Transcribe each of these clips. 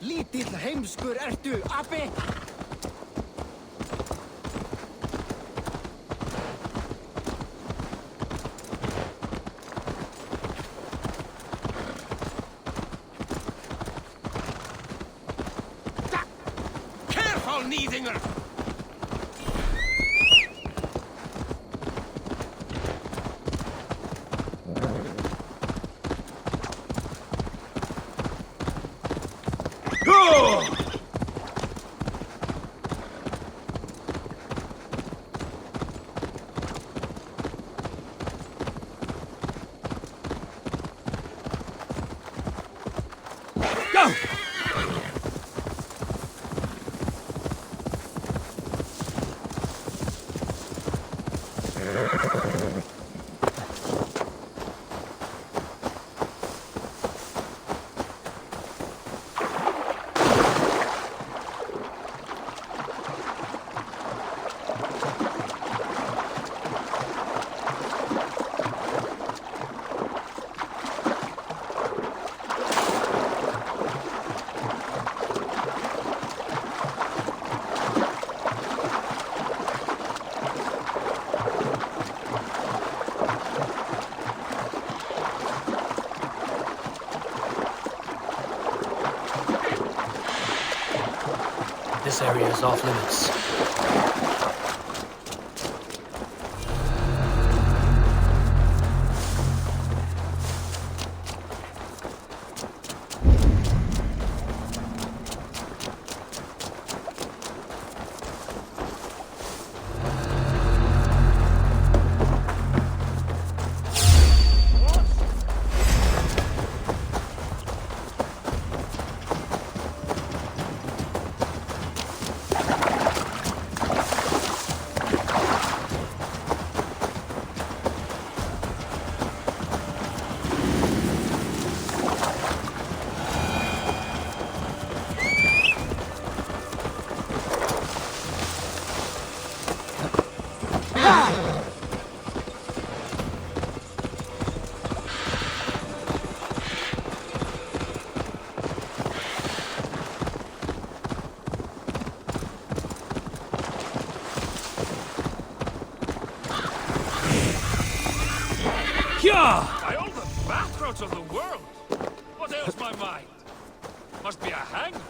lítill heimskur ertu, api? Careful, Neithinger! This area is off limits. By all the bathroads of the world! What ails my mind? Must be a hangover.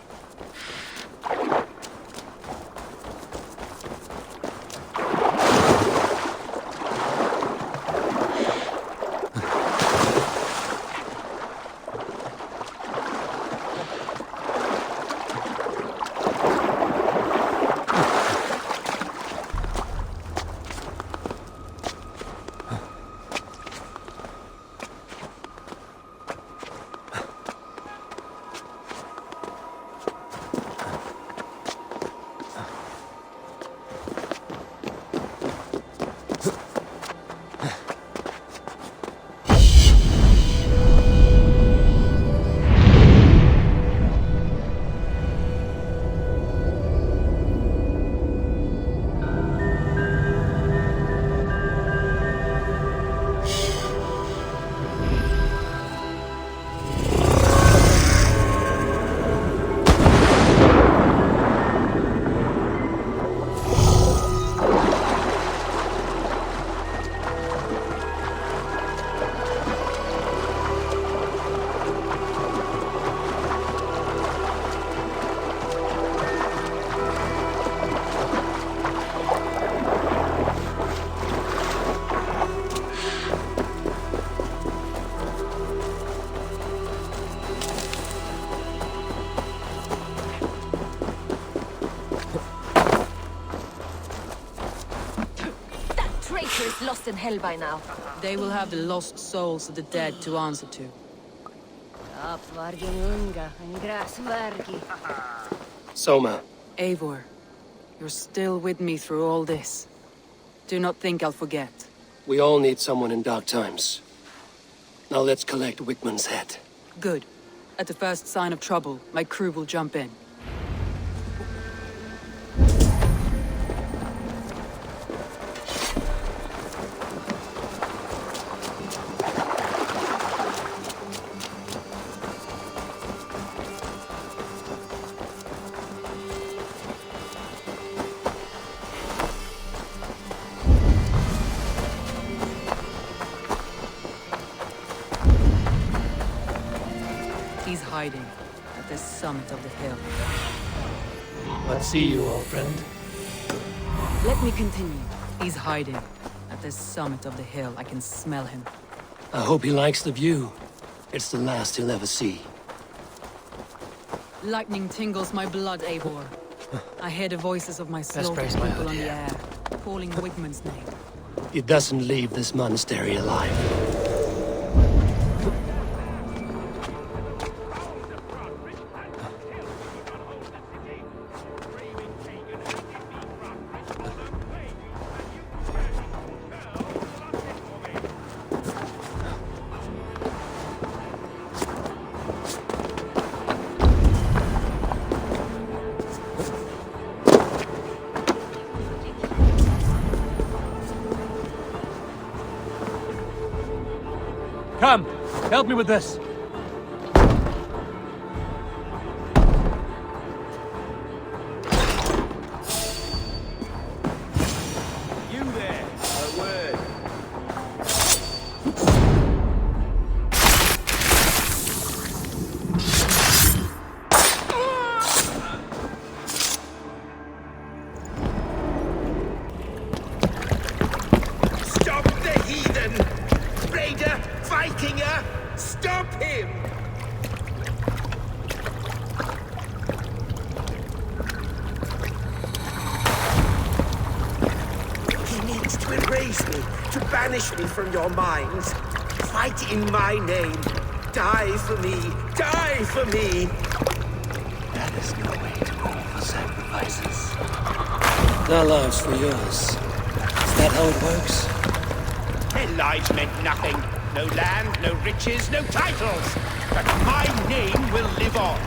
Lost in hell by now. They will have the lost souls of the dead to answer to. Soma. Eivor, you're still with me through all this. Do not think I'll forget. We all need someone in dark times. Now let's collect Wickman's head. Good. At the first sign of trouble, my crew will jump in. hiding at the summit of the hill. What see you, old friend? Let me continue. He's hiding at the summit of the hill. I can smell him. I hope he likes the view. It's the last he'll ever see. Lightning tingles my blood, Eivor. I hear the voices of my slaughtered praise my people hood, on the yeah. air, calling Wigmund's name. He doesn't leave this monastery alive. Come, help me with this. You there, a word. Stop the heathen! Raider! Vikinger! Stop him! He needs to erase me, to banish me from your minds. Fight in my name. Die for me! Die for me! That is no way to offer sacrifices. Their lives for yours. Is that how it works? Their lives meant nothing. No land, no riches, no titles. But my name will live on.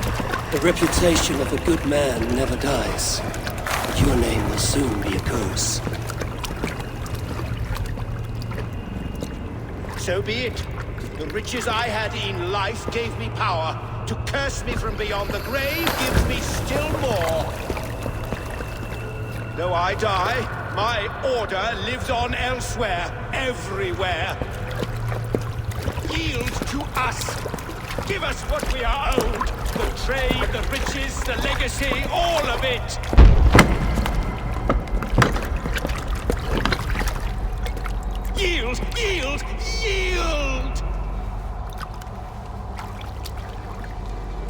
The reputation of a good man never dies. But your name will soon be a curse. So be it. The riches I had in life gave me power. To curse me from beyond the grave gives me still more. Though I die, my order lives on elsewhere, everywhere. Yield to us. Give us what we are owed. The trade, the riches, the legacy, all of it. Yield, yield, yield!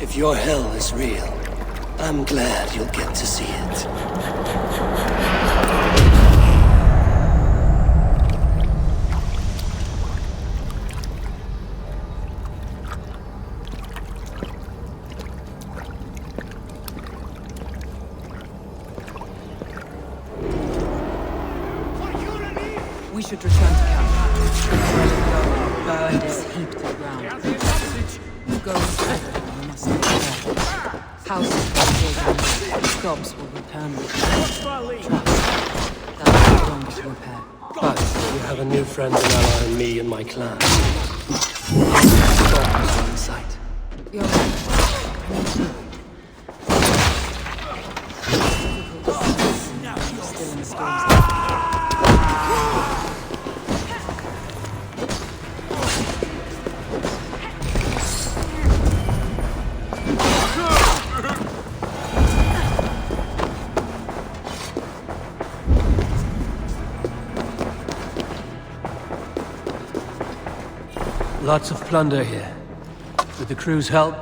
If your hell is real, I'm glad you'll get to see it. We should return to camp. Burned is heaped to the ground. Go forward, we must stay there. Houses will build, crops will return with trust. That's the longest repair. But you have a new friend and ally in me and my clan. Storms are in sight. You're right. I need to. You're still in the storms. Lots of plunder here. With the crew's help,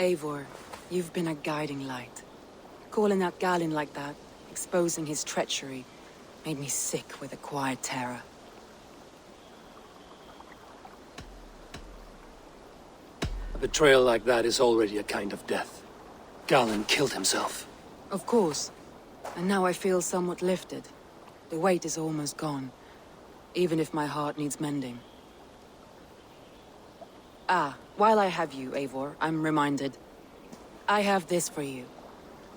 Eivor, you've been a guiding light. Calling out Galin like that, exposing his treachery, made me sick with a quiet terror. A betrayal like that is already a kind of death. Galin killed himself. Of course. And now I feel somewhat lifted. The weight is almost gone, even if my heart needs mending. Ah, while I have you, Eivor, I'm reminded. I have this for you.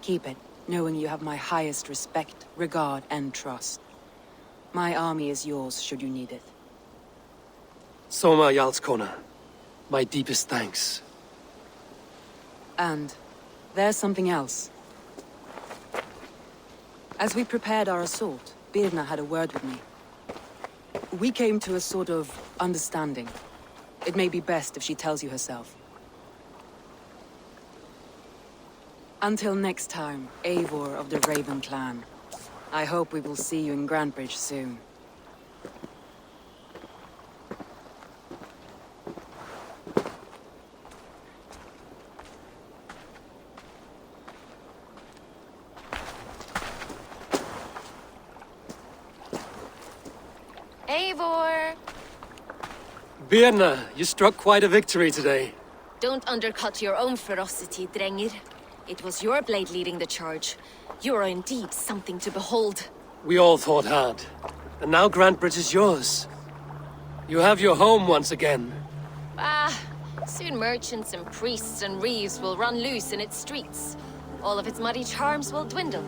Keep it, knowing you have my highest respect, regard, and trust. My army is yours, should you need it. Soma Jarlskona, my deepest thanks. And there's something else. As we prepared our assault, Birna had a word with me. We came to a sort of understanding. It may be best if she tells you herself. Until next time, Eivor of the Raven clan. I hope we will see you in Grantebridge soon. Eivor! Birna, you struck quite a victory today. Don't undercut your own ferocity, Drengir. It was your blade leading the charge. You are indeed something to behold. We all fought hard. And now Grantebridge is yours. You have your home once again. Ah, soon merchants and priests and reeves will run loose in its streets. All of its muddy charms will dwindle.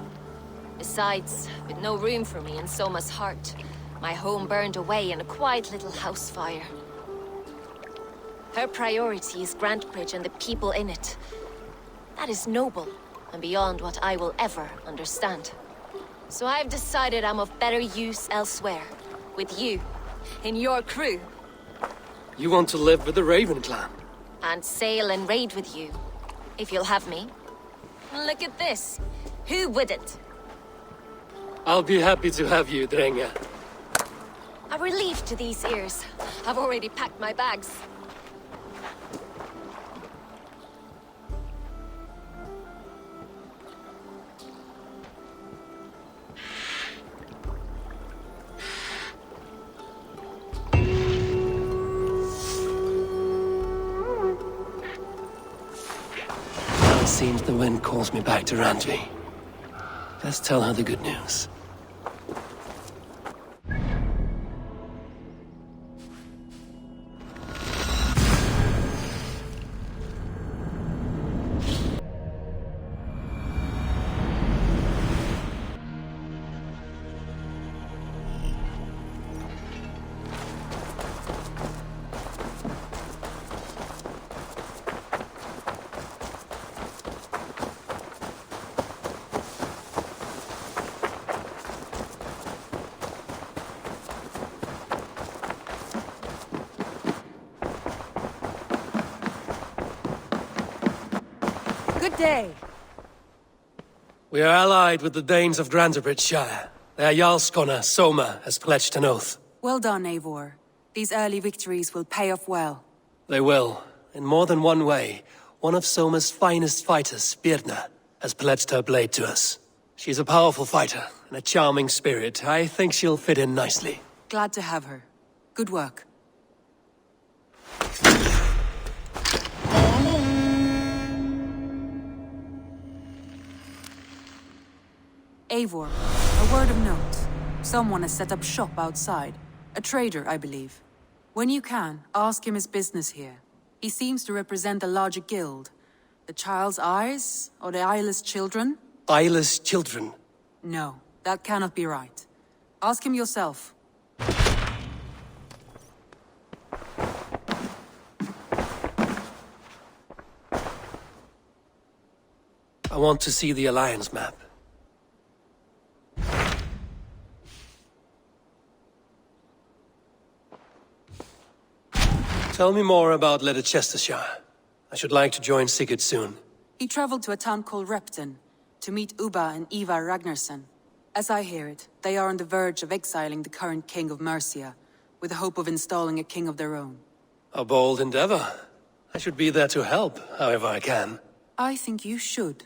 Besides, with no room for me in Soma's heart, my home burned away in a quiet little house fire. Her priority is Grantebridge and the people in it. That is noble, and beyond what I will ever understand. So I've decided I'm of better use elsewhere. With you, in your crew. You want to live with the Raven clan? And sail and raid with you, if you'll have me. Look at this. Who wouldn't? I'll be happy to have you, Drenga. A relief to these ears. I've already packed my bags. It seems the wind calls me back to Randvi. Let's tell her the good news. Good day. We are allied with the Danes of Grantebridge Shire. Their Jarlskona, Soma, has pledged an oath. Well done, Eivor. These early victories will pay off well. They will, in more than one way. One of Soma's finest fighters, Birna, has pledged her blade to us. She's a powerful fighter and a charming spirit. I think she'll fit in nicely. Glad to have her. Good work. Eivor, a word of note. Someone has set up shop outside. A trader, I believe. When you can, ask him his business here. He seems to represent a larger guild. The Child's Eyes? Or the Eyeless Children? Eyeless children. No, that cannot be right. Ask him yourself. I want to see the Alliance map. Tell me more about Leicestershire. I should like to join Sigurd soon. He traveled to a town called Repton to meet Ubba and Ivar Ragnarsson. As I hear it, they are on the verge of exiling the current king of Mercia, with the hope of installing a king of their own. A bold endeavor. I should be there to help, however I can. I think you should.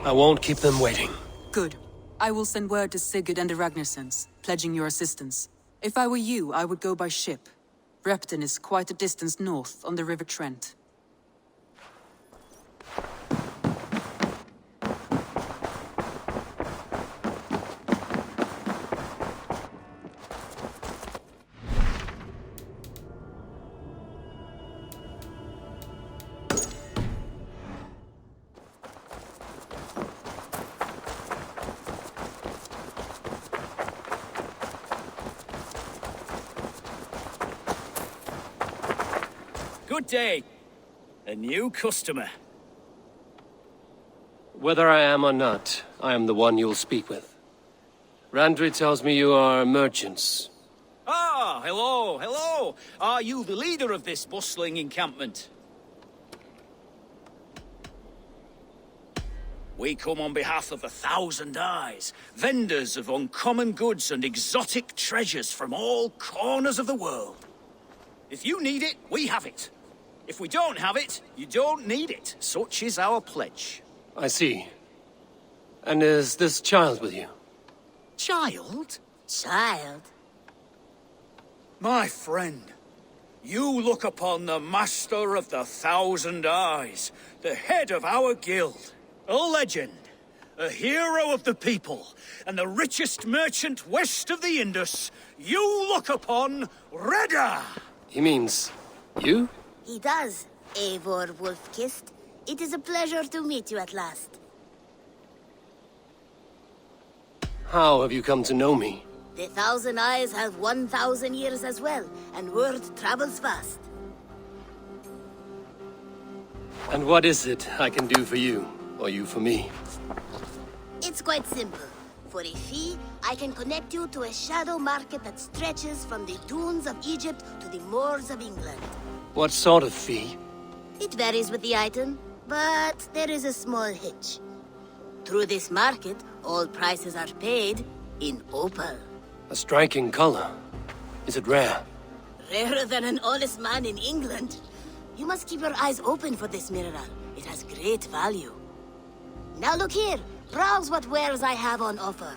I won't keep them waiting. Good. I will send word to Sigurd and the Ragnarsons, pledging your assistance. If I were you, I would go by ship. Repton is quite a distance north, on the River Trent. Good day. A new customer. Whether I am or not, I am the one you'll speak with. Randri tells me you are merchants. Ah, hello, hello. Are you the leader of this bustling encampment? We come on behalf of 1,000 Eyes, vendors of uncommon goods and exotic treasures from all corners of the world. If you need it, we have it. If we don't have it, you don't need it. Such is our pledge. I see. And is this child with you? Child? Child? My friend, you look upon the master of the 1,000 Eyes, the head of our guild, a legend, a hero of the people, and the richest merchant west of the Indus. You look upon Redda! He means... you? He does, Eivor Wolf-Kissed. It is a pleasure to meet you at last. How have you come to know me? The 1,000 Eyes have 1,000 years as well, and word travels fast. And what is it I can do for you, or you for me? It's quite simple. For a fee, I can connect you to a shadow market that stretches from the dunes of Egypt to the moors of England. What sort of fee? It varies with the item, but there is a small hitch. Through this market, all prices are paid in opal. A striking color. Is it rare? Rarer than an honest man in England. You must keep your eyes open for this mineral. It has great value. Now look here. Browse what wares I have on offer.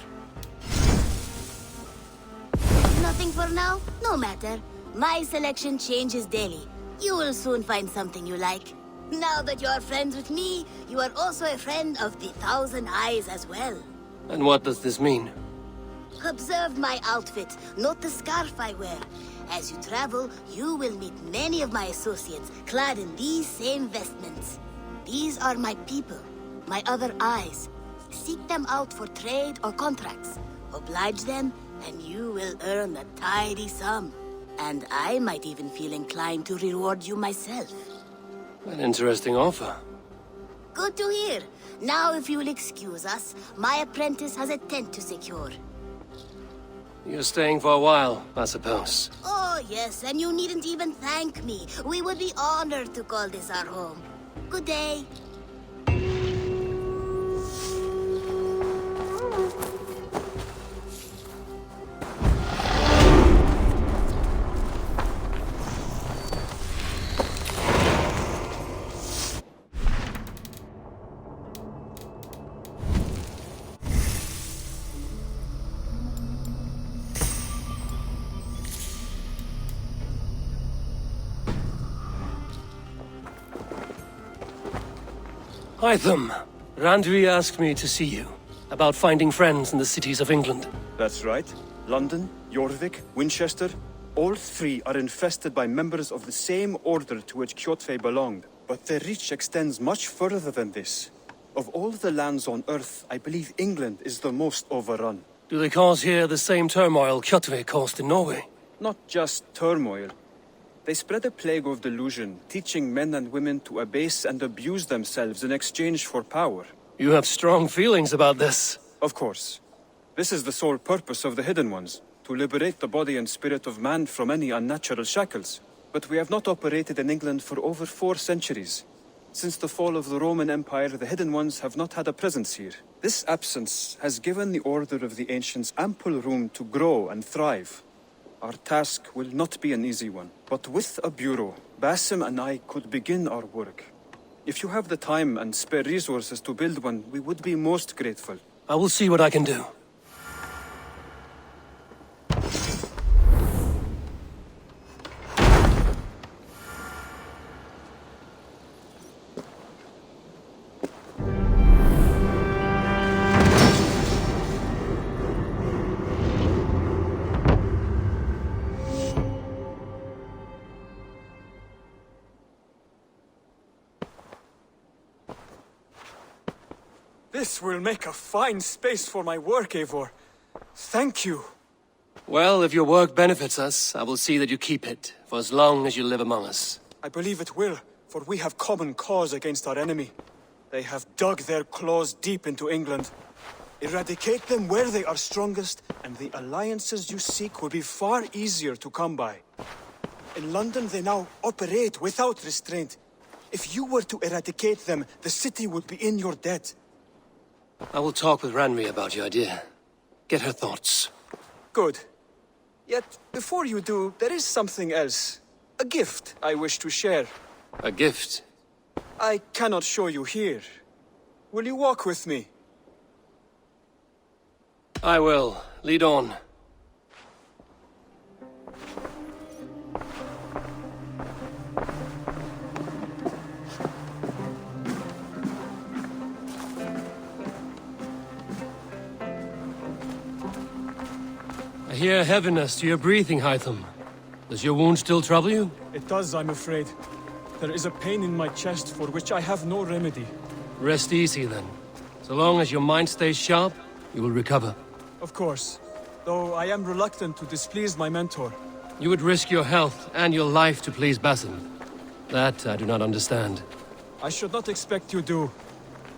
Nothing for now? No matter. My selection changes daily. You will soon find something you like. Now that you are friends with me, you are also a friend of the 1,000 Eyes as well. And what does this mean? Observe my outfit, note the scarf I wear. As you travel, you will meet many of my associates, clad in these same vestments. These are my people, my other eyes. Seek them out for trade or contracts. Oblige them, and you will earn a tidy sum. And I might even feel inclined to reward you myself. An interesting offer. Good to hear. Now, if you will excuse us, my apprentice has a tent to secure. You're staying for a while, I suppose. Oh, yes, and you needn't even thank me. We would be honored to call this our home. Good day. Hytham, Randri asked me to see you, about finding friends in the cities of England. That's right. London, Jorvik, Winchester, all three are infested by members of the same order to which Kjotve belonged. But their reach extends much further than this. Of all the lands on Earth, I believe England is the most overrun. Do they cause here the same turmoil Kjotve caused in Norway? Not just turmoil. They spread a plague of delusion, teaching men and women to abase and abuse themselves in exchange for power. You have strong feelings about this. Of course. This is the sole purpose of the Hidden Ones, to liberate the body and spirit of man from any unnatural shackles. But we have not operated in England for over 4 centuries. Since the fall of the Roman Empire, the Hidden Ones have not had a presence here. This absence has given the Order of the Ancients ample room to grow and thrive. Our task will not be an easy one, but with a bureau, Basim and I could begin our work. If you have the time and spare resources to build one, we would be most grateful. I will see what I can do. This will make a fine space for my work, Eivor. Thank you. Well, if your work benefits us, I will see that you keep it, for as long as you live among us. I believe it will, for we have common cause against our enemy. They have dug their claws deep into England. Eradicate them where they are strongest, and the alliances you seek will be far easier to come by. In London, they now operate without restraint. If you were to eradicate them, the city would be in your debt. I will talk with Ranri about your idea. Get her thoughts. Good. Yet, before you do, there is something else. A gift I wish to share. A gift? I cannot show you here. Will you walk with me? I will. Lead on. I hear heaviness to your breathing, Hytham. Does your wound still trouble you? It does, I'm afraid. There is a pain in my chest for which I have no remedy. Rest easy, then. So long as your mind stays sharp, you will recover. Of course. Though I am reluctant to displease my mentor. You would risk your health and your life to please Basim. That I do not understand. I should not expect you do.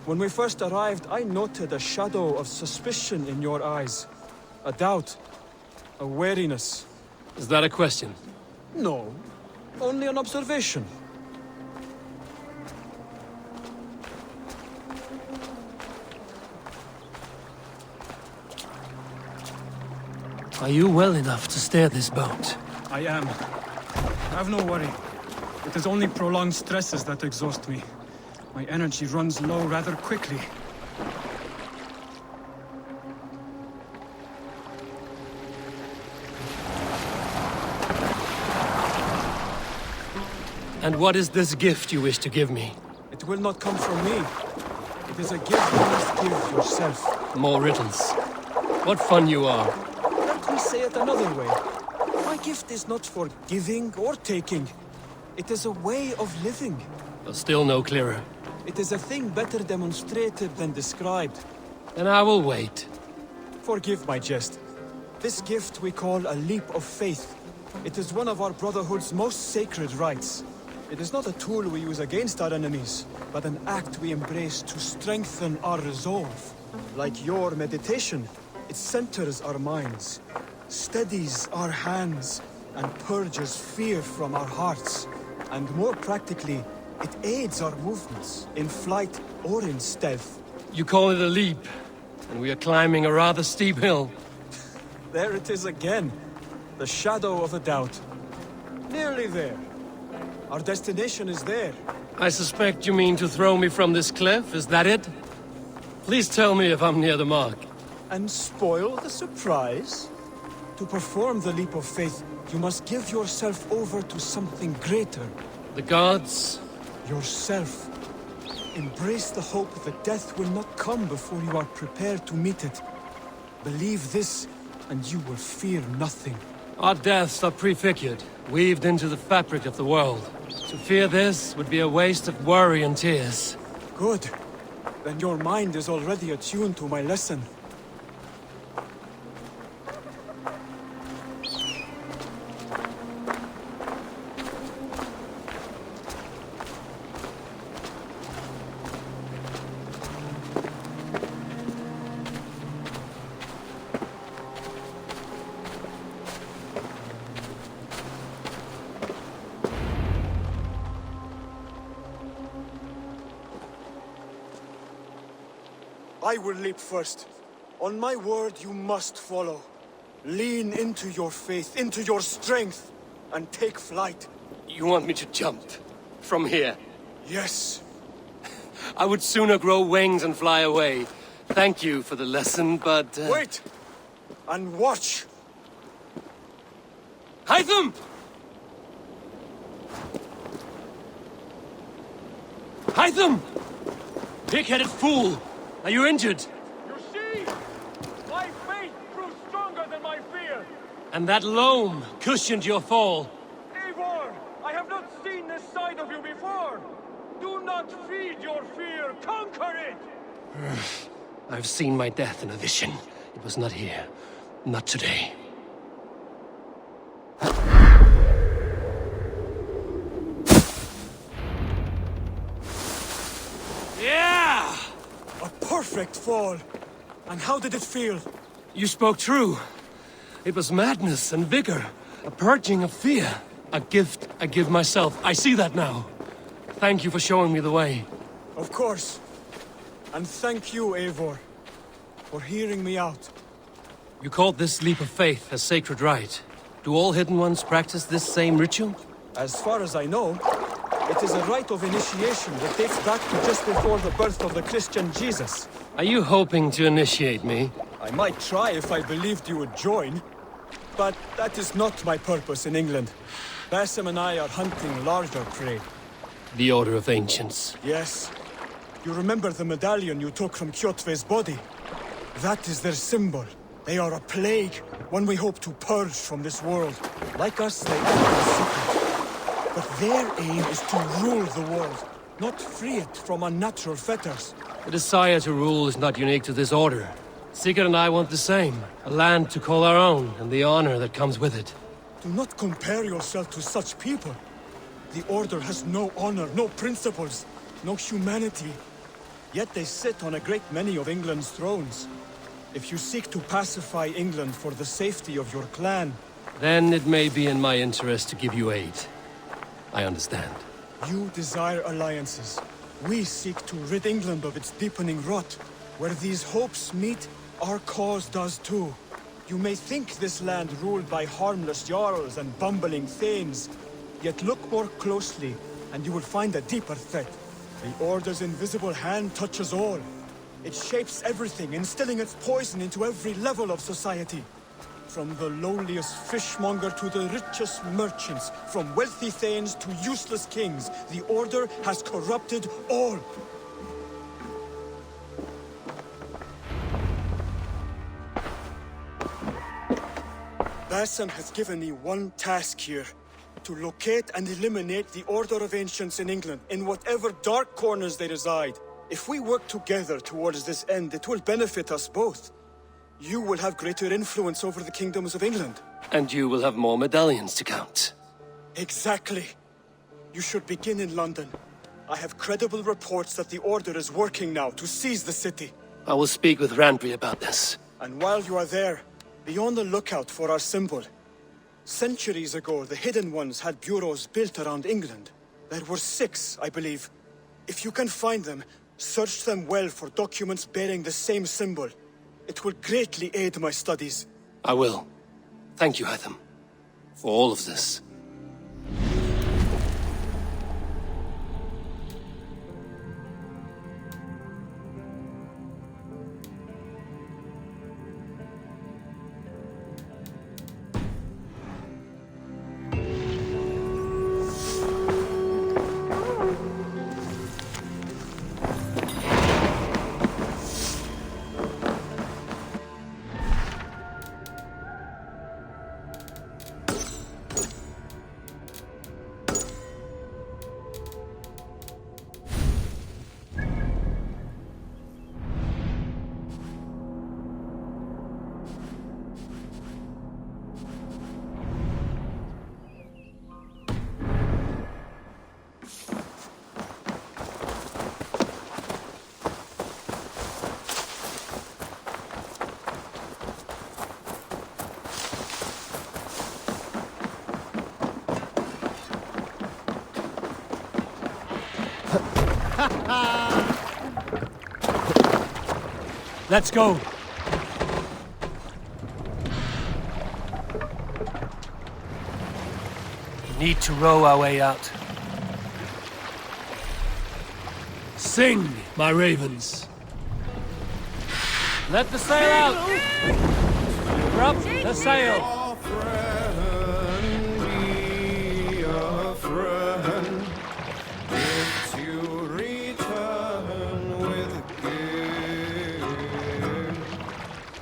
When we first arrived, I noted a shadow of suspicion in your eyes. A doubt. A wariness. Is that a question? No. Only an observation. Are you well enough to steer this boat? I am. Have no worry. It is only prolonged stresses that exhaust me. My energy runs low rather quickly. And what is this gift you wish to give me? It will not come from me. It is a gift you must give yourself. More riddles. What fun you are. Let me say it another way. My gift is not for giving or taking. It is a way of living. But still no clearer. It is a thing better demonstrated than described. Then I will wait. Forgive my jest. This gift we call a leap of faith. It is one of our Brotherhood's most sacred rites. It is not a tool we use against our enemies, but an act we embrace to strengthen our resolve. Like your meditation, it centers our minds, steadies our hands, and purges fear from our hearts. And more practically, it aids our movements, in flight or in stealth. You call it a leap, and we are climbing a rather steep hill. There it is again, the shadow of a doubt. Nearly there. Our destination is there. I suspect you mean to throw me from this cliff, is that it? Please tell me if I'm near the mark. And spoil the surprise? To perform the leap of faith, you must give yourself over to something greater. The gods? Yourself. Embrace the hope that death will not come before you are prepared to meet it. Believe this, and you will fear nothing. Our deaths are prefigured, weaved into the fabric of the world. To fear this would be a waste of worry and tears. Good. Then your mind is already attuned to my lesson. I will leap first. On my word, you must follow. Lean into your faith, into your strength, and take flight. You want me to jump? From here? Yes. I would sooner grow wings and fly away. Thank you for the lesson, but... Wait! And watch! Hytham! Hytham! Pig-headed fool! Are you injured? You see? My faith grew stronger than my fear. And that loam cushioned your fall. Eivor, I have not seen this side of you before. Do not feed your fear, conquer it! I've seen my death in a vision. It was not here. Not today. Yeah! A perfect fall! And how did it feel? You spoke true. It was madness and vigor. A purging of fear. A gift I give myself. I see that now. Thank you for showing me the way. Of course. And thank you, Eivor, for hearing me out. You called this leap of faith a sacred rite. Do all Hidden Ones practice this same ritual? As far as I know, it is a rite of initiation that dates back to just before the birth of the Christian Jesus. Are you hoping to initiate me? I might try if I believed you would join. But that is not my purpose in England. Basim and I are hunting larger prey. The Order of Ancients. Yes. You remember the medallion you took from Kjotve's body? That is their symbol. They are a plague, one we hope to purge from this world. Like us, they are secret. But their aim is to rule the world, not free it from unnatural fetters. The desire to rule is not unique to this order. Sigurd and I want the same. A land to call our own, and the honor that comes with it. Do not compare yourself to such people. The Order has no honor, no principles, no humanity. Yet they sit on a great many of England's thrones. If you seek to pacify England for the safety of your clan... Then it may be in my interest to give you aid. I understand. You desire alliances. We seek to rid England of its deepening rot. Where these hopes meet, our cause does too. You may think this land ruled by harmless jarls and bumbling thanes. Yet look more closely, and you will find a deeper threat. The Order's invisible hand touches all. It shapes everything, instilling its poison into every level of society. From the lowliest fishmonger to the richest merchants, from wealthy thanes to useless kings, the Order has corrupted all. Basim has given me one task here. To locate and eliminate the Order of Ancients in England, in whatever dark corners they reside. If we work together towards this end, it will benefit us both. You will have greater influence over the kingdoms of England. And you will have more medallions to count. Exactly. You should begin in London. I have credible reports that the Order is working now to seize the city. I will speak with Randry about this. And while you are there, be on the lookout for our symbol. Centuries ago, the Hidden Ones had bureaus built around England. There were 6, I believe. If you can find them, search them well for documents bearing the same symbol. It will greatly aid my studies. I will. Thank you, Hytham, for all of this. Let's go. We need to row our way out. Sing, my ravens. Let the sail out! Drop the sail!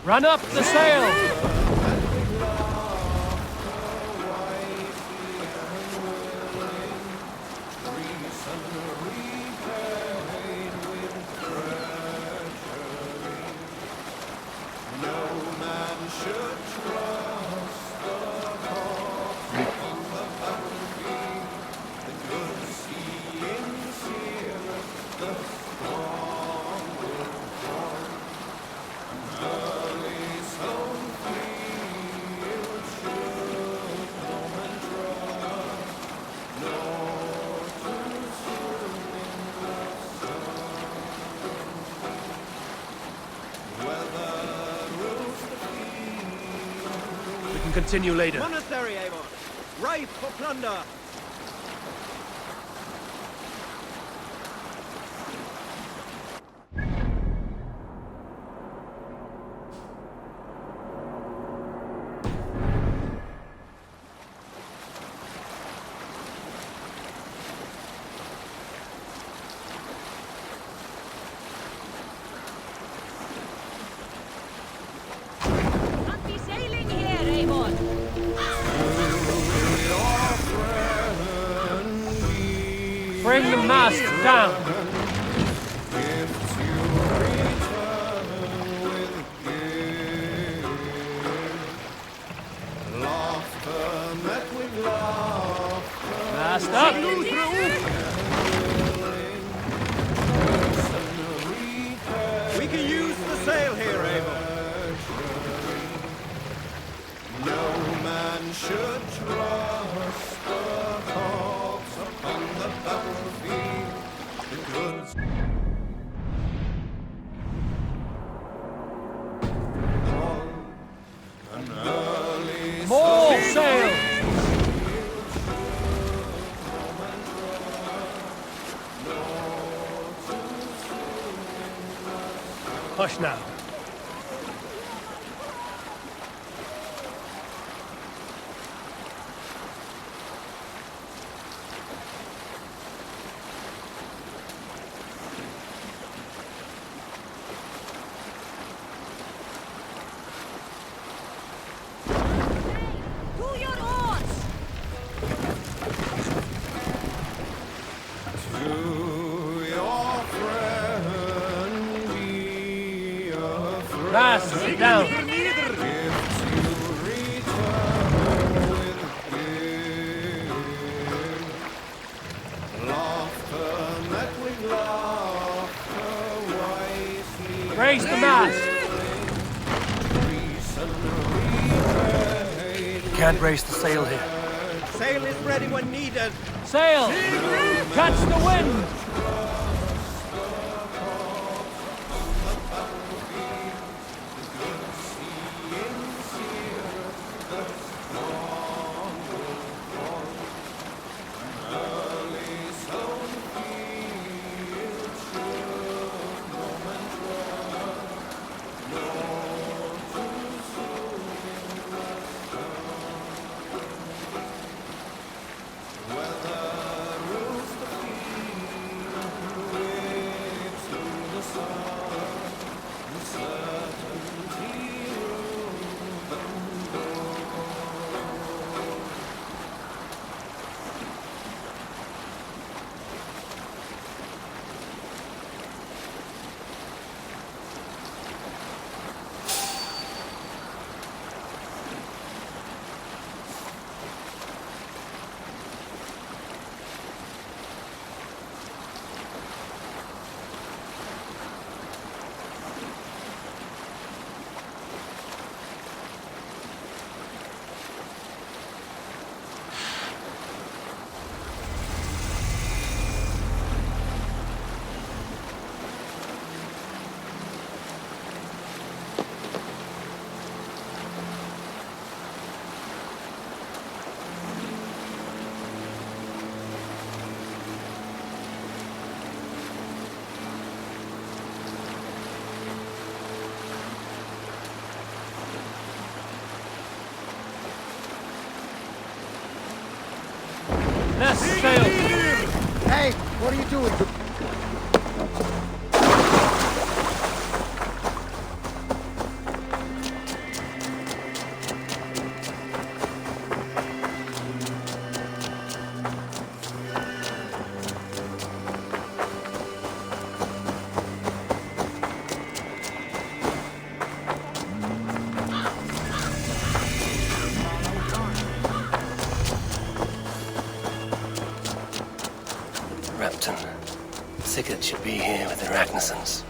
Run up the sail! Continue later. Monastery, Eivor! Ripe for plunder! Bring the mast down! Mast up! We can use the sail here, Eivor. No man should trust the corpse upon the battlefield. The goods. An early more sail! Hush now. Sit down. Raise the mast. Can't raise the sail here. Sail is ready when needed. Sail! Catch the wind! Let's sail! Hey, what are you doing? Sigurd should be here with the Ragnarsons.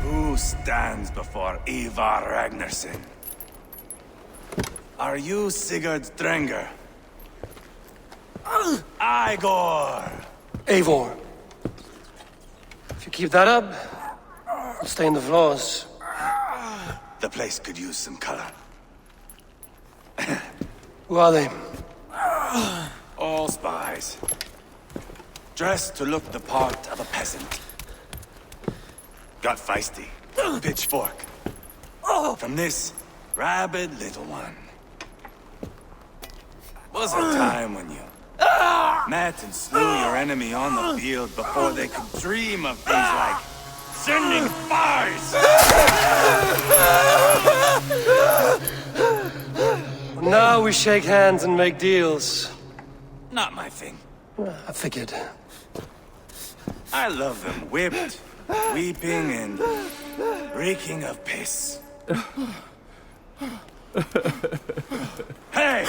Who stands before Eivor Ragnarsson? Are you Sigurd Styrbjornsson? Igor! Eivor. If you keep that up, I'll stain the floors. The place could use some color. Who are they? All spies. Dressed to look the part of a peasant. Got feisty. Pitchfork. From this rabid little one. Was a time when you met and slew your enemy on the field before they could dream of things like sending spies! Now we shake hands and make deals. Not my thing. I figured. I love them whipped, weeping, and reeking of piss. Hey!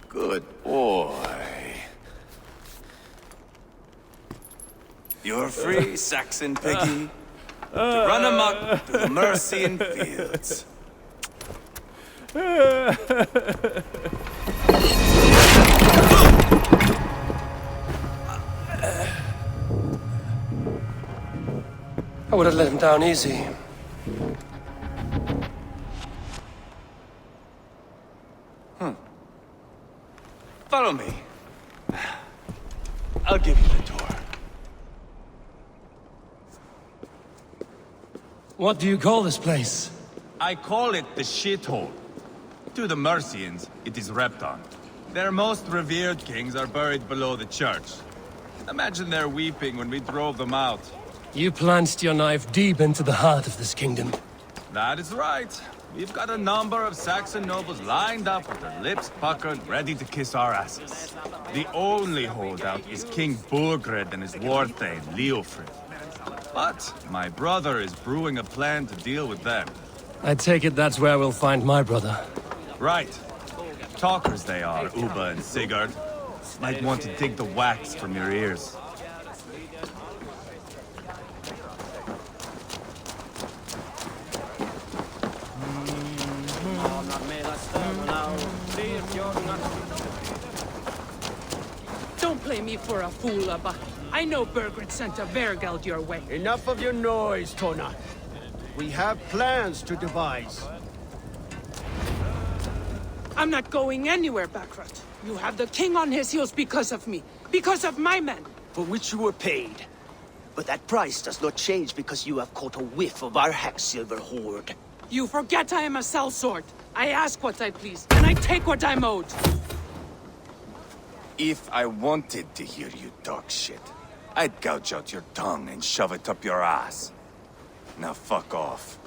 Good boy. You're free, Saxon piggy, to run amok through the Mercian fields. I would have let him down easy. Follow me. I'll give you the tour. What do you call this place? I call it the shithole. To the Mercians, it is Repton. Their most revered kings are buried below the church. Imagine their weeping when we drove them out. You plunged your knife deep into the heart of this kingdom. That is right. We've got a number of Saxon nobles lined up with their lips puckered, ready to kiss our asses. The only holdout is King Burgred and his war thane, Leofrid. But my brother is brewing a plan to deal with them. I take it that's where we'll find my brother. Right. Talkers they are, Uba and Sigurd. Might want to dig the wax from your ears. Don't play me for a fool, Abba. I know Burgred sent a Vergeld your way. Enough of your noise, Tona. We have plans to devise. I'm not going anywhere, Backrot. You have the king on his heels because of me. Because of my men. For which you were paid. But that price does not change because you have caught a whiff of our hack-silver hoard. You forget I am a sellsword. I ask what I please, and I take what I'm owed. If I wanted to hear you talk shit, I'd gouge out your tongue and shove it up your ass. Now fuck off.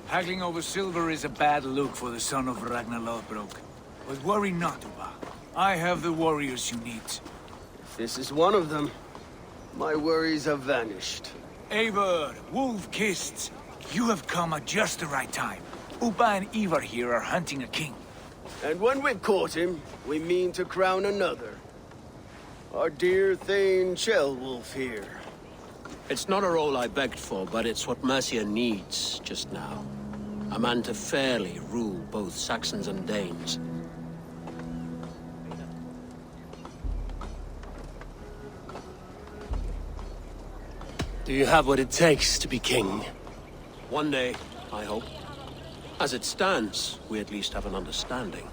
Haggling over silver is a bad look for the son of Ragnar Lothbrok. But worry not, Uba. I have the warriors you need. If this is one of them, my worries have vanished. Eivor, wolf-kissed, you have come at just the right time. Uba and Eivor here are hunting a king. And when we've caught him, we mean to crown another. Our dear Thane Ceolwulf here. It's not a role I begged for, but it's what Mercia needs just now. A man to fairly rule both Saxons and Danes. Do you have what it takes to be king? One day, I hope. As it stands, we at least have an understanding.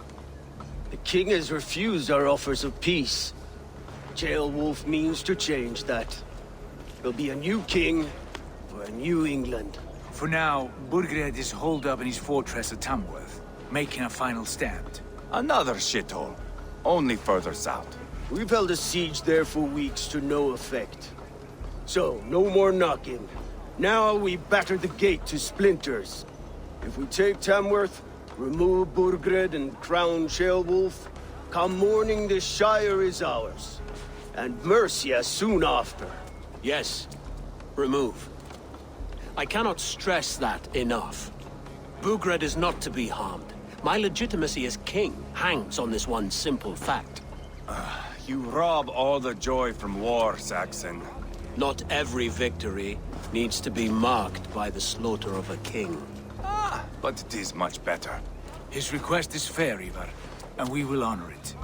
The king has refused our offers of peace. Ceolwulf means to change that. There'll be a new king for a new England. For now, Burgred is holed up in his fortress at Tamworth, making a final stand. Another shithole. Only further south. We've held a siege there for weeks to no effect. So, no more knocking. Now we batter the gate to splinters. If we take Tamworth, remove Burgred and crown Ceolwulf, come morning the Shire is ours. And Mercia soon after. Yes, remove. I cannot stress that enough. Burgred is not to be harmed. My legitimacy as king hangs on this one simple fact. You rob all the joy from war, Saxon. Not every victory needs to be marked by the slaughter of a king. But it is much better. His request is fair, Eivor, and we will honor it.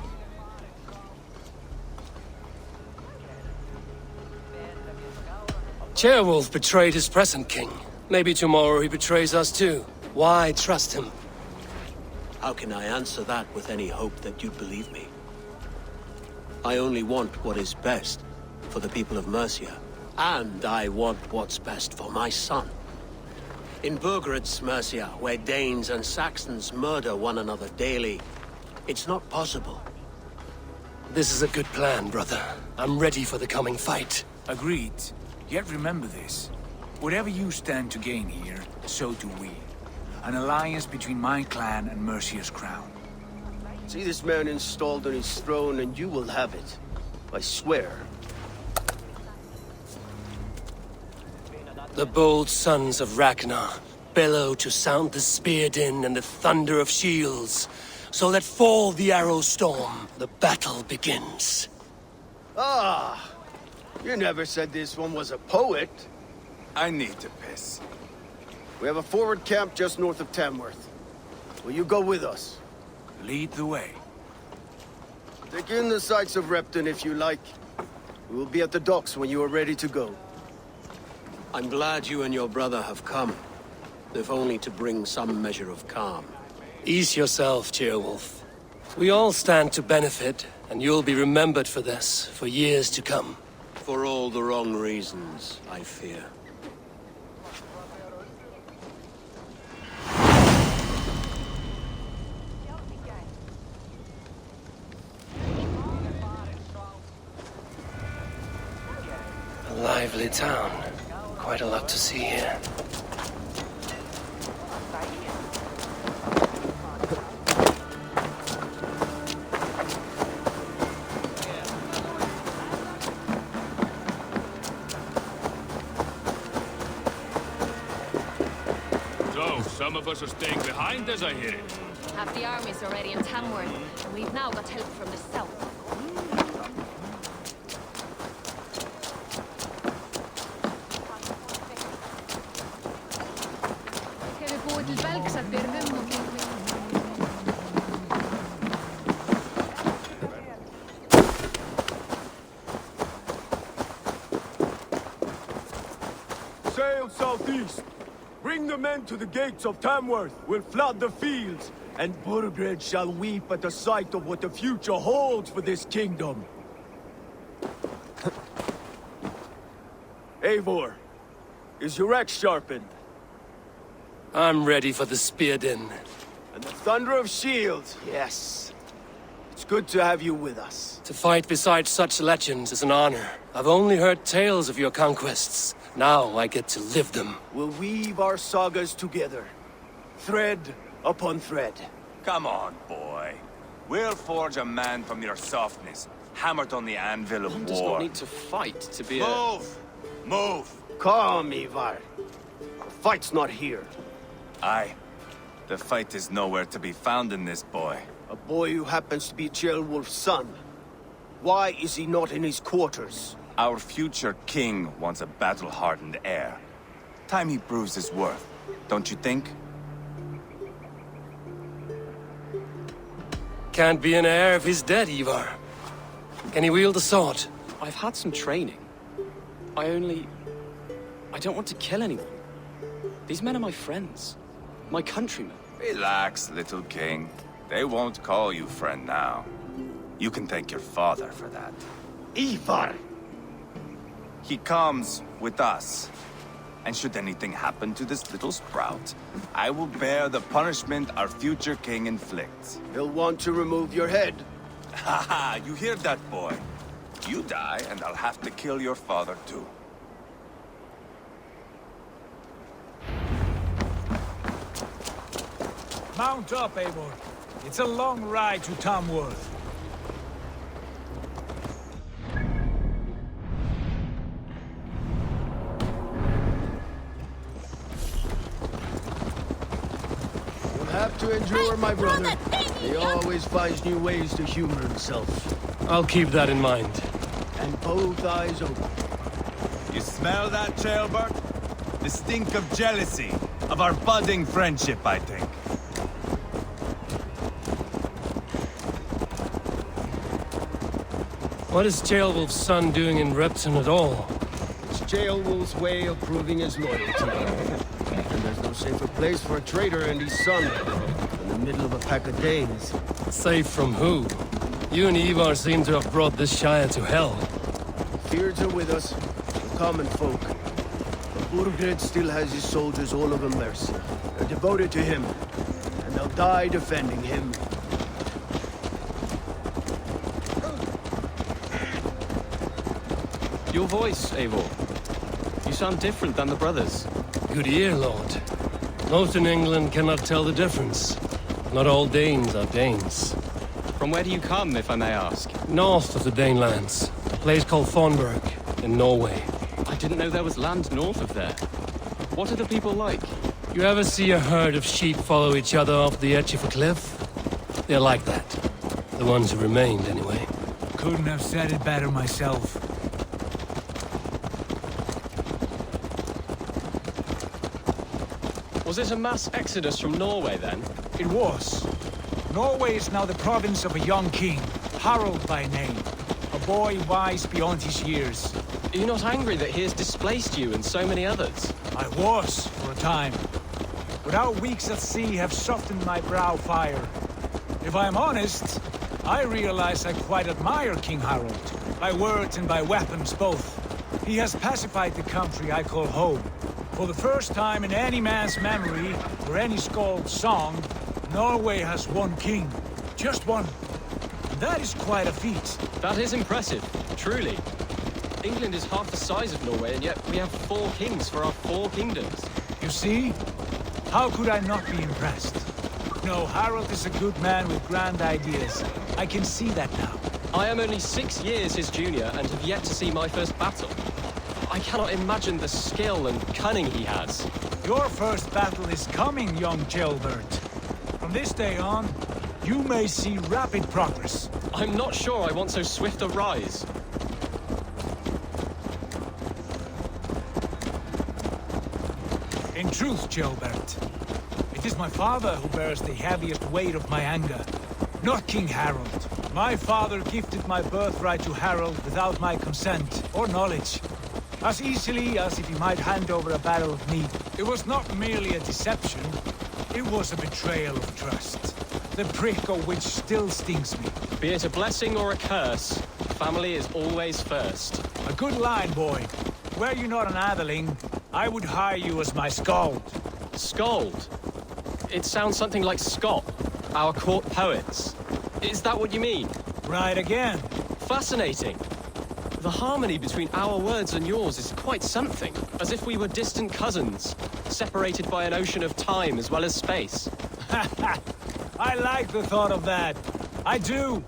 Ceolwulf betrayed his present king. Maybe tomorrow he betrays us too. Why trust him? How can I answer that with any hope that you'd believe me? I only want what is best for the people of Mercia. And I want what's best for my son. In Burgred's Mercia, where Danes and Saxons murder one another daily, it's not possible. This is a good plan, brother. I'm ready for the coming fight. Agreed. Yet remember this. Whatever you stand to gain here, so do we. An alliance between my clan and Mercia's crown. See this man installed on his throne and you will have it. I swear. The bold sons of Ragnar bellow to sound the spear din and the thunder of shields. So let fall the arrow storm. The battle begins. Ah! You never said this one was a poet. I need to piss. We have a forward camp just north of Tamworth. Will you go with us? Lead the way. Take in the sights of Repton if you like. We will be at the docks when you are ready to go. I'm glad you and your brother have come, if only to bring some measure of calm. Ease yourself, Ceolwulf. We all stand to benefit, and you'll be remembered for this, for years to come. For all the wrong reasons, I fear. A lively town. Quite a lot to see here. So, some of us are staying behind, as I hear it. Half the army's already in Tamworth, and we've now got help from the south. Sail southeast. Bring the men to the gates of Tamworth. We'll flood the fields. and Burgred shall weep at the sight of what the future holds for this kingdom. Eivor, is your axe sharpened? I'm ready for the spear din. And the thunder of shields, yes. It's good to have you with us. To fight beside such legends is an honor. I've only heard tales of your conquests. Now I get to live them. We'll weave our sagas together, thread upon thread. Come on, boy. We'll forge a man from your softness, hammered on the anvil of One war. does not need to fight to be Move! Move! Calm, Eivor. The fight's not here. Aye. The fight is nowhere to be found in this boy. A boy who happens to be Ceolwulf's son. Why is he not in his quarters? Our future king wants a battle-hardened heir. Time he proves his worth, don't you think? Can't be an heir if he's dead, Eivor. Can he wield a sword? I've had some training. I don't want to kill anyone. These men are my friends. My countrymen. Relax, little king. They won't call you friend now. You can thank your father for that. Eivor! He comes with us. And should anything happen to this little sprout, I will bear the punishment our future king inflicts. He'll want to remove your head. Haha, you hear that, boy? You die, and I'll have to kill your father, too. Mount up, Eivor. It's a long ride to Tamworth. You'll have to endure, my brother. He always finds new ways to humor himself. I'll keep that in mind. And both eyes open. You smell that, Ceolbert? The stink of jealousy, of our budding friendship, I think. What is Ceolwulf's son doing in Repton at all? It's Ceolwulf's way of proving his loyalty. And there's no safer place for a traitor and his son in the middle of a pack of Danes. Safe from who? You and Eivor seem to have brought this Shire to hell. Fears are with us, the common folk. But Burgred still has his soldiers all over Mercia. They're devoted to him, and they'll die defending him. Your voice, Eivor. You sound different than the brothers. Good ear, Lord. Most in England cannot tell the difference. Not all Danes are Danes. From where do you come, if I may ask? North of the Danelands. A place called Thornburg, in Norway. I didn't know there was land north of there. What are the people like? You ever see a herd of sheep follow each other off the edge of a cliff? They're like that. The ones who remained, anyway. Couldn't have said it better myself. Was it a mass exodus from Norway, then? It was. Norway is now the province of a young king, Harald by name. A boy wise beyond his years. Are you not angry that he has displaced you and so many others? I was, for a time. But our weeks at sea have softened my brow fire. If I'm honest, I realize I quite admire King Harald. By words and by weapons both. He has pacified the country I call home. For the first time in any man's memory, or any skald's song, Norway has one king. Just one. And that is quite a feat. That is impressive, truly. England is half the size of Norway, and yet we have 4 kings for our 4 kingdoms. You see? How could I not be impressed? No, Harald is a good man with grand ideas. I can see that now. I am only 6 years his junior and have yet to see my first battle. I cannot imagine the skill and cunning he has. Your first battle is coming, young Ceolbert. From this day on, you may see rapid progress. I'm not sure I want so swift a rise. In truth, Ceolbert, it is my father who bears the heaviest weight of my anger, not King Harald. My father gifted my birthright to Harald without my consent or knowledge. As easily as if he might hand over a barrel of meat. It was not merely a deception, it was a betrayal of trust. the prick of which still stings me. Be it a blessing or a curse, family is always first. A good line, boy. Were you not an atheling, I would hire you as my skald. Skald? It sounds something like Scott, our court poets. Is that what you mean? Right again. Fascinating. The harmony between our words and yours is quite something. As if we were distant cousins, separated by an ocean of time as well as space. I like the thought of that. I do.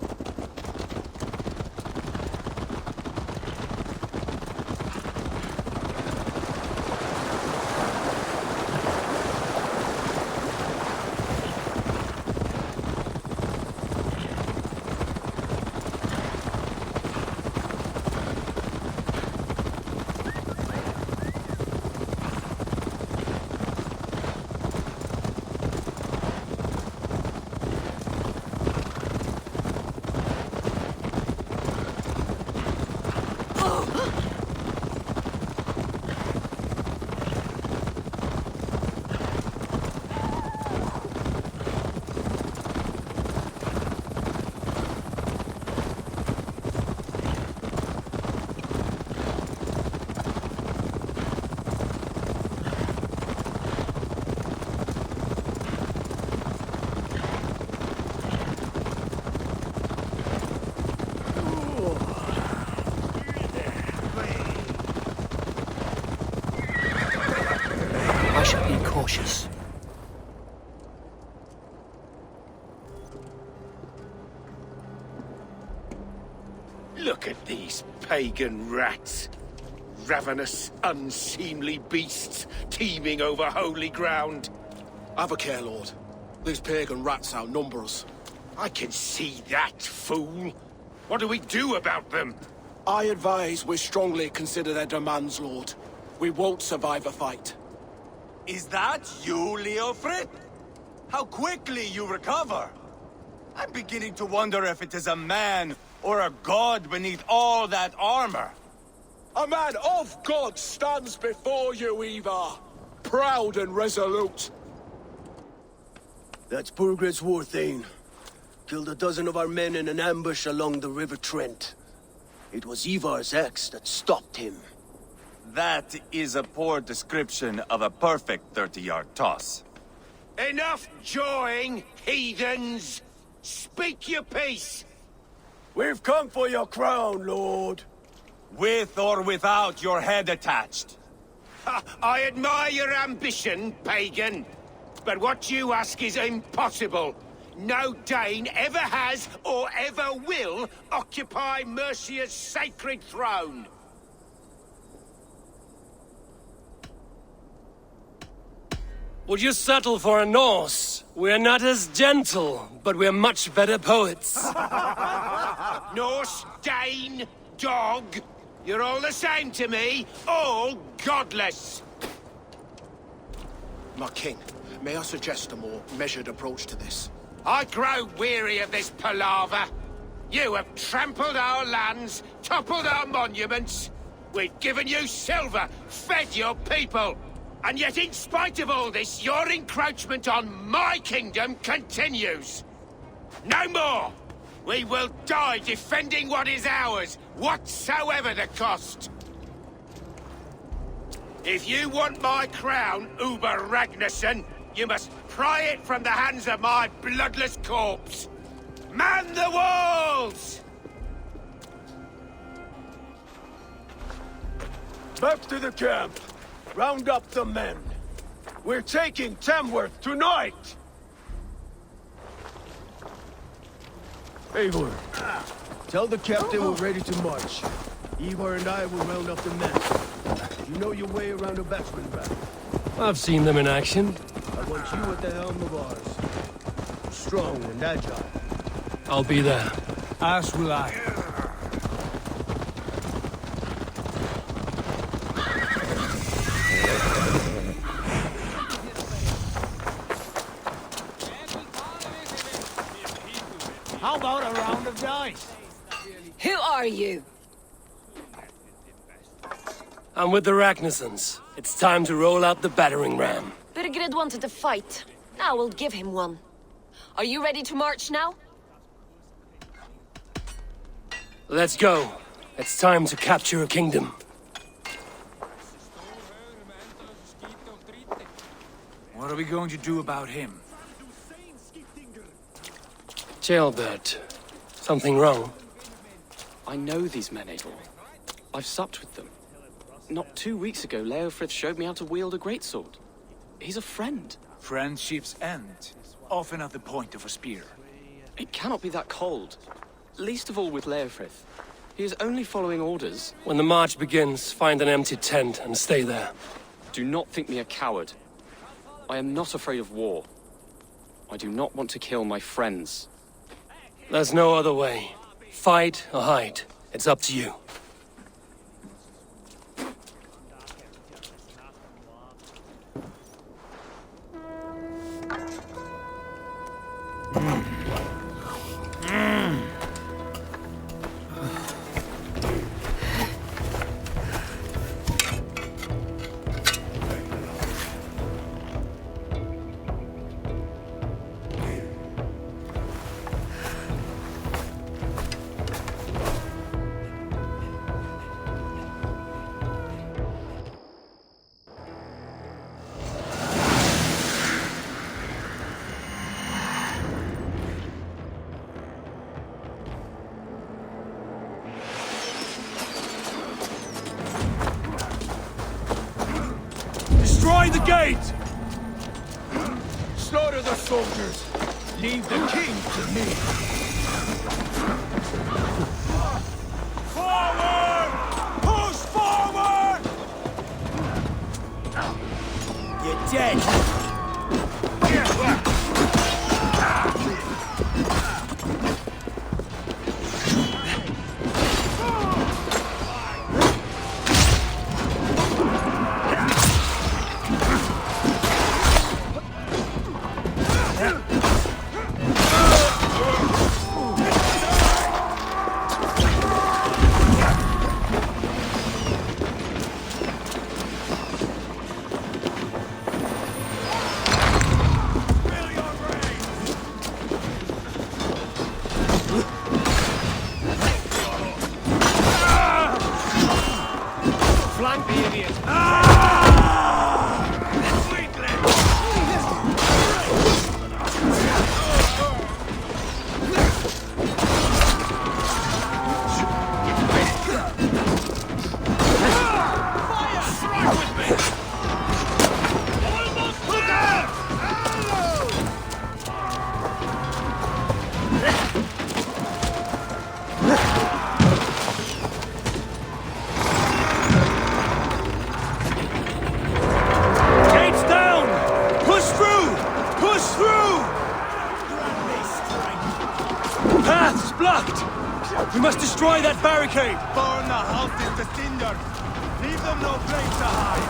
Cautious. Look at these pagan rats. Ravenous, unseemly beasts teeming over holy ground. Have a care, Lord. These pagan rats outnumber us. I can see that, fool. What do we do about them? I advise we strongly consider their demands, Lord. We won't survive a fight. Is that you, Leofrid? How quickly you recover! I'm beginning to wonder if it is a man or a god beneath all that armor. A man of God stands before you, Eivor. Proud and resolute. That's Burgred's Warthane. Killed a dozen of our men in an ambush along the River Trent. It was Eivor's axe that stopped him. That is a poor description of a perfect 30-yard toss. Enough jawing, heathens! Speak your piece! We've come for your crown, Lord. With or without your head attached. I admire your ambition, pagan. But what you ask is impossible. No Dane ever has or ever will occupy Mercia's sacred throne. Would you settle for a Norse? We're not as gentle, but we're much better poets. Norse, Dane, dog. You're all the same to me. All godless. My king, may I suggest a more measured approach to this? I grow weary of this palaver. You have trampled our lands, toppled our monuments. We've given you silver, fed your people. And yet, in spite of all this, your encroachment on my kingdom continues. No more! We will die defending what is ours, whatsoever the cost. If you want my crown, Uber Ragnarsson, you must pry it from the hands of my bloodless corpse. Man the walls! Back to the camp. Round up the men. We're taking Tamworth tonight! Eivor, tell the captain we're ready to march. Eivor and I will round up the men. You know your way around a batsman battle. I've seen them in action. I want you at the helm of ours. Strong and agile. I'll be there. As will I. How about a round of dice? Who are you? I'm with the Ragnarssons. It's time to roll out the battering ram. Burgred wanted to fight. Now we'll give him one. Are you ready to march now? Let's go. It's time to capture a kingdom. What are we going to do about him? Jailbird. Something wrong? I know these men, Eivor. I've supped with them. Not 2 weeks ago, Leofrith showed me how to wield a greatsword. He's a friend. Friendships end, often at the point of a spear. It cannot be that cold. Least of all with Leofrith. He is only following orders. When the march begins, find an empty tent and stay there. Do not think me a coward. I am not afraid of war. I do not want to kill my friends. There's no other way. Fight or hide. It's up to you. Destroy the gate! Slaughter the soldiers! Leave the king to me! Forward! Push forward! You're dead! We must destroy that barricade! Burn the houses to cinder! Leave them no place to hide!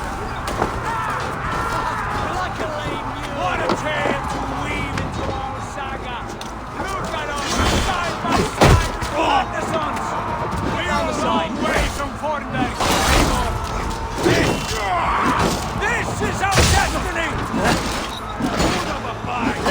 Like a lame mule. What a tale to weave into our saga! Look at us, side by side with the sons! We are a long way from Fornberg, Eivor! This is our destiny! Food of a bite!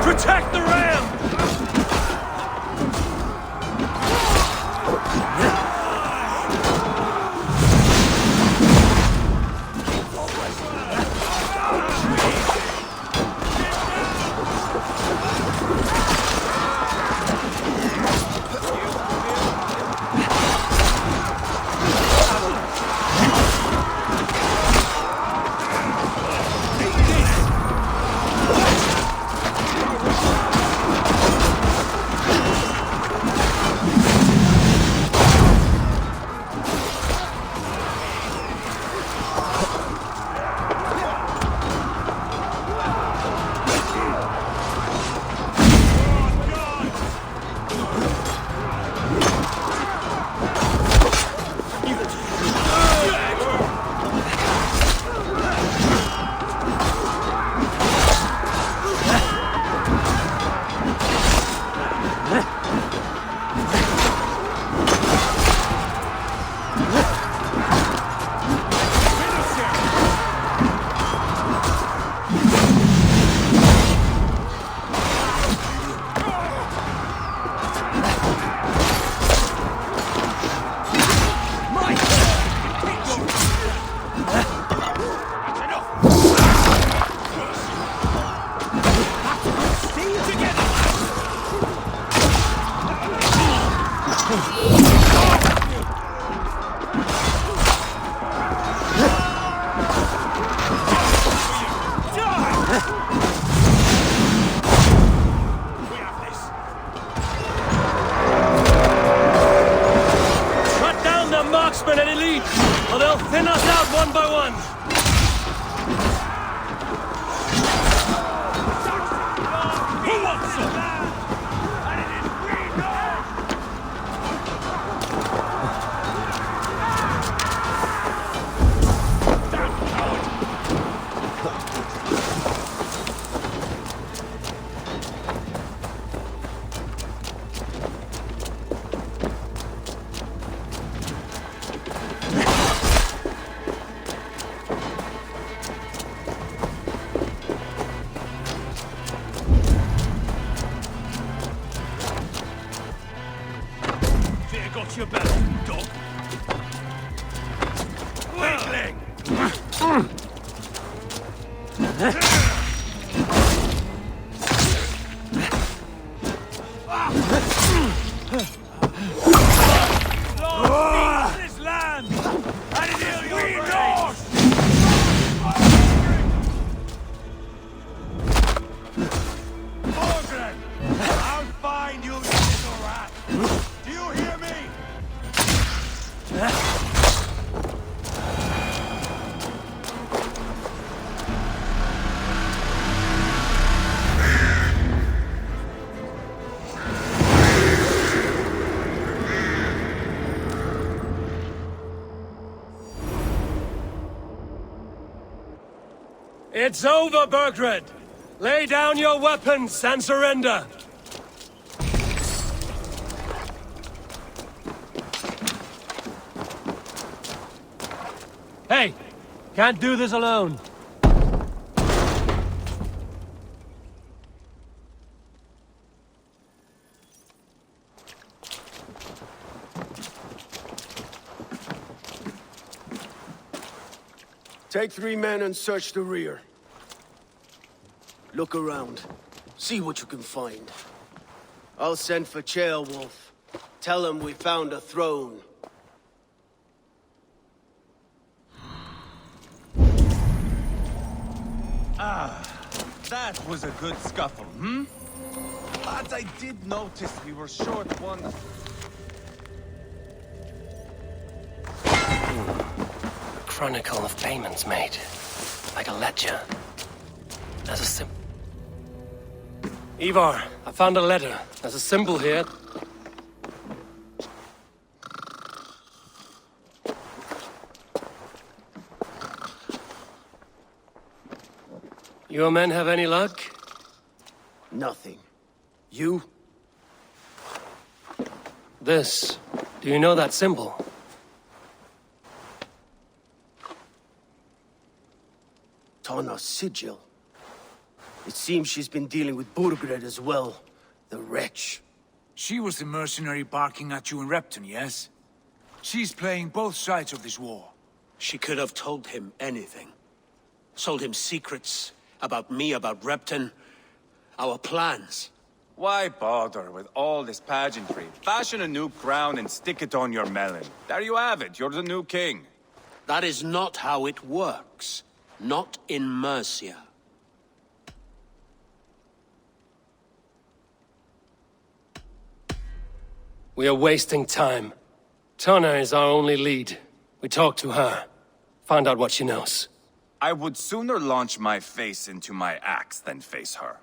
Protect the ram! They'll thin us out one by one! Who wants some? Got your back, dog. Weakling! Lord, this land! And it is we Norse! Morgan! I'll find you, you little rat! Do you hear me? It's over, Burgred! Lay down your weapons and surrender! Hey! Can't do this alone! Take 3 men and search the rear. Look around. See what you can find. I'll send for Beowulf. Tell him we found a throne. That was a good scuffle, hmm? But I did notice we were short one... Chronicle of payments made. Like a ledger. There's a Eivor, I found a letter. There's a symbol here. Your men have any luck? Nothing. You? This. Do you know that symbol? Tana's sigil. It seems she's been dealing with Burgred as well. The wretch. She was the mercenary barking at you in Repton, yes? She's playing both sides of this war. She could have told him anything. Sold him secrets about me, about Repton, our plans. Why bother with all this pageantry? Fashion a new crown and stick it on your melon. There you have it, you're the new king. That is not how it works. Not in Mercia. We are wasting time. Tana is our only lead. We talk to her. Find out what she knows. I would sooner launch my face into my axe than face her.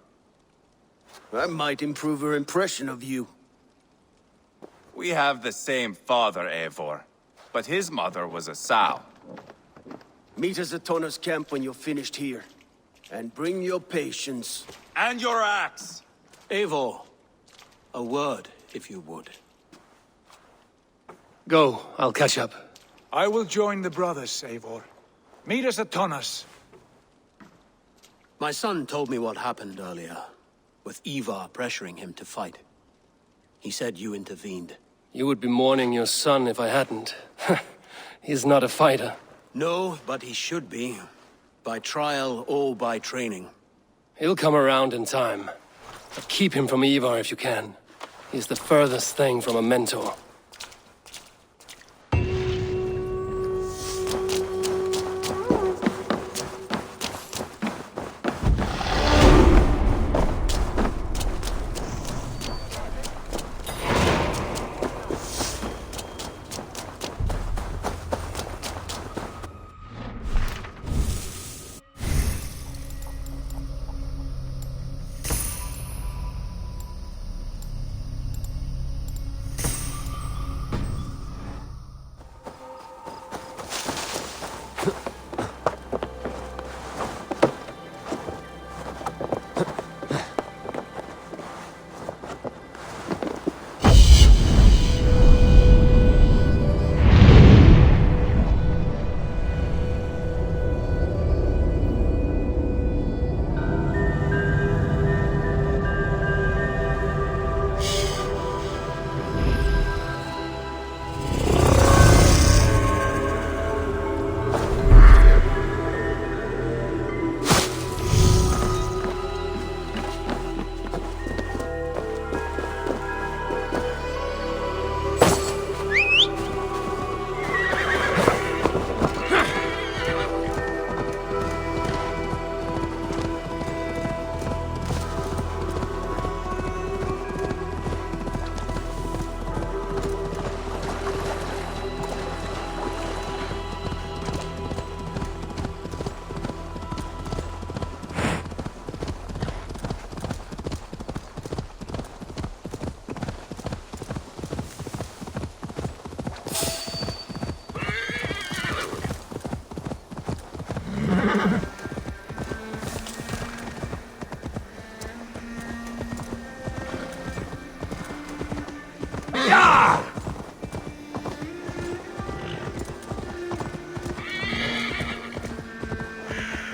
That might improve her impression of you. We have the same father, Eivor. But his mother was a sow. Meet us at Tana's camp when you're finished here. And bring your patience. And your axe! Eivor, a word, if you would. Go, I'll catch up. I will join the brothers, Eivor. Meet us at Tana's. My son told me what happened earlier, with Eivor pressuring him to fight. He said you intervened. You would be mourning your son if I hadn't. He's not a fighter. No, but he should be. By trial or by training. He'll come around in time. But keep him from Eivor if you can. He's the furthest thing from a mentor.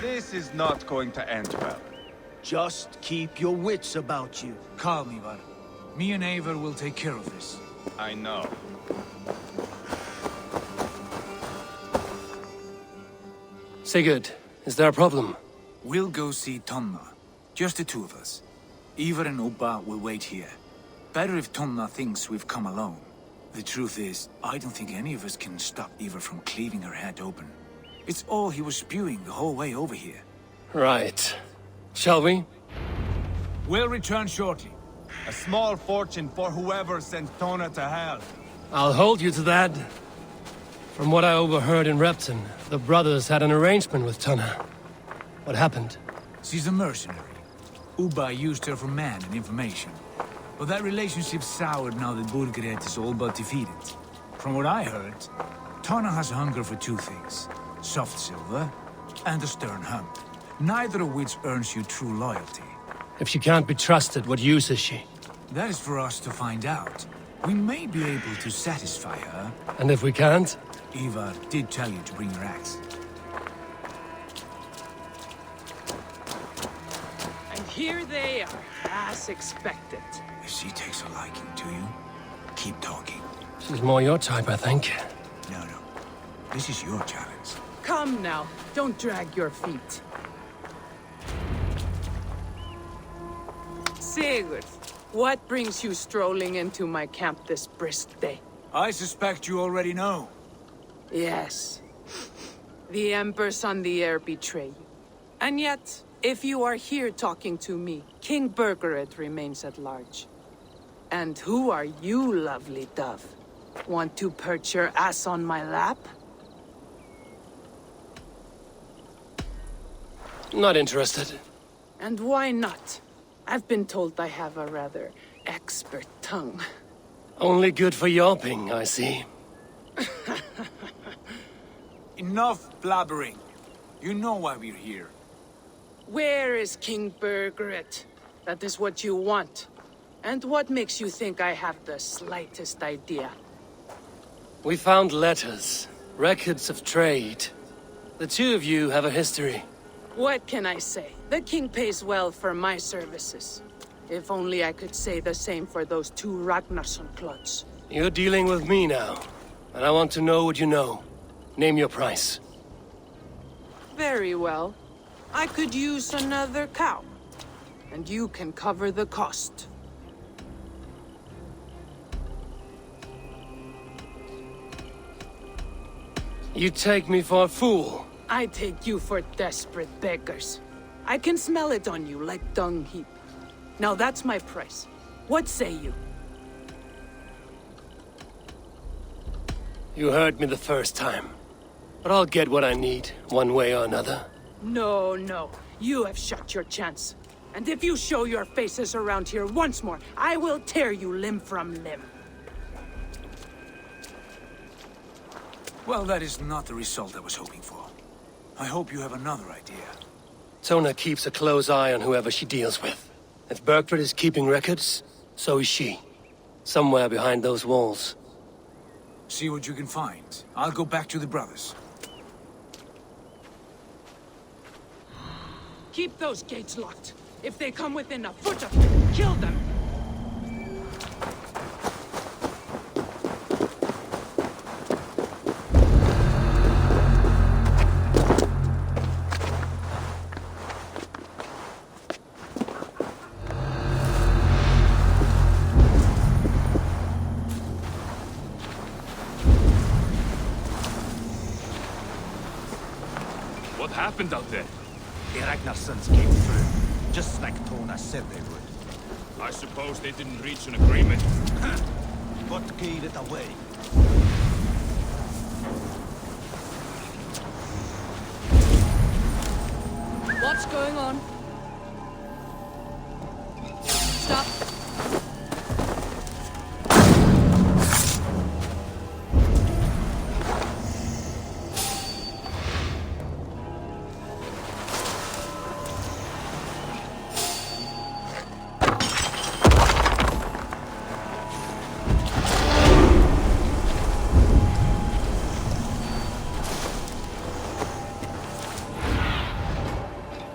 This is not going to end well. Just keep your wits about you. Calm, Ivar. Me and Eivor will take care of this. I know. Sigurd, is there a problem? We'll go see Tonna. Just the two of us. Ivar and Ubba will wait here. Better if Tonna thinks we've come alone. The truth is, I don't think any of us can stop Ivar from cleaving her head open. It's all he was spewing the whole way over here. Right. Shall we? We'll return shortly. A small fortune for whoever sent Tona to hell. I'll hold you to that. From what I overheard in Repton, the brothers had an arrangement with Tonna. What happened? She's a mercenary. Ubba used her for man and information. But that relationship soured now that Burgred is all but defeated. From what I heard, Tonna has hunger for two things. Soft silver and a stern hump. Neither of which earns you true loyalty. If she can't be trusted, what use is she? That is for us to find out. We may be able to satisfy her. And if we can't? Ivar did tell you to bring your axe. And here they are, as expected. If she takes a liking to you, keep talking. She's more your type, I think. No. This is your challenge. Come now, don't drag your feet. Sigurd, what brings you strolling into my camp this brisk day? I suspect you already know. Yes. The Embers on the air betray you. And yet, if you are here talking to me, King Burgred remains at large. And who are you, lovely dove? Want to perch your ass on my lap? Not interested. And why not? I've been told I have a rather expert tongue. Only good for yelping, I see. Enough blabbering. You know why we're here. Where is King Burgred? That is what you want. And what makes you think I have the slightest idea? We found letters, records of trade. The two of you have a history. What can I say? The king pays well for my services. If only I could say the same for those two Ragnarsson clods. You're dealing with me now, and I want to know what you know. Name your price. Very well. I could use another cow. And you can cover the cost. You take me for a fool. I take you for desperate beggars. I can smell it on you like dung heap. Now that's my price. What say you? You heard me the first time. But I'll get what I need, one way or another. No. You have shot your chance. And if you show your faces around here once more, I will tear you limb from limb. Well, that is not the result I was hoping for. I hope you have another idea. Tona keeps a close eye on whoever she deals with. If Burgred is keeping records, so is she. Somewhere behind those walls. See what you can find. I'll go back to the brothers. Keep those gates locked. If they come within a foot of me, kill them! happened out there? The Ragnarsons came through, just like Tona said they would. I suppose they didn't reach an agreement. What gave it away? What's going on? Stop.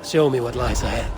Show me what lies ahead.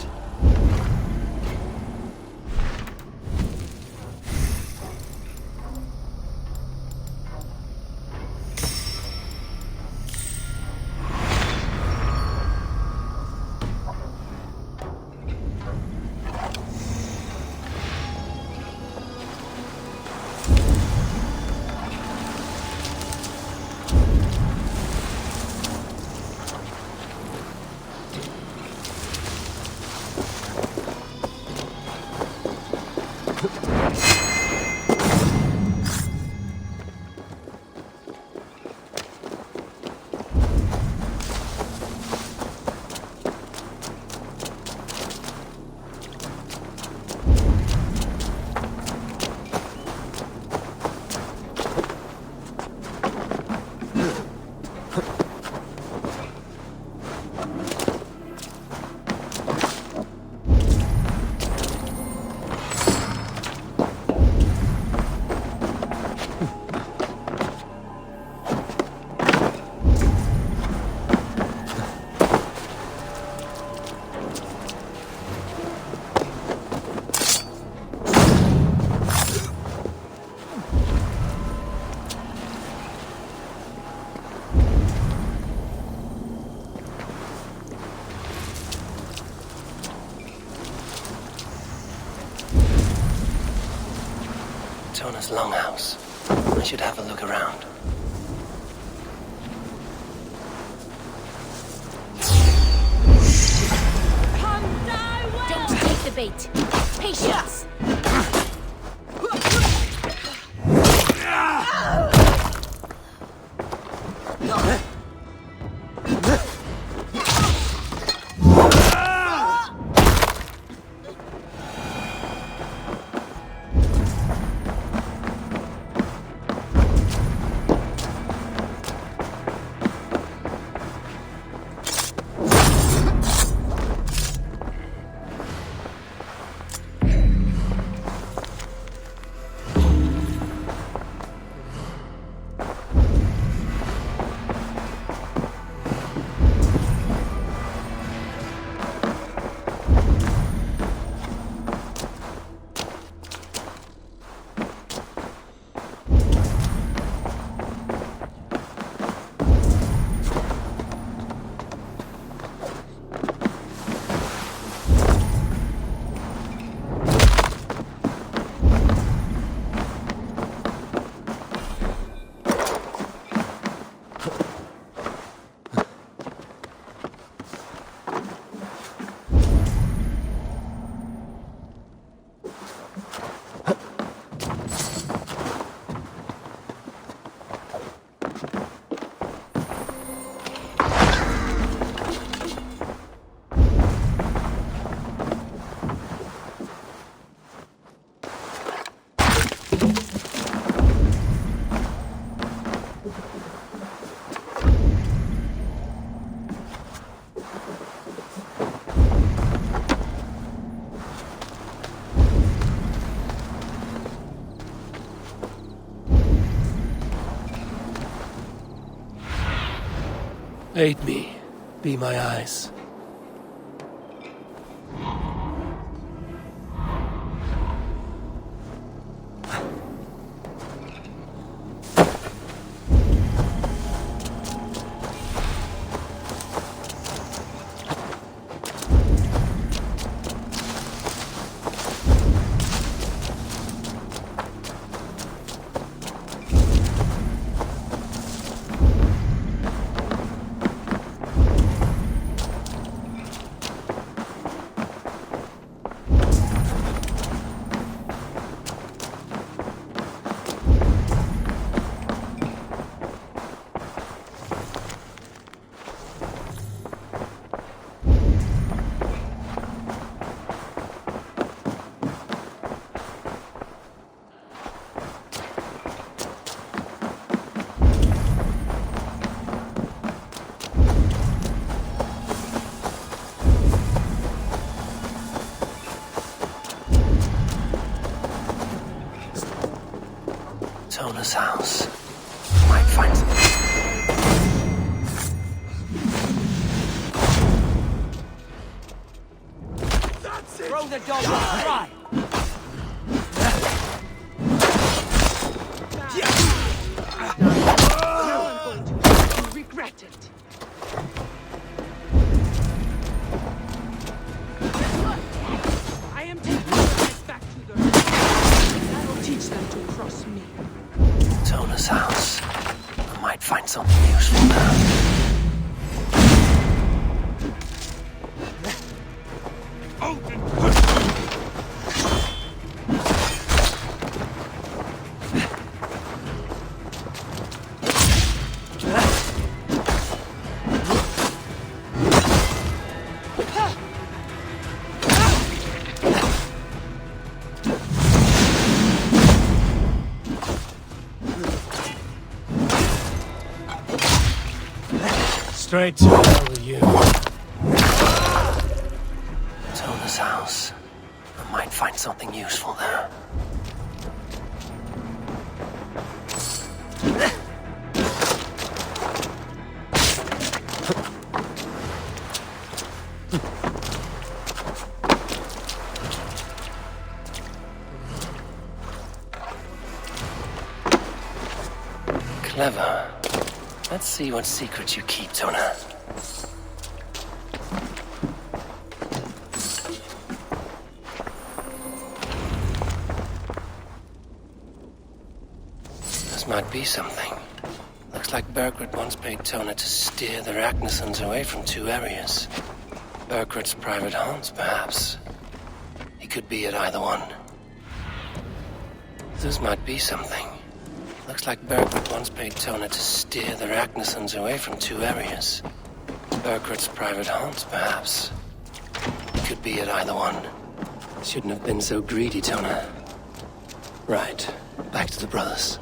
Tona's longhouse. I should have a look around. Don't take the bait. Patience. Aid me. Be my eyes. Tona's house. Might find something. Throw the dog and try! Regret it. I am taking the guys back to their house. That'll teach them to cross me. Tona's house. I might find something useful there. Straight to hell with you. Tona's house. I might find something useful there. Clever. Let's see what secrets you keep, Tona. This might be something. Looks like Berkrit once paid Tona to steer the Ragnarsons away from 2 areas. Berkrit's private haunts, perhaps. He could be at either one. This might be something. Looks like Berkrit once paid Tona to steer the Ragnarsons away from 2 areas. Berkrit's private haunts, perhaps. Could be at either one. Shouldn't have been so greedy, Tona. Right, back to the brothers.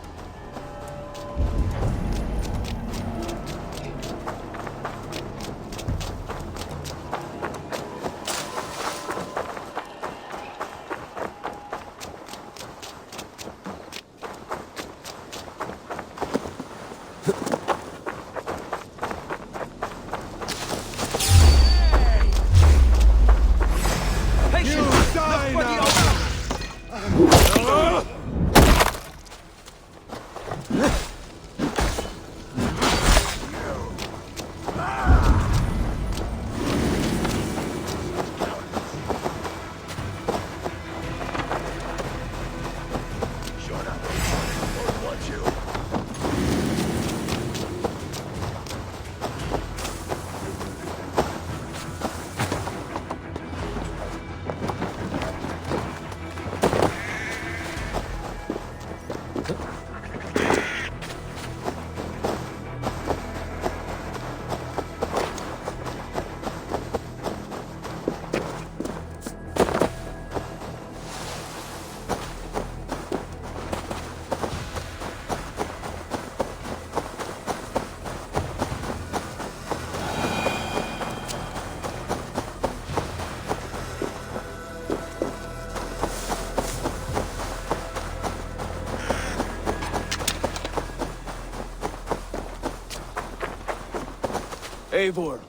Eivor,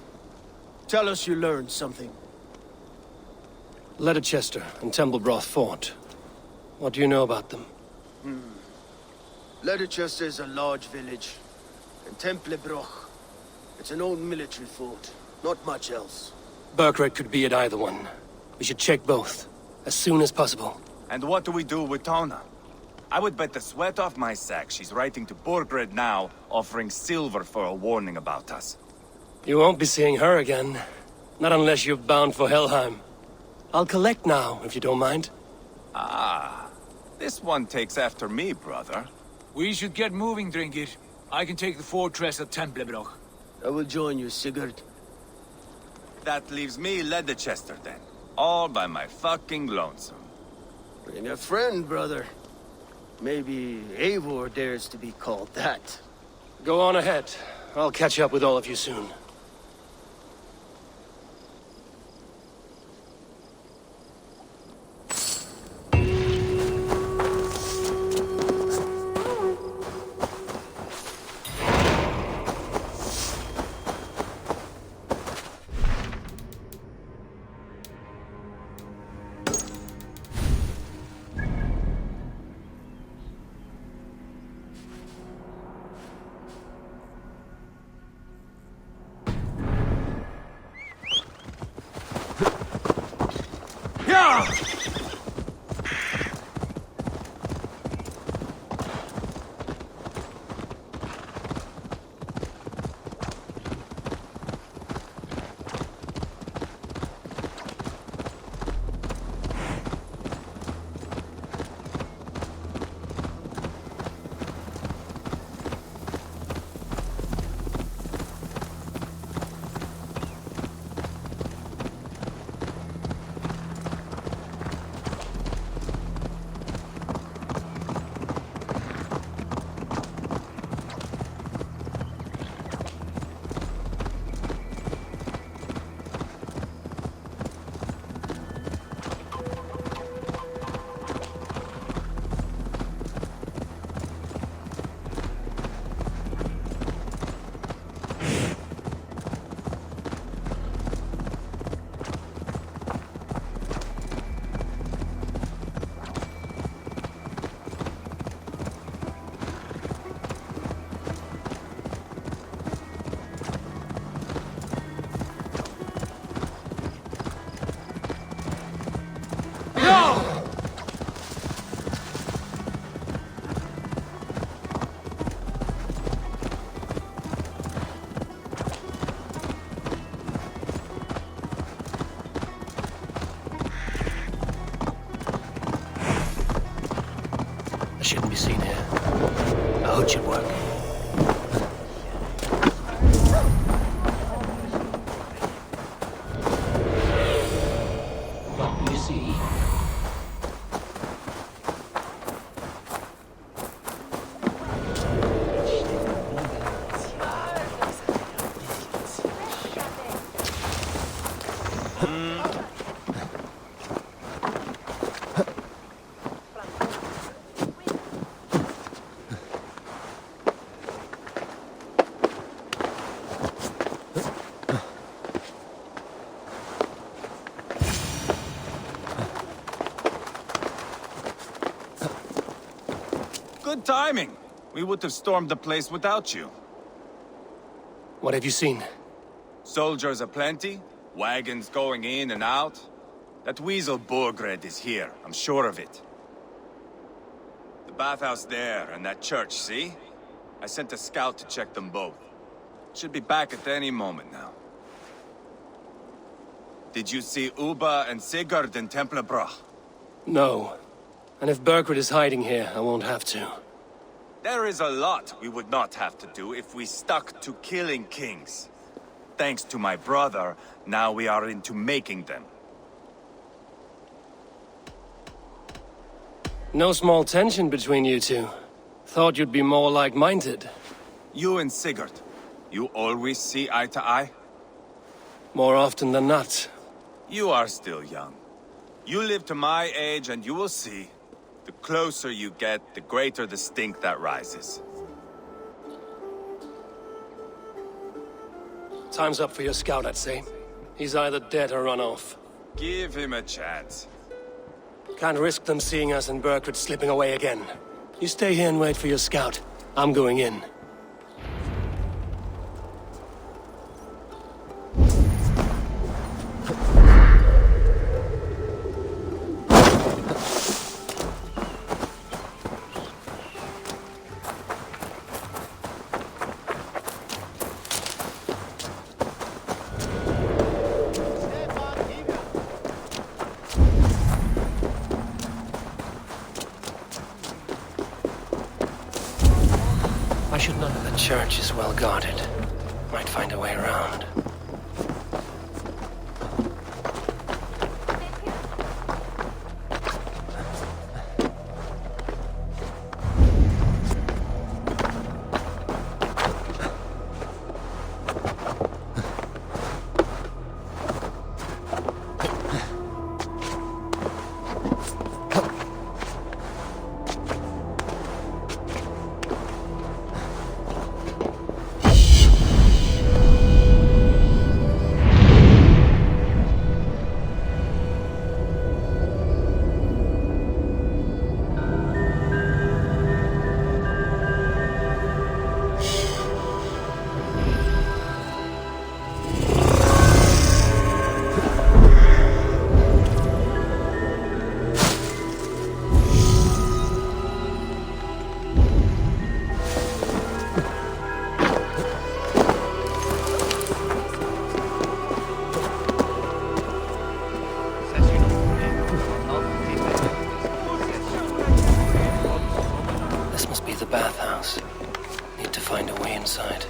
tell us you learned something. Leicester and Templebroth fought. What do you know about them? Leicester is a large village. And Templebroch, it's an old military fort. Not much else. Berkrit could be at either one. We should check both, as soon as possible. And what do we do with Tona? I would bet the sweat off my sack she's writing to Borgred now, offering silver for a warning about us. You won't be seeing her again. Not unless you're bound for Helheim. I'll collect now, if you don't mind. Ah, this one takes after me, brother. We should get moving, Drinkir. I can take the fortress of Templebroch. I will join you, Sigurd. That leaves me Leicester then. All by my fucking lonesome. Bring a friend, brother. Maybe Eivor dares to be called that. Go on ahead. I'll catch up with all of you soon. I shouldn't be seen here. A hood should work. What do you see? Good timing. We would have stormed the place without you. What have you seen? Soldiers aplenty, wagons going in and out. That weasel Borgred is here, I'm sure of it. The bathhouse there and that church, see? I sent a scout to check them both. Should be back at any moment now. Did you see Uba and Sigurd in Templebroch? No. And if Berkred is hiding here, I won't have to. There is a lot we would not have to do if we stuck to killing kings. Thanks to my brother, now we are into making them. No small tension between you two. Thought you'd be more like-minded. You and Sigurd, you always see eye to eye? More often than not. You are still young. You live to my age and you will see. The closer you get, the greater the stink that rises. Time's up for your scout, I'd say. He's either dead or run off. Give him a chance. Can't risk them seeing us and Berkred slipping away again. You stay here and wait for your scout. I'm going in. I should know that the church is well guarded. Might find a way around. Bathhouse. Need to find a way inside.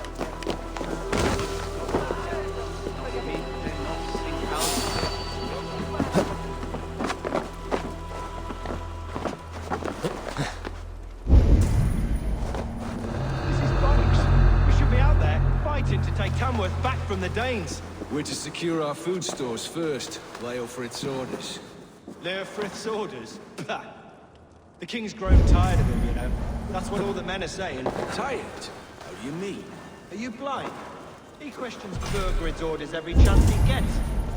To take Tamworth back from the Danes. We're to secure our food stores first. Leofrith's orders. Leofrith's orders? Bah! The king's grown tired of him, you know. That's what all the men are saying. Tired? How do you mean? Are you blind? He questions Bergred's orders every chance he gets.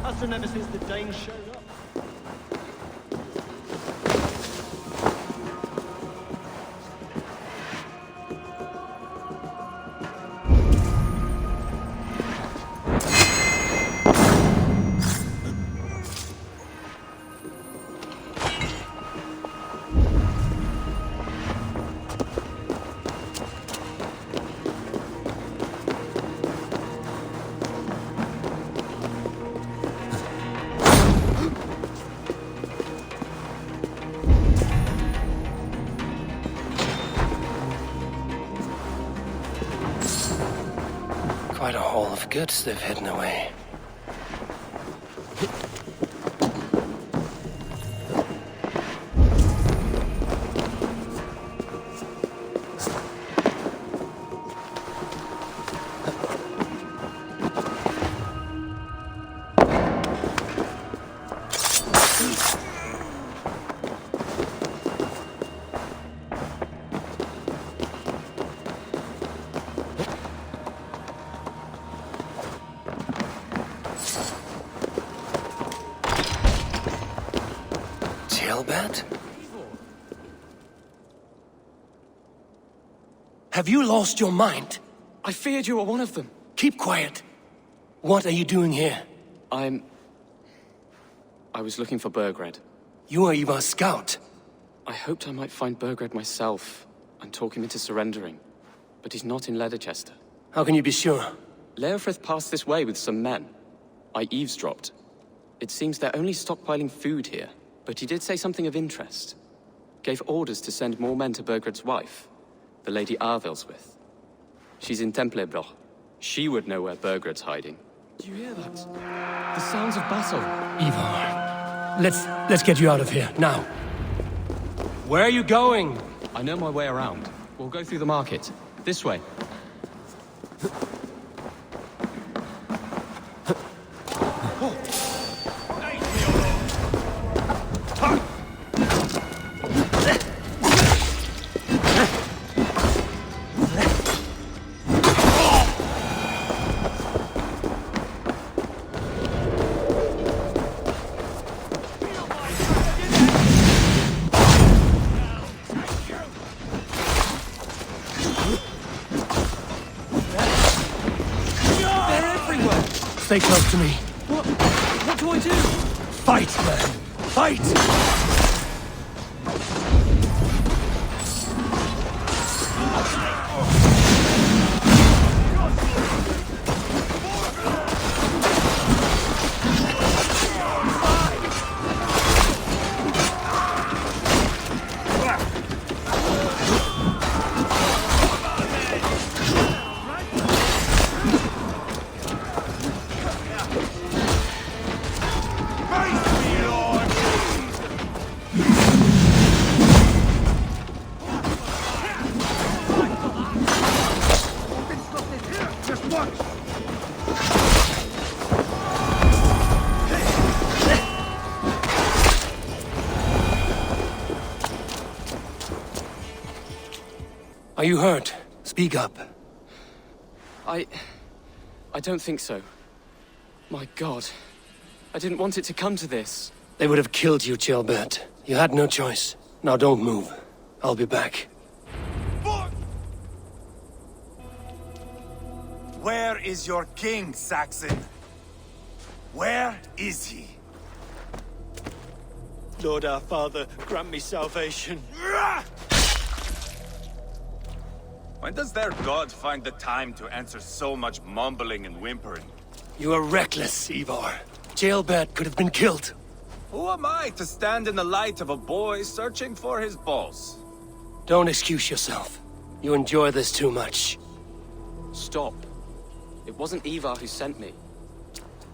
Has done ever since the Danes showed up. Quite a haul of goods they've hidden away. Have you lost your mind? I feared you were one of them. Keep quiet. What are you doing here? I was looking for Burgred. You are Eivor's scout. I hoped I might find Burgred myself and talk him into surrendering. But he's not in Leatherchester. How can you be sure? Leofrith passed this way with some men. I eavesdropped. It seems they're only stockpiling food here, but he did say something of interest. Gave orders to send more men to Burgred's wife, the Lady Arvelswith. She's in Explorable. She would know where Burgred's hiding. Do you hear that? The sounds of battle. Eivor, let's get you out of here, now. Where are you going? I know my way around. We'll go through the market. This way. Stay close to me. What do I do? Fight, man! Fight! Are you hurt? Speak up. I don't think so. My God. I didn't want it to come to this. They would have killed you, Ceolbert. You had no choice. Now don't move. I'll be back. Where is your king, Saxon? Where is he? Lord our Father, grant me salvation. When does their god find the time to answer so much mumbling and whimpering? You are reckless, Eivor. Ceolbert could have been killed. Who am I to stand in the light of a boy searching for his boss? Don't excuse yourself. You enjoy this too much. Stop. It wasn't Eivor who sent me.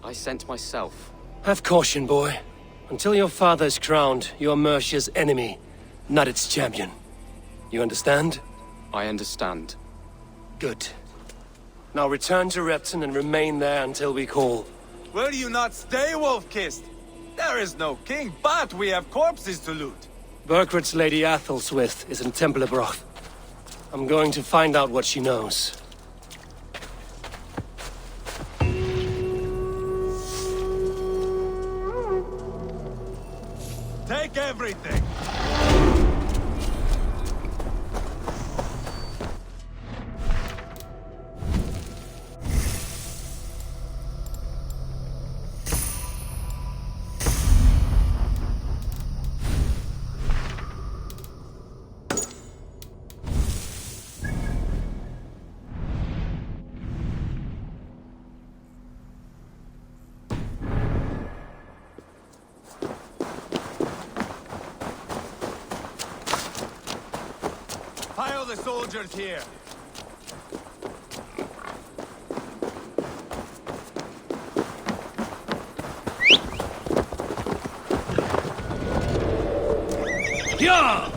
I sent myself. Have caution, boy. Until your father's crowned, you are Mercia's enemy, not its champion. You understand? I understand. Good. Now return to Repton and remain there until we call. Will you not stay, Wolf-Kissed? There is no king, but we have corpses to loot. Burgred's Lady Athelstwith is in Explorable. I'm going to find out what she knows. Take everything! Pile the soldiers here. Yeah!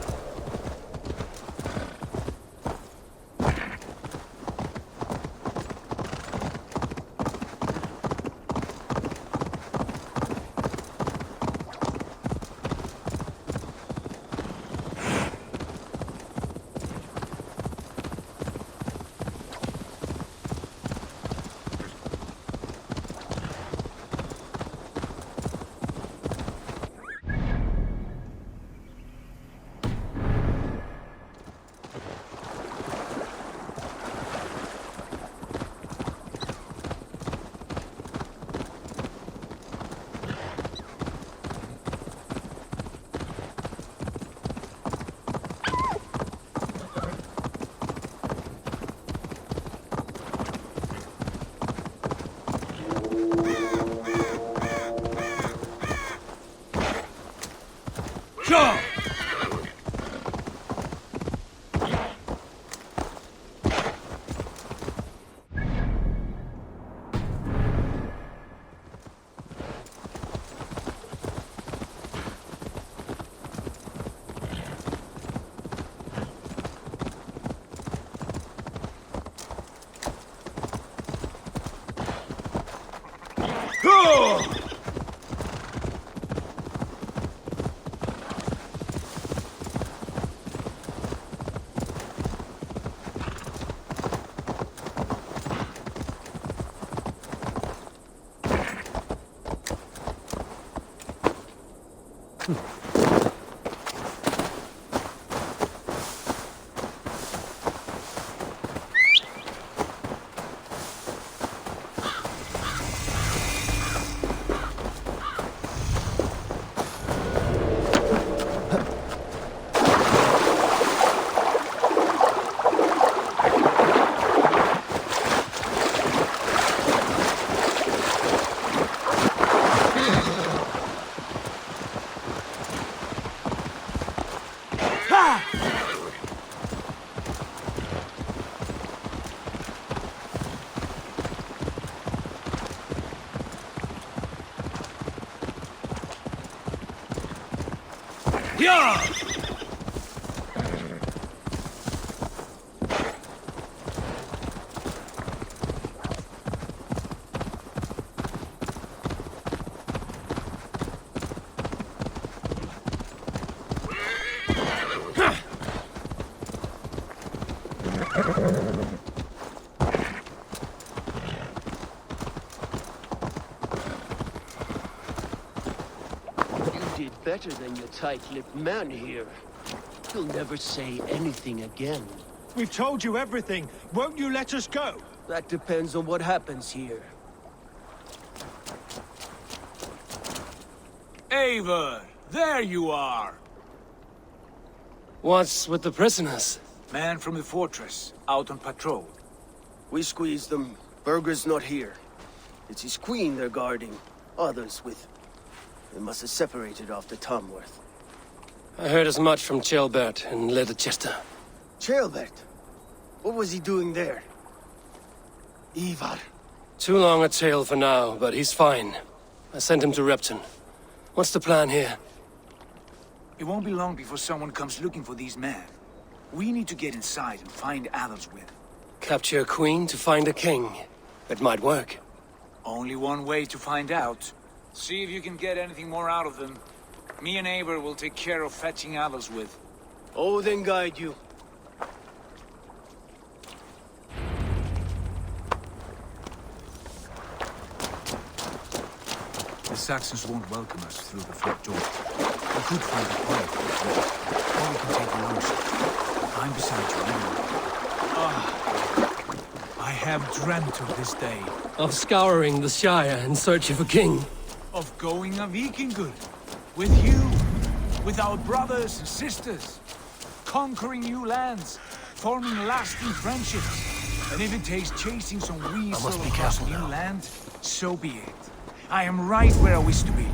Sure! Yeah! You did better than your tight-lipped man here. He'll never say anything again. We've told you everything. Won't you let us go? That depends on what happens here. Eivor, there you are. What's with the prisoners? Man from the fortress, out on patrol. We squeezed them. Berger's not here. It's his queen they're guarding. Others with... They must have separated after Tamworth. I heard as much from Ceolbert in Winchester. Ceolbert? What was he doing there? Ivar. Too long a tale for now, but he's fine. I sent him to Repton. What's the plan here? It won't be long before someone comes looking for these men. We need to get inside and find Adalswith. Capture a queen to find a king. It might work. Only one way to find out. See if you can get anything more out of them. Me and Eivor will take care of fetching Adalswith. Odin guide you. The Saxons won't welcome us through the front door. We could find a quiet place, or we can take a long shot. I'm beside you anyway. I have dreamt of this day. Of scouring the Shire in search of a king. Of going a Vikingur. With you. With our brothers and sisters. Conquering new lands. Forming lasting friendships. And if it takes chasing some weasel across new land, so be it. I am right where I wish to be.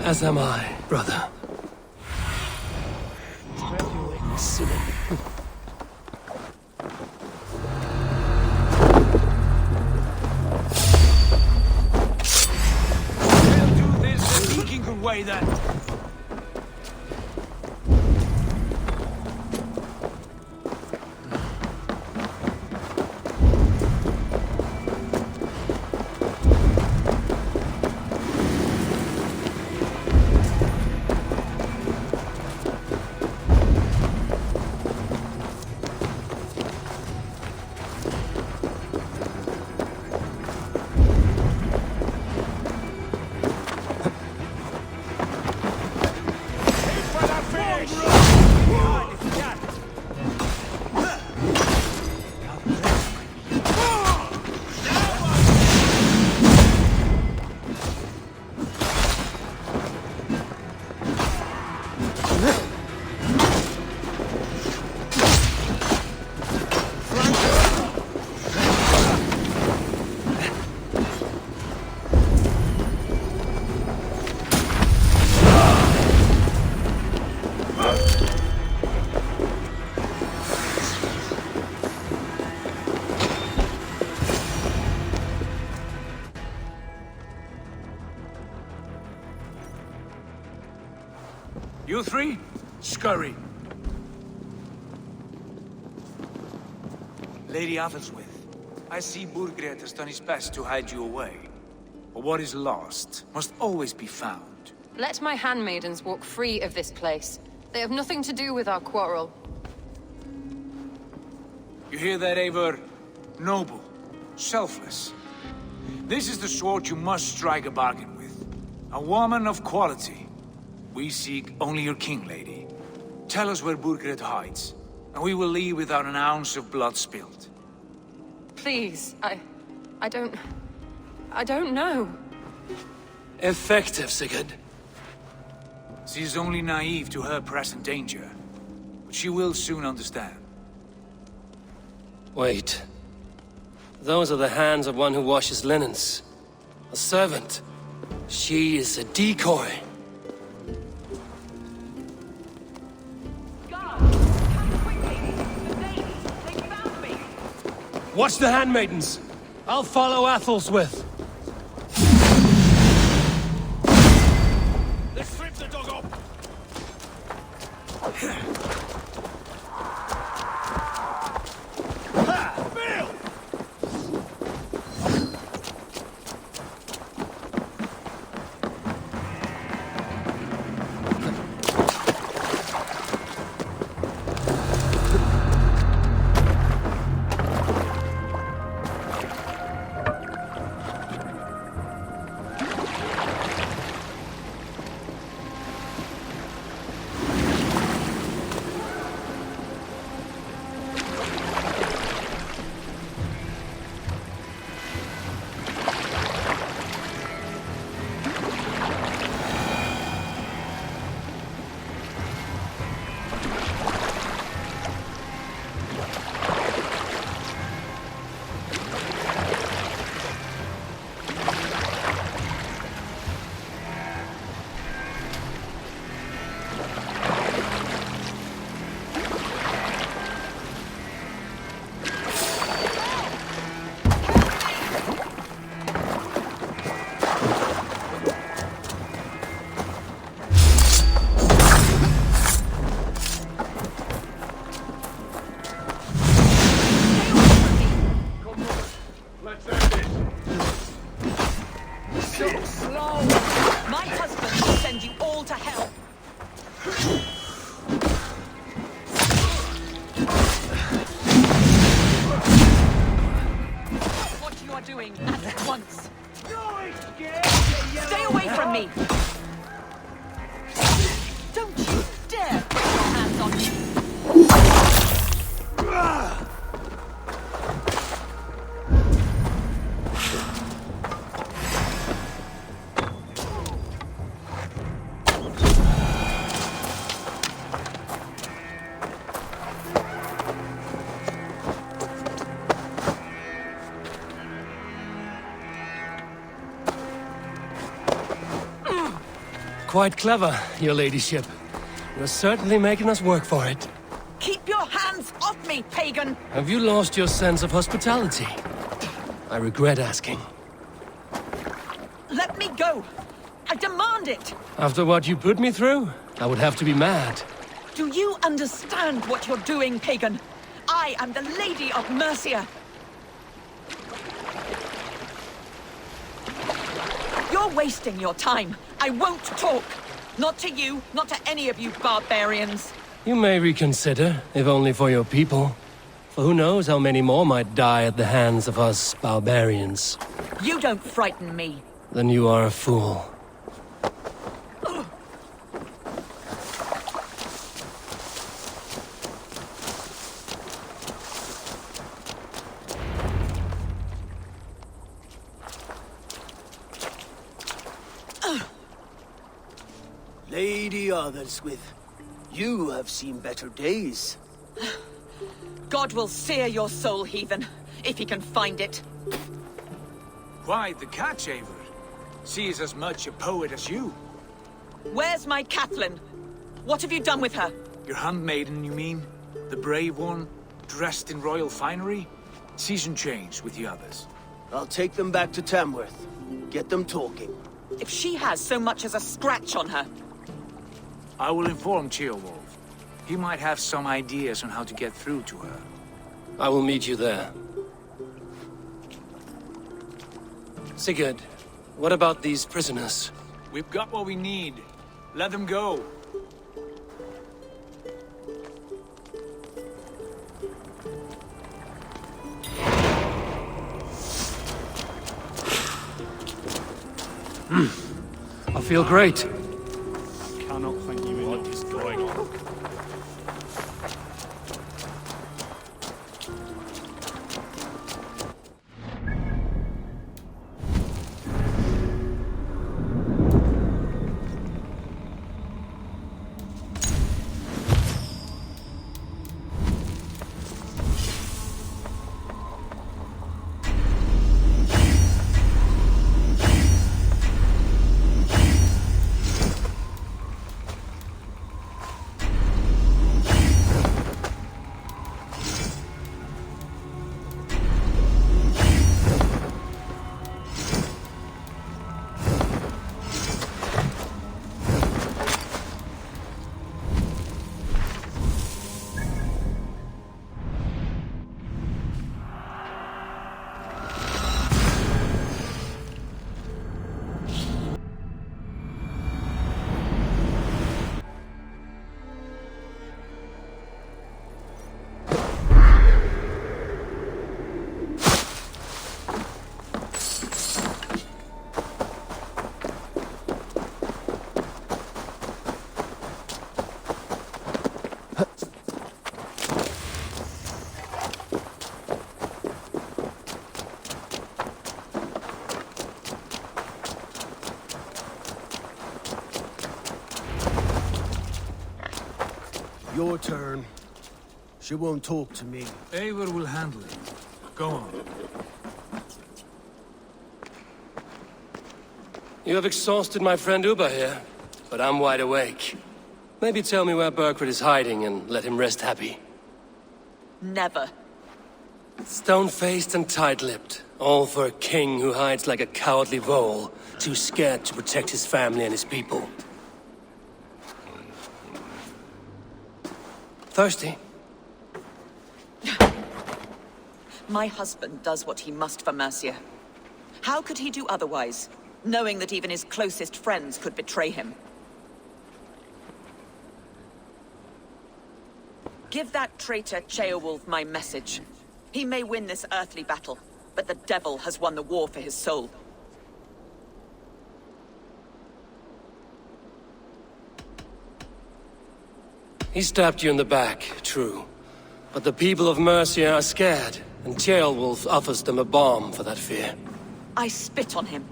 As am I, brother. We'll do this the Vikingur way then. You three, scurry. Lady Athelswith, I see Burgred has done his best to hide you away. But what is lost must always be found. Let my handmaidens walk free of this place. They have nothing to do with our quarrel. You hear that, Eivor? Noble, selfless. This is the sword you must strike a bargain with. A woman of quality. We seek only your king, lady. Tell us where Burgred hides, and we will leave without an ounce of blood spilled. Please, I don't know. Effective, Sigurd. She is only naive to her present danger, but she will soon understand. Wait. Those are the hands of one who washes linens. A servant. She is a decoy. Watch the handmaidens. I'll follow Athelswith. Let's strip the dog up. Stay away from me! Don't you dare put your hands on me! Quite clever, your ladyship. You're certainly making us work for it. Keep your hands off me, pagan! Have you lost your sense of hospitality? I regret asking. Let me go! I demand it! After what you put me through, I would have to be mad. Do you understand what you're doing, pagan? I am the Lady of Mercia. You're wasting your time. I won't talk. Not to you, not to any of you barbarians. You may reconsider, if only for your people. For who knows how many more might die at the hands of us barbarians. You don't frighten me. Then you are a fool. Lady Athelswith, you have seen better days. God will sear your soul, heathen, if he can find it. Quite the catch, Eivor. She is as much a poet as you. Where's my Catelyn? What have you done with her? Your handmaiden, you mean? The brave one, dressed in royal finery? Season change with the others. I'll take them back to Tamworth. Get them talking. If she has so much as a scratch on her, I will inform Ceolwulf. He might have some ideas on how to get through to her. I will meet you there. Sigurd, what about these prisoners? We've got what we need. Let them go. I feel great. Cannot thank you enough. What is going on? Your turn. She won't talk to me. Eivor will handle it. Go on. You have exhausted my friend Uber here, but I'm wide awake. Maybe tell me where Berkred is hiding and let him rest happy. Never. Stone-faced and tight-lipped. All for a king who hides like a cowardly vole, too scared to protect his family and his people. Thirsty? My husband does what he must for Mercia. How could he do otherwise, knowing that even his closest friends could betray him? Give that traitor Ceolwulf my message. He may win this earthly battle, but the devil has won the war for his soul. He stabbed you in the back, true. But the people of Mercia are scared, and Ceolwulf offers them a balm for that fear. I spit on him.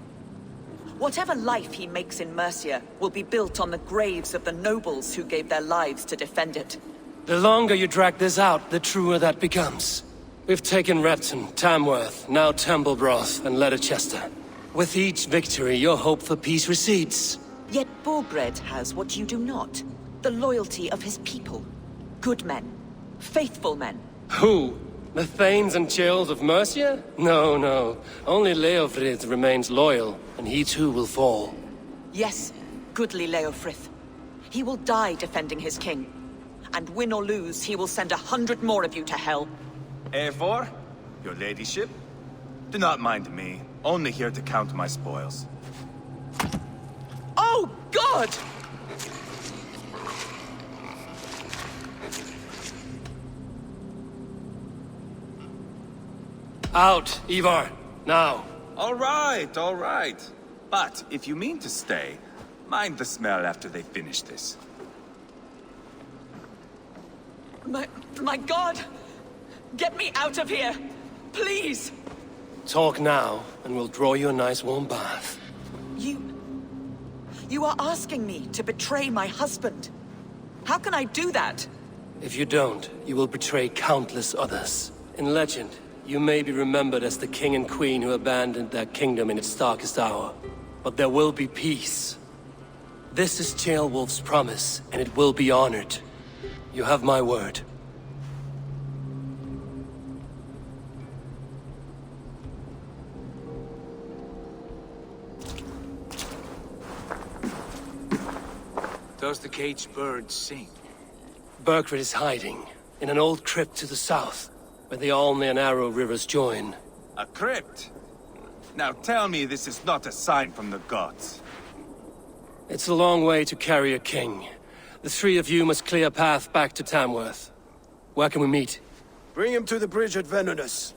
Whatever life he makes in Mercia will be built on the graves of the nobles who gave their lives to defend it. The longer you drag this out, the truer that becomes. We've taken Repton, Tamworth, now Templebroth, and Leicester. With each victory, your hope for peace recedes. Yet Borgred has what you do not. The loyalty of his people. Good men. Faithful men. Who? The Thanes and Chills of Mercia? No, no. Only Leofrid remains loyal, and he too will fall. Yes, goodly Leofrith. He will die defending his king. And win or lose, he will send 100 more of you to hell. Eivor, your ladyship? Do not mind me. Only here to count my spoils. Oh, God! Out, Eivor. Now. All right. But if you mean to stay, mind the smell after they finish this. My God! Get me out of here! Please! Talk now, and we'll draw you a nice warm bath. You are asking me to betray my husband. How can I do that? If you don't, you will betray countless others. In legend, you may be remembered as the king and queen who abandoned their kingdom in its darkest hour. But there will be peace. This is Ceolwulf's promise, and it will be honored. You have my word. Does the caged bird sing? Bergred is hiding in an old crypt to the south, where the Alne and Arrow rivers join. A crypt? Now tell me this is not a sign from the gods. It's a long way to carry a king. The three of you must clear a path back to Tamworth. Where can we meet? Bring him to the bridge at Venonus.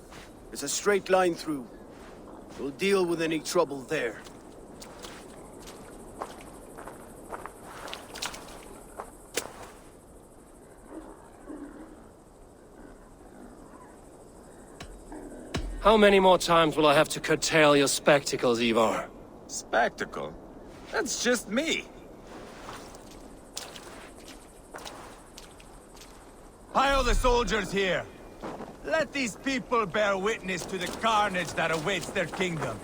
It's a straight line through. We'll deal with any trouble there. How many more times will I have to curtail your spectacles, Eivor? Spectacle? That's just me. Pile the soldiers here. Let these people bear witness to the carnage that awaits their kingdom.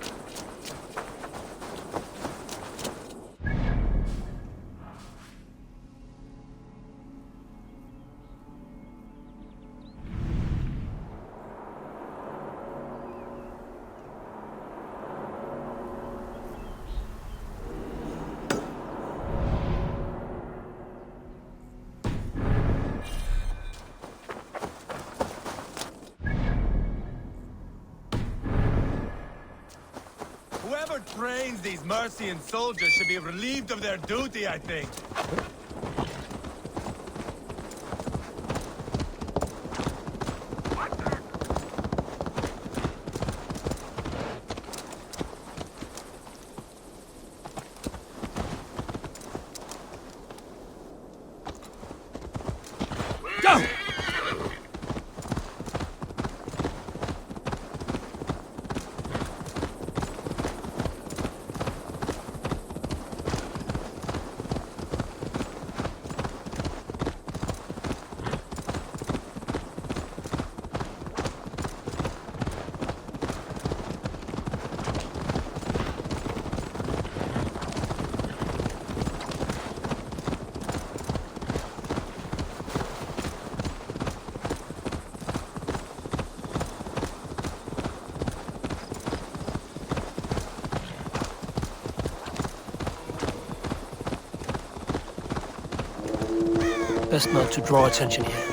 Whoever trains these Mercian soldiers should be relieved of their duty, I think. Go! Best not to draw attention here.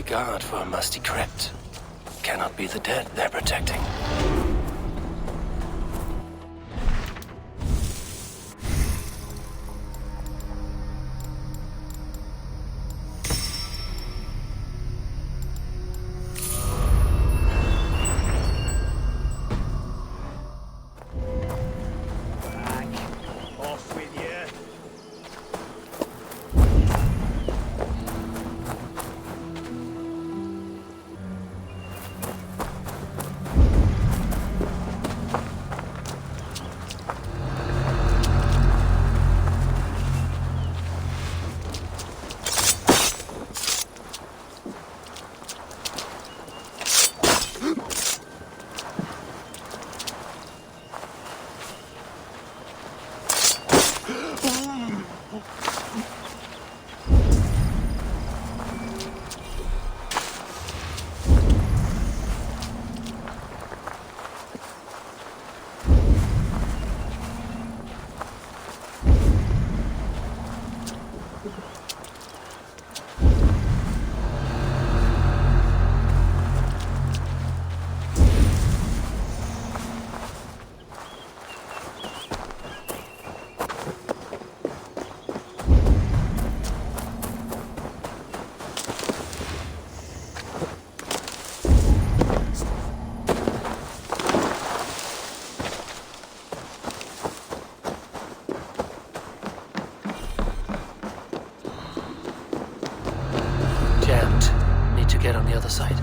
Guard for a musty crypt. Cannot be the dead they're protecting. Off with you. get on the other side.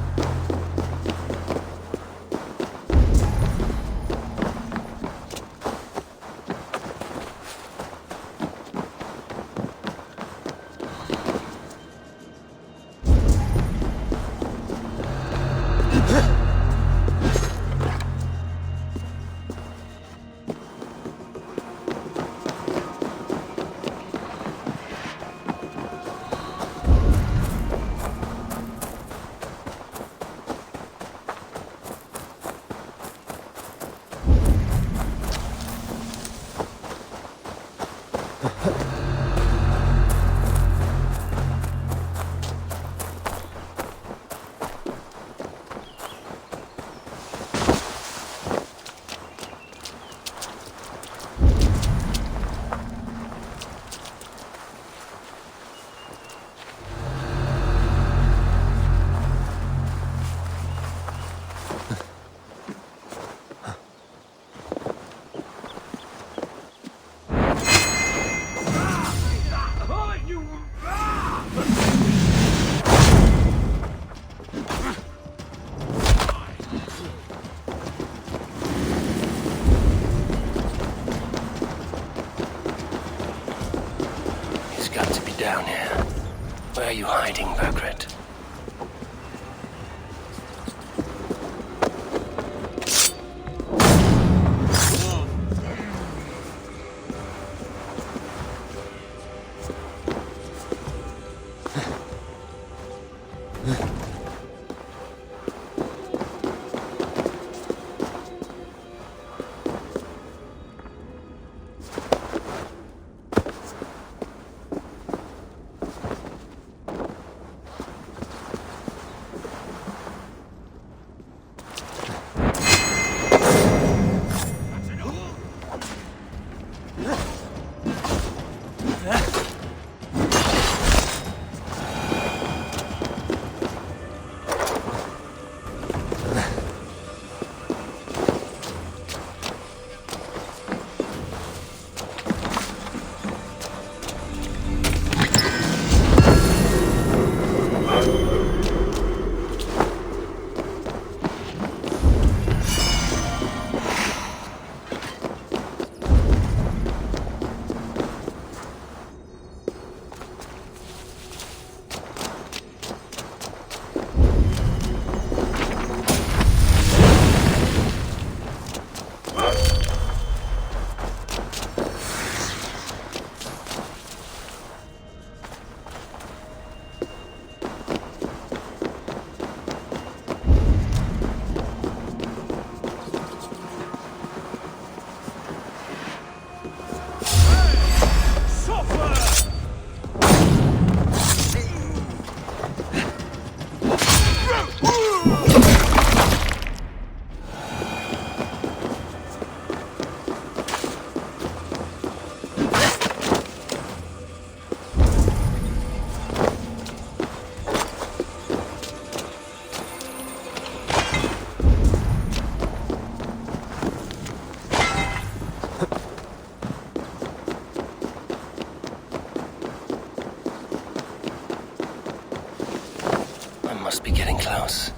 Down here. Where are you hiding, Bergred? Must be getting close.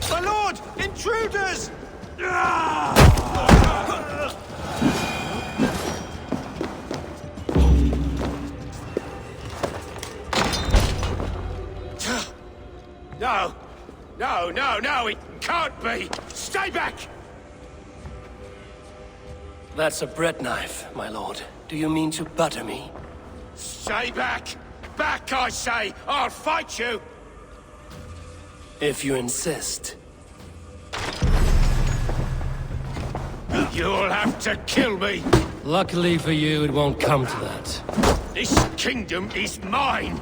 My lord! Intruders! No! No, no, no! It can't be! Stay back! That's a bread knife, my lord. Do you mean to butter me? Stay back! Back, I say! I'll fight you! If you insist. You'll have to kill me! Luckily for you, it won't come to that. This kingdom is mine!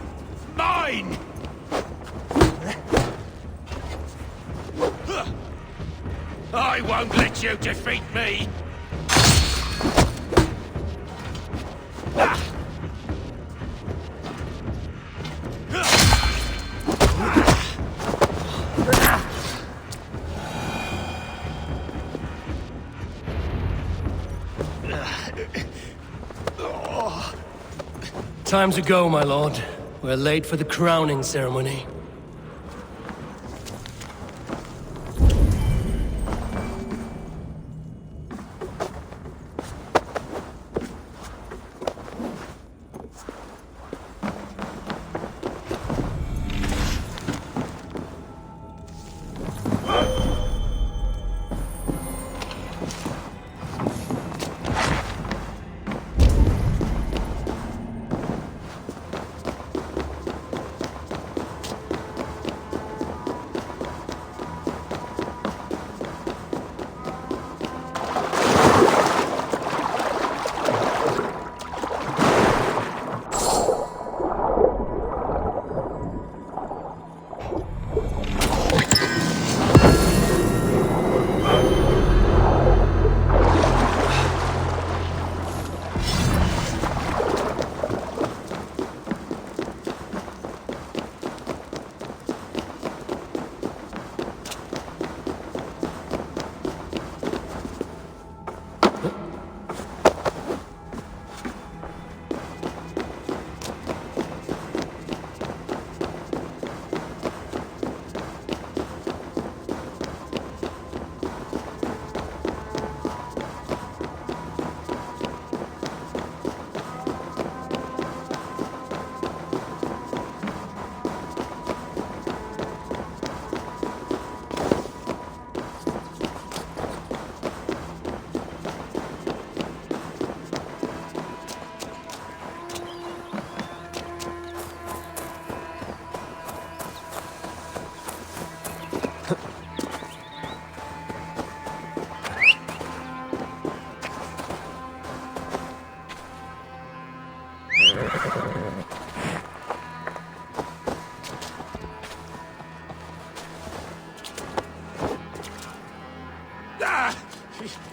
Mine! I won't let you defeat me! Time to go, my lord. We're late for the crowning ceremony.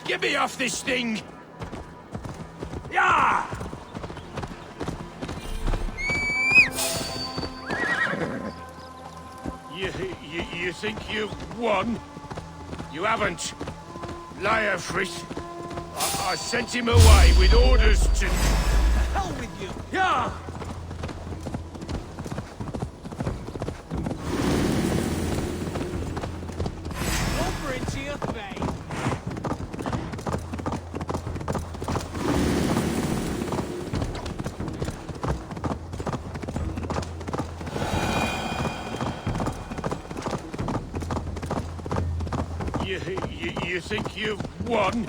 Get me off this thing! Yeah! You think you've won? You haven't. Liar, Frith. I sent him away with orders to... The hell with you! Yeah! Over into your face! You think you've won?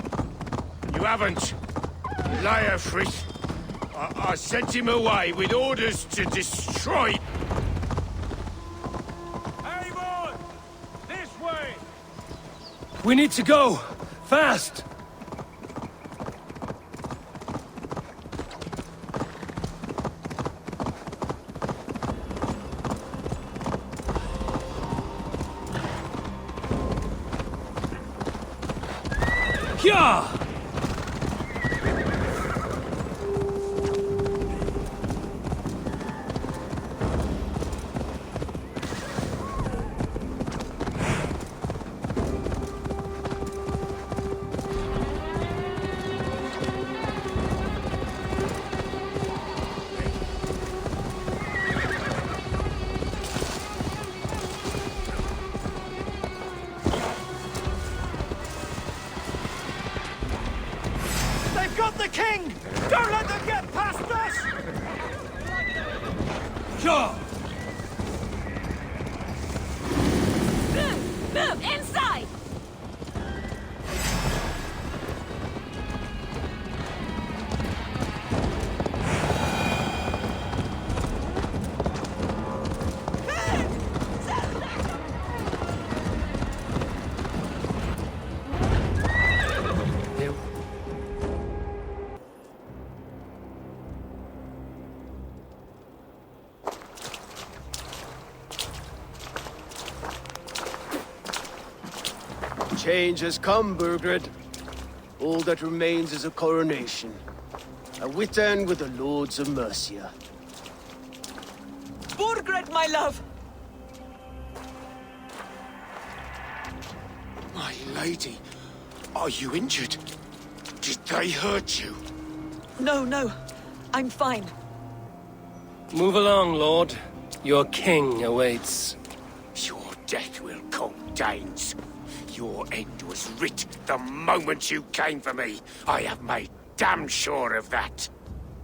You haven't. Liar, Frith. I sent him away with orders to destroy... Eivor! This way! We need to go! Fast! Yeah! Got the king! Don't let them get past us! Sure! Move! Move! Inside! change has come, Burgred. All that remains is a coronation. A witan with the lords of Mercia. Burgred, my love! My lady, are you injured? Did they hurt you? No, no. I'm fine. Move along, Lord. Your king awaits. Your death will come, Danes. Your end was writ the moment you came for me. I have made damn sure of that.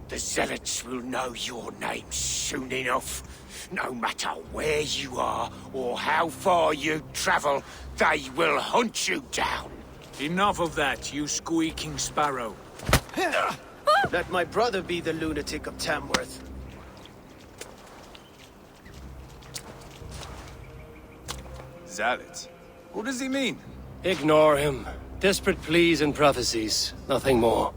The zealots will know your name soon enough. No matter where you are or how far you travel, they will hunt you down. Enough of that, you squeaking sparrow. Let my brother be the lunatic of Tamworth. Zealots? Who does he mean? Ignore him. Desperate pleas and prophecies. Nothing more.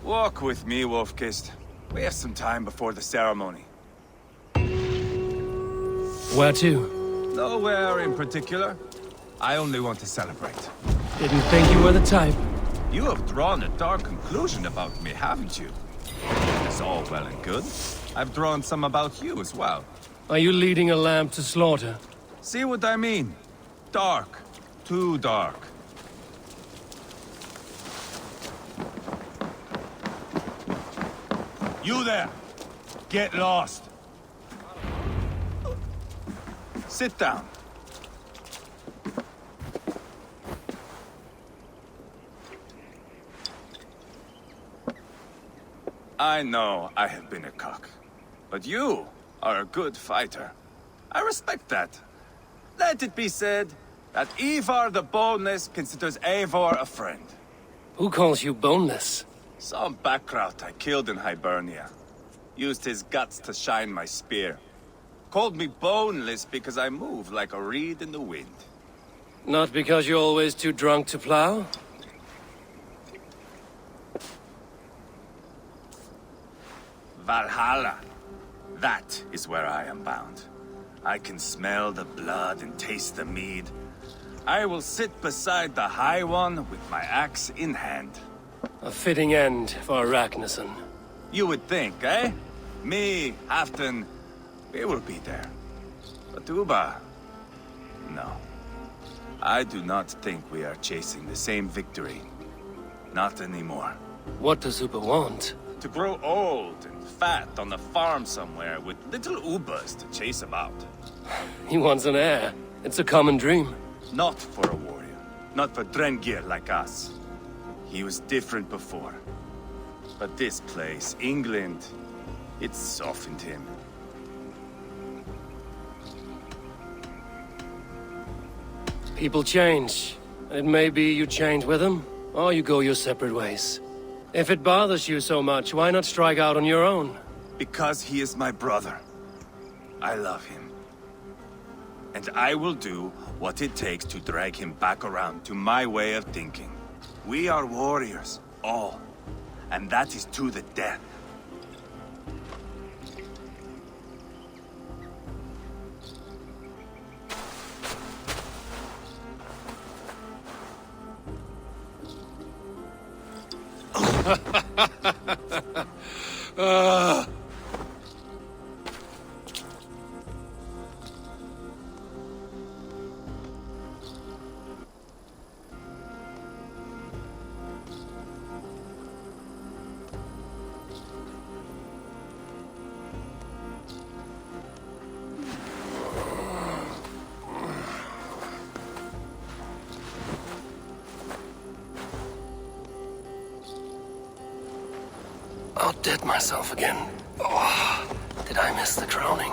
Walk with me, Wolfkist. We have some time before the ceremony. Where to? Nowhere in particular. I only want to celebrate. Didn't think you were the type. You have drawn a dark conclusion about me, haven't you? It's all well and good. I've drawn some about you as well. Are you leading a lamb to slaughter? See what I mean? Dark. Too dark. You there! Get lost! Sit down. I know I have been a cock, but you are a good fighter. I respect that. Let it be said that Ivar the Boneless considers Eivor a friend. Who calls you boneless? Some backrout I killed in Hibernia. Used his guts to shine my spear. Called me boneless because I move like a reed in the wind. Not because you're always too drunk to plow? Valhalla. That is where I am bound. I can smell the blood and taste the mead. I will sit beside the High One with my axe in hand. A fitting end for Ragnarsson. You would think, eh? Me, Halfdan, we will be there. But Uba... no. I do not think we are chasing the same victory. Not anymore. What does Uba want? To grow old and fat on the farm somewhere with little Ubas to chase about. He wants an heir. It's a common dream. Not for a warrior. Not for Drengir like us. He was different before. But this place, England, it softened him. People change. It may be you change with them, or you go your separate ways. If it bothers you so much, why not strike out on your own? Because he is my brother. I love him. And I will do what it takes to drag him back around to my way of thinking. We are warriors, all. And that is to the death. Outdid myself again. Oh, did I miss the crowning?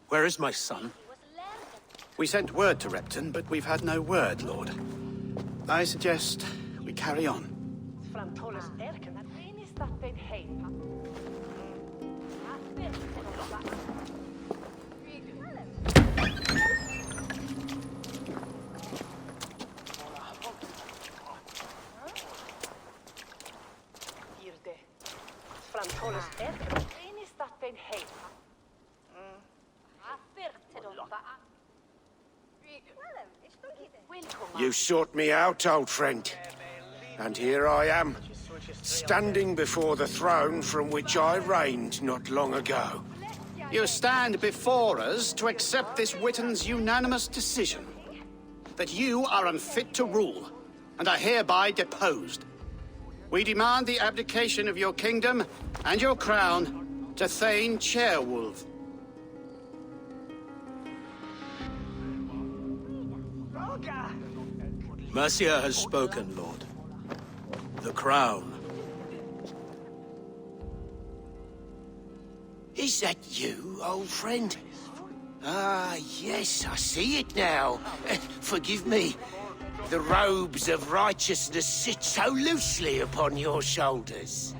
Where is my son? We sent word to Repton, but we've had no word, Lord. I suggest we carry on. You sought me out, old friend. And here I am, standing before the throne from which I reigned not long ago. You stand before us to accept this Witten's unanimous decision. That you are unfit to rule, and are hereby deposed. We demand the abdication of your kingdom and your crown to Thane Ceolwulf. Mercia has spoken, Lord. The crown. Is that you, old friend? Ah, yes, I see it now. Forgive me. The robes of righteousness sit so loosely upon your shoulders.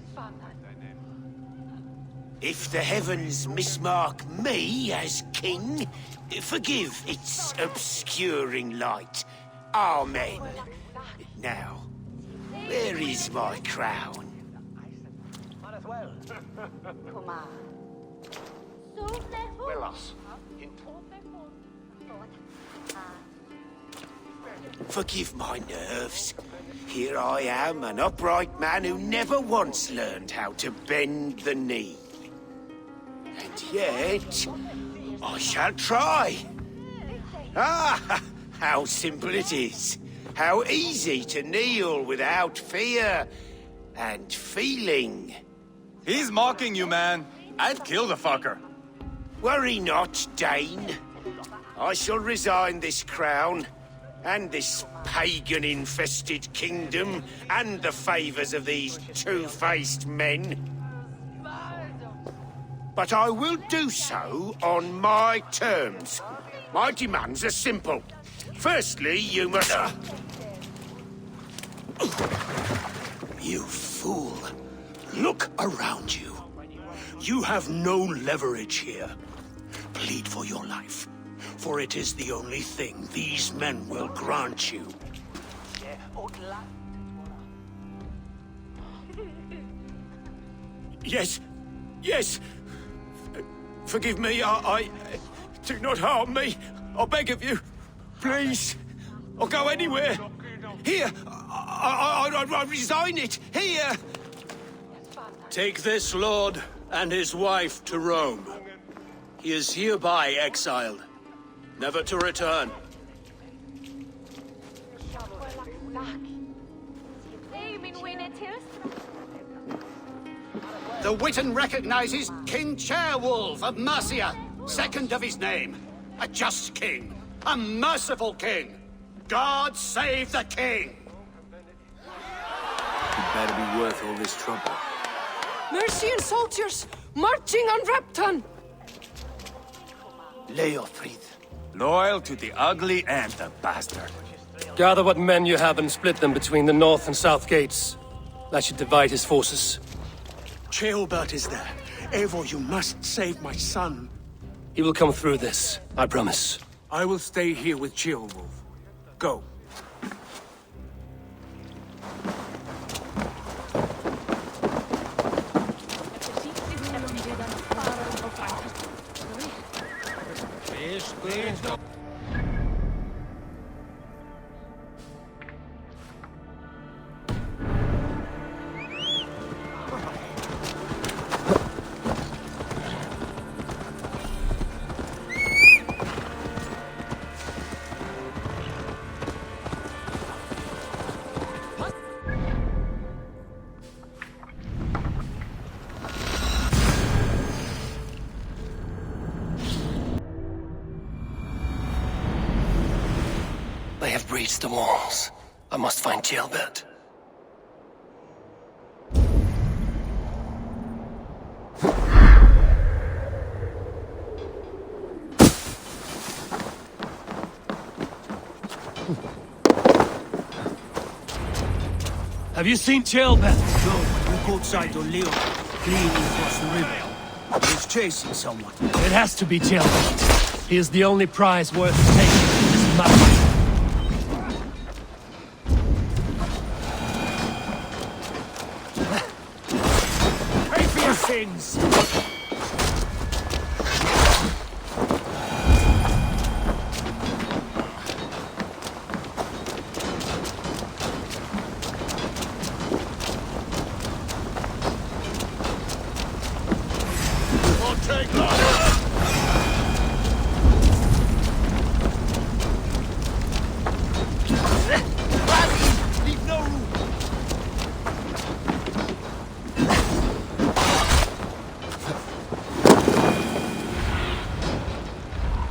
If the heavens mismark me as king, forgive its obscuring light. Amen. Now, where is my crown? Forgive my nerves. Here I am, an upright man who never once learned how to bend the knee. And yet, I shall try. Ah, how simple it is. How easy to kneel without fear and feeling. He's mocking you, man. I'd kill the fucker. Worry not, Dane. I shall resign this crown, and this pagan-infested kingdom, and the favors of these two-faced men. But I will do so on my terms. My demands are simple. Firstly, you must... You fool. Look around you. You have no leverage here. Plead for your life, for it is the only thing these men will grant you. Yes, yes. Forgive me, I... Do not harm me. I beg of you. Please. I'll go anywhere. Here. I resign it. Here. Take this lord and his wife to Rome. He is hereby exiled, never to return. The Witten recognizes King Ceolwulf of Mercia, second of his name. A just king, a merciful king. God save the king! It better be worth all this trouble. Mercian soldiers marching on Repton! Leofrid. Loyal to the ugly and the bastard. Gather what men you have and split them between the north and south gates. That should divide his forces. Ceolbert is there. Eivor, you must save my son. He will come through this, I promise. I will stay here with Ceolwulf. Go. They have breached the walls. I must find Ceolbert. Have you seen Chilbeth? No, look outside the Leo, fleeing across the river. He's chasing someone. It has to be Chilbeth. He is the only prize worth taking in this battle. Pay for your sins!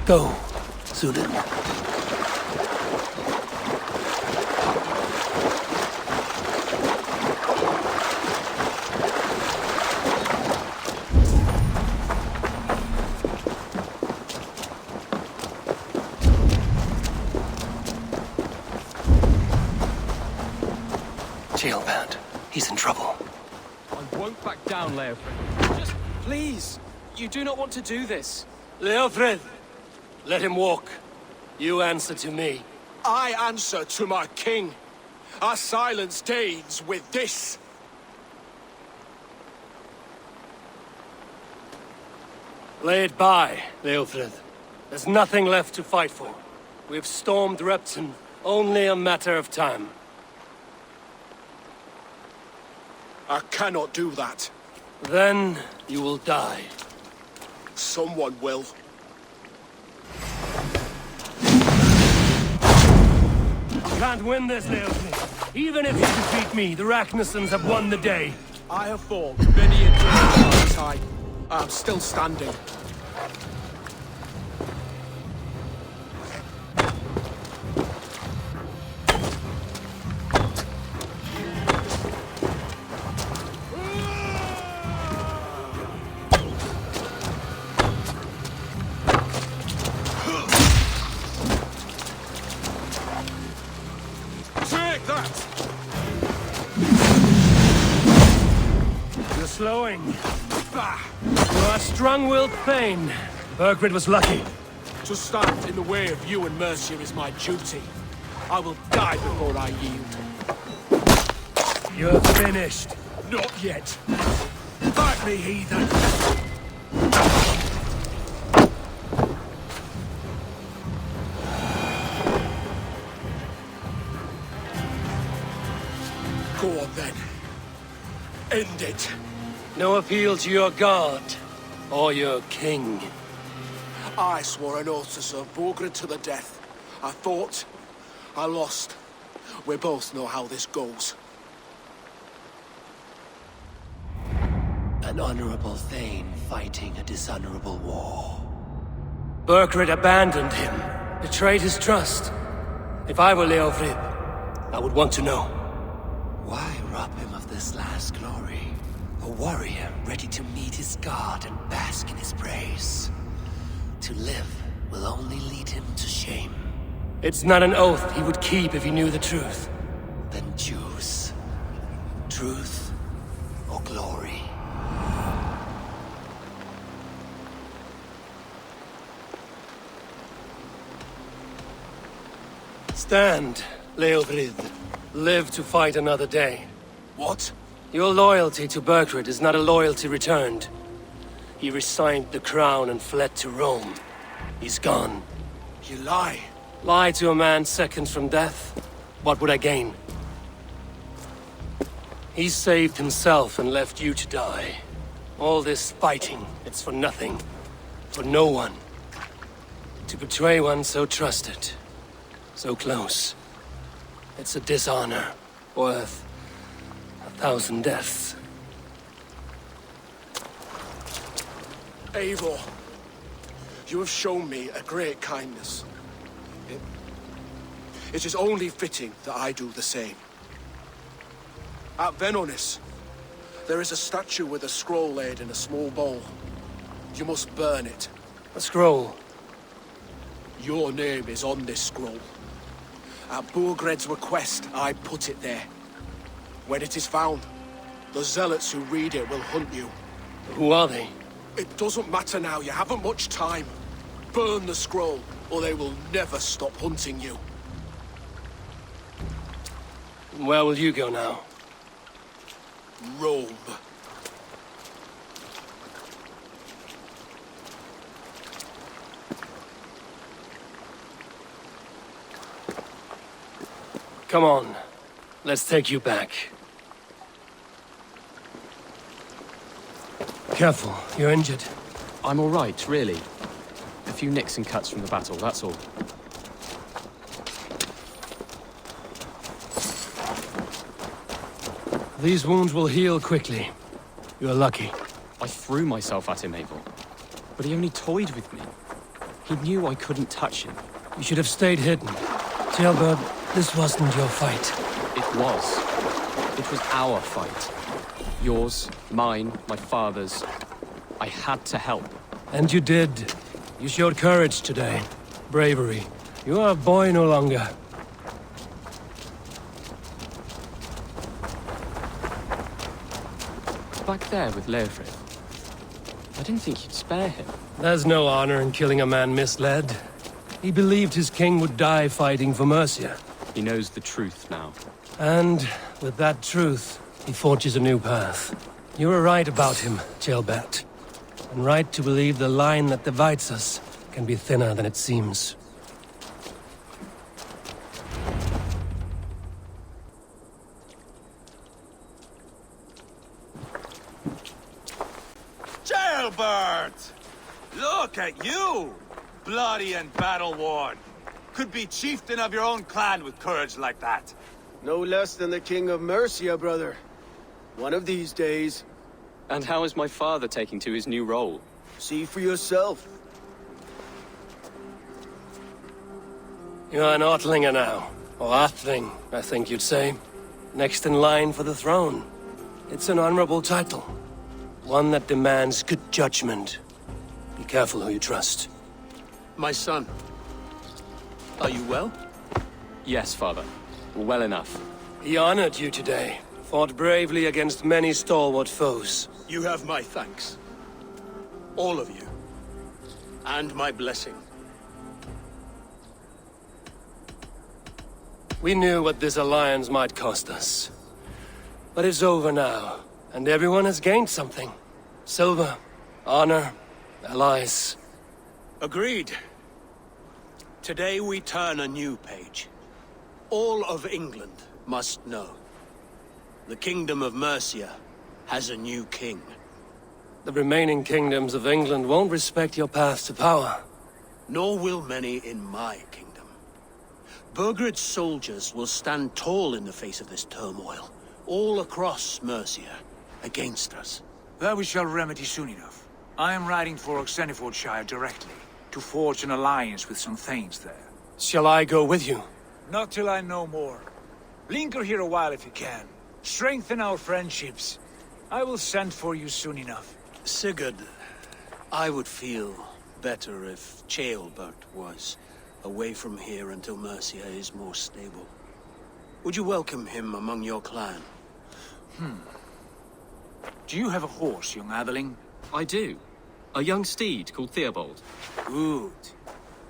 Go, Sudan. Jailbound. He's in trouble. I won't back down, Leofred. Just, please, you do not want to do this. Leofred! Let him walk. You answer to me. I answer to my king. I silence Danes with this. Lay it by, Leofred. There's nothing left to fight for. We've stormed Repton. Only a matter of time. I cannot do that. Then you will die. Someone will. You can't win this, Leofrid. Even if you defeat me, the Ragnarssons have won the day. I have fought many a day in my time. I am still standing. Slowing. You are strong-willed thane. Burgred was lucky. To stand in the way of you and Mercia is my duty. I will die before I yield. You're finished. Not yet. Fight me, heathen! Go on then. End it. No appeal to your god, or your king. I swore an oath to serve Burgred to the death. I fought. I lost. We both know how this goes. An honorable thane fighting a dishonorable war. Burgred abandoned him, betrayed his trust. If I were Leofrid, I would want to know. Why rob him of this last glory? A warrior ready to meet his god and bask in his praise. To live will only lead him to shame. It's not an oath he would keep if he knew the truth. Then choose. Truth or glory. Stand, Leofrid. Live to fight another day. What? Your loyalty to Burgred is not a loyalty returned. He resigned the crown and fled to Rome. He's gone. You lie. Lie to a man seconds from death? What would I gain? He saved himself and left you to die. All this fighting, it's for nothing. For no one. To betray one so trusted. So close. It's a dishonor. Worth 1,000 deaths. Eivor, you have shown me a great kindness. It is only fitting that I do the same. At Venonis, there is a statue with a scroll laid in a small bowl. You must burn it. A scroll? Your name is on this scroll. At Burgred's request, I put it there. When it is found, the zealots who read it will hunt you. Who are they? It doesn't matter now, you haven't much time. Burn the scroll, or they will never stop hunting you. Where will you go now? Rome. Come on. Let's take you back. Careful, you're injured. I'm all right, really. A few nicks and cuts from the battle, that's all. These wounds will heal quickly. You're lucky. I threw myself at him, Eivor. But he only toyed with me. He knew I couldn't touch him. You should have stayed hidden. Jailbird, this wasn't your fight. It was. It was our fight. Yours, mine, my father's. I had to help. And you did. You showed courage today. Bravery. You are a boy no longer. Back there with Leofrid. I didn't think you'd spare him. There's no honor in killing a man misled. He believed his king would die fighting for Mercia. He knows the truth now. And with that truth, he forges a new path. You were right about him, Jailbert. And right to believe the line that divides us can be thinner than it seems. Jailbert! Look at you! Bloody and battle-worn. Could be chieftain of your own clan with courage like that. No less than the king of Mercia, brother. One of these days. And how is my father taking to his new role? See for yourself. You're an Ortlinger now. Or Athling, I think you'd say. Next in line for the throne. It's an honorable title. One that demands good judgment. Be careful who you trust. My son. Are you well? Yes, father. Well enough. He honored you today. Fought bravely against many stalwart foes. You have my thanks. All of you. And my blessing. We knew what this alliance might cost us. But it's over now, and everyone has gained something. Silver, honor, allies. Agreed. Today we turn a new page. All of England must know. The Kingdom of Mercia has a new king. The remaining kingdoms of England won't respect your path to power. Nor will many in my kingdom. Burgred's soldiers will stand tall in the face of this turmoil, all across Mercia, against us. That we shall remedy soon enough. I am riding for Xenifordshire directly, to forge an alliance with some thanes there. Shall I go with you? Not till I know more. Linger here a while if you can. Strengthen our friendships. I will send for you soon enough. Sigurd, I would feel better if Ceolbert was away from here until Mercia is more stable. Would you welcome him among your clan? Do you have a horse, young Atheling? I do. A young steed called Theobald. Good.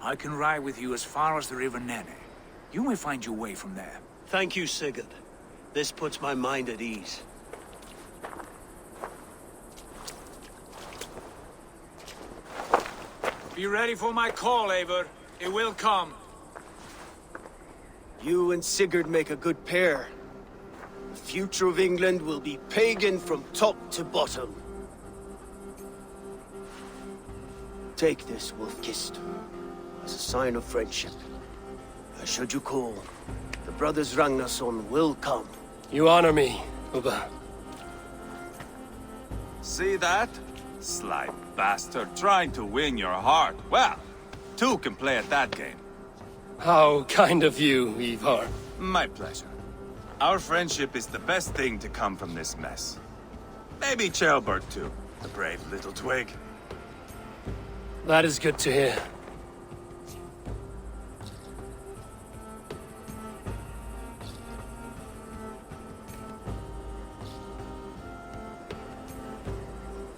I can ride with you as far as the River Nene. You may find your way from there. Thank you, Sigurd. This puts my mind at ease. Be ready for my call, Eivor. It will come. You and Sigurd make a good pair. The future of England will be pagan from top to bottom. Take this, Wolf-Kissed, as a sign of friendship. Should you call, the brothers Ragnarsson will come. You honor me, Ubba. See that? Sly bastard, trying to win your heart. Well, two can play at that game. How kind of you, Eivor. My pleasure. Our friendship is the best thing to come from this mess. Maybe Ceolbert too, the brave little twig. That is good to hear.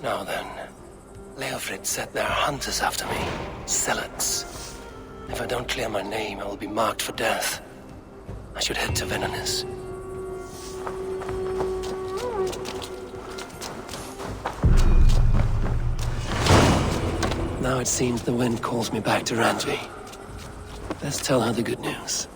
Now then, Leofrid said there are hunters after me. Zealots. If I don't clear my name, I will be marked for death. I should head to Venanis. Now it seems the wind calls me back to Randvi. Let's tell her the good news.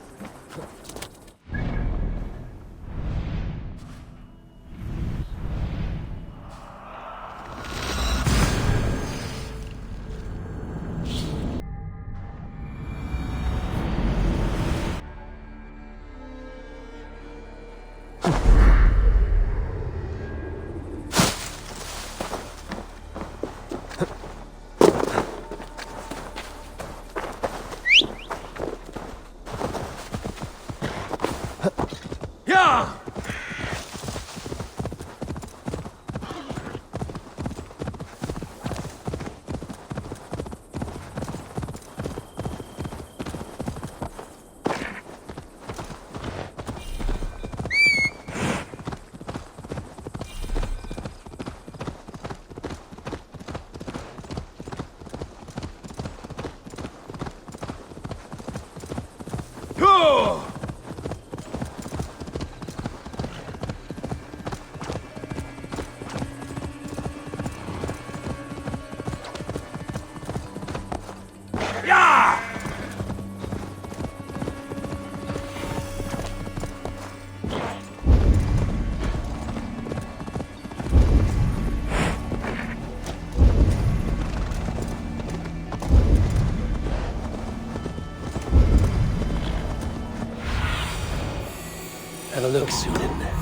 Have a look soon in there.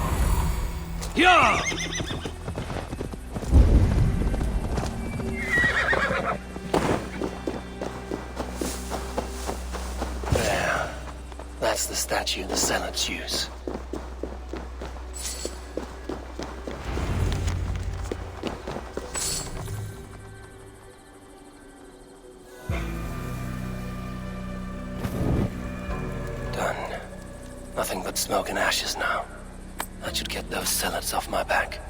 Yeah! There. That's the statue the zealots use. Nothing but smoke and ashes now. That should get those zealots off my back.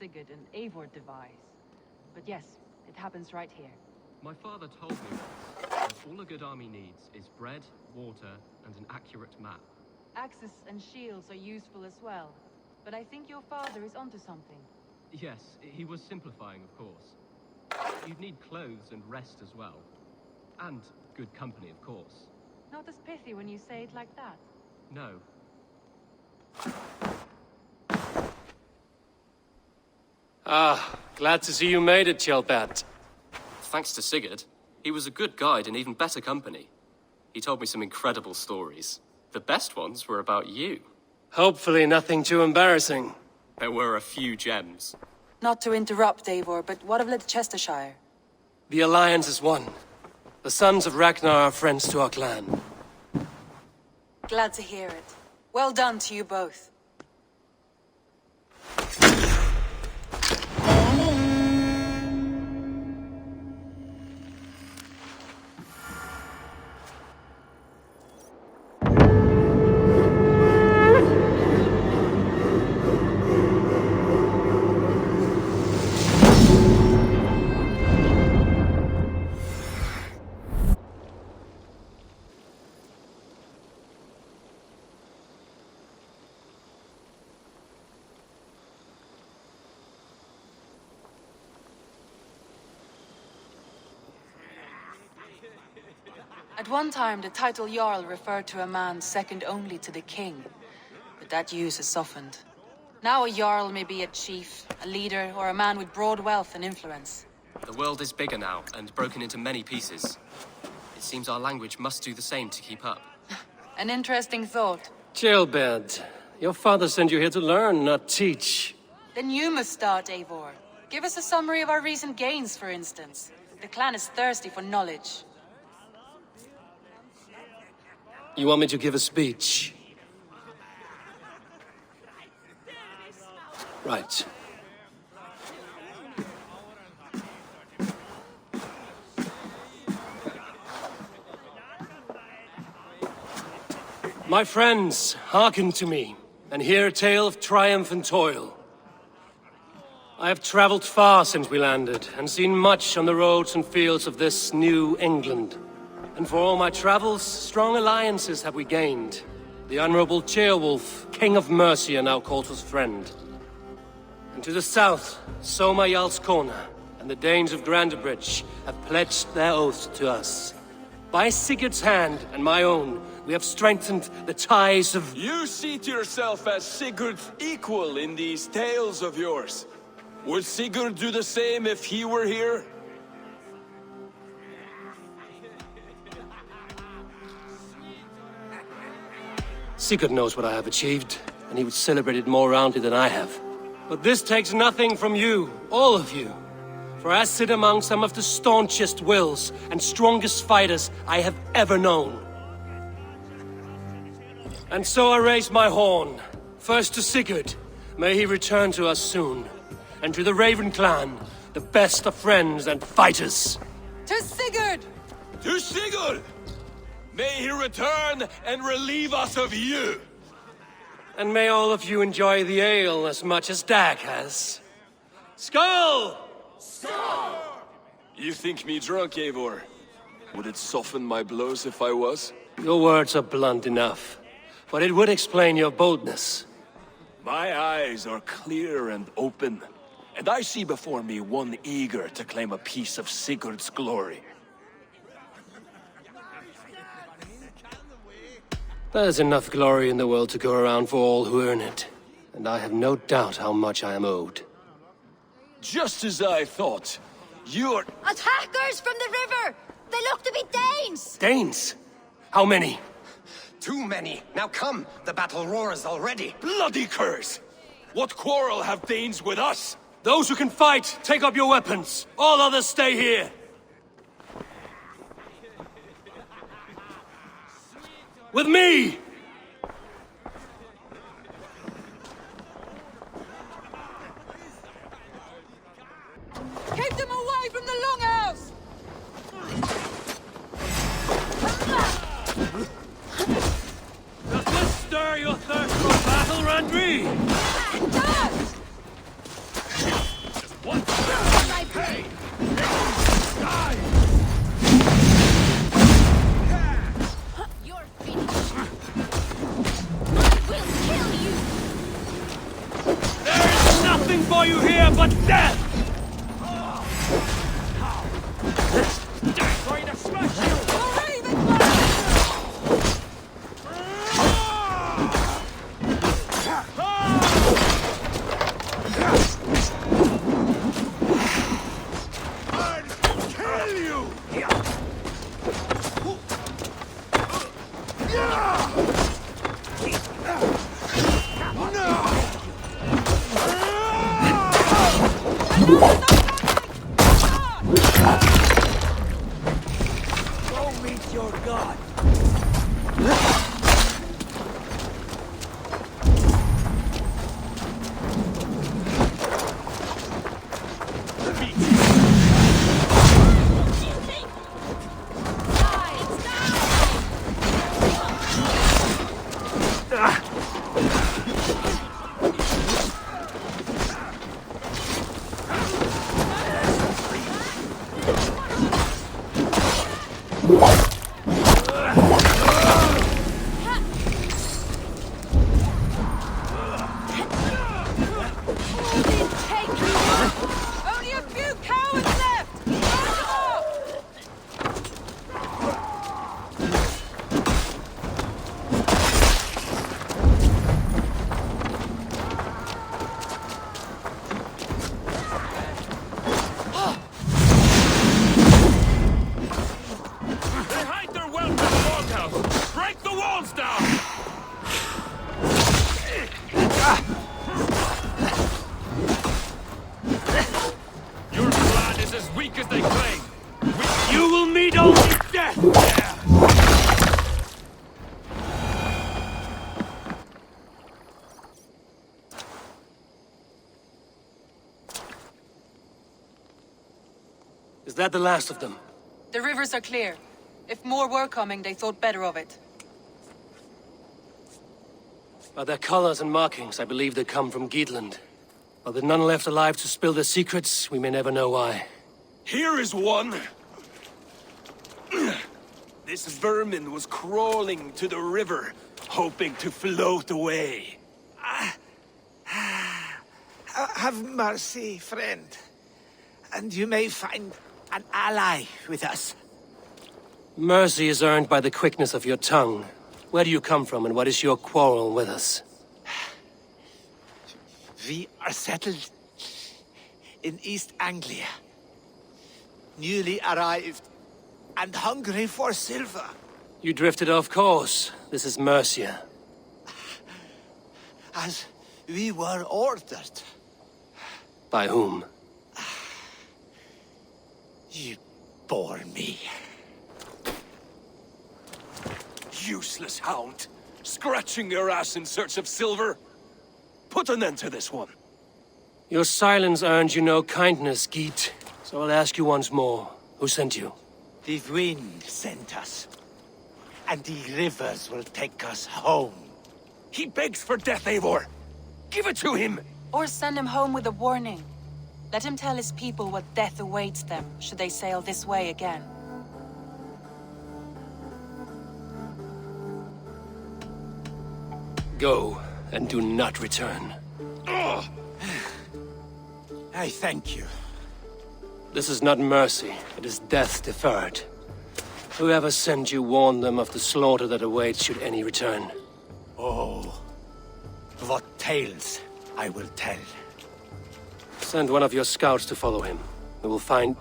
Sigurd and Eivor devise. But yes, it happens right here. My father told me once that all a good army needs is bread, water, and an accurate map. Axes and shields are useful as well, but I think your father is onto something. Yes, he was simplifying, of course. You'd need clothes and rest as well. And good company, of course. Not as pithy when you say it like that. No. Ah, glad to see you made it, Kjellbat. Thanks to Sigurd. He was a good guide and even better company. He told me some incredible stories. The best ones were about you. Hopefully nothing too embarrassing. There were a few gems. Not to interrupt, Eivor, but what of Leicestershire? The Alliance is one. The sons of Ragnar are friends to our clan. Glad to hear it. Well done to you both. At one time, the title Jarl referred to a man second only to the king. But that use has softened. Now a Jarl may be a chief, a leader, or a man with broad wealth and influence. The world is bigger now, and broken into many pieces. It seems our language must do the same to keep up. An interesting thought. Chilbed, your father sent you here to learn, not teach. Then you must start, Eivor. Give us a summary of our recent gains, for instance. The clan is thirsty for knowledge. You want me to give a speech? Right. My friends, hearken to me, and hear a tale of triumph and toil. I have traveled far since we landed, and seen much on the roads and fields of this new England. And for all my travels, strong alliances have we gained. The Honorable BEOWULF, King of Mercia, now calls us friend. And to the south, Soma Jarl's Corner, and the Danes of Grandebridge have pledged their oath to us. By Sigurd's hand and my own, we have strengthened the ties of... You seat yourself as Sigurd's equal in these tales of yours. Would Sigurd do the same if he were here? Sigurd knows what I have achieved, and he would celebrate it more roundly than I have. But this takes nothing from you, all of you. For I sit among some of the staunchest wills and strongest fighters I have ever known. And so I raise my horn, first to Sigurd, may he return to us soon, and to the Raven clan, the best of friends and fighters. To Sigurd! To Sigurd! May he return and relieve us of you! And may all of you enjoy the ale as much as Dag has. Skull! Skull! You think me drunk, Eivor? Would it soften my blows if I was? Your words are blunt enough, but it would explain your boldness. My eyes are clear and open, and I see before me one eager to claim a piece of Sigurd's glory. There's enough glory in the world to go around for all who earn it, and I have no doubt how much I am owed. Just as I thought. You're... Attackers from the river! They look to be Danes! Danes? How many? Too many. Now come, the battle roars already. Bloody curse! What quarrel have Danes with us? Those who can fight, take up your weapons. All others stay here. With me! Keep them away from the longhouse! Does this stir your thirst for battle, Randri? What? I pray! Die! You're finished. I will kill you! There is nothing for you here but death! Trying to smash you! Go meet your god. weak as they claim. You will meet only death! Is that the last of them? The rivers are clear. If more were coming, they thought better of it. By their colors and markings, I believe they come from Geatland. But with none left alive to spill their secrets, we may never know why. Here is one. This vermin was crawling to the river, hoping to float away. Have mercy, friend. And you may find an ally with us. Mercy is earned by the quickness of your tongue. Where do you come from, and what is your quarrel with us? We are settled in East Anglia. Newly arrived, and hungry for silver. You drifted off course. This is Mercia. As we were ordered. By whom? You bore me. Useless hound! Scratching your ass in search of silver! Put an end to this one! Your silence earned you no kindness, Geat. So I'll ask you once more. Who sent you? The wind sent us. And the rivers will take us home. He begs for death, Eivor! Give it to him! Or send him home with a warning. Let him tell his people what death awaits them, should they sail this way again. Go, and do not return. I thank you. This is not mercy, it is death deferred. Whoever sent you warned them of the slaughter that awaits should any return. Oh, what tales I will tell. Send one of your scouts to follow him. We will find...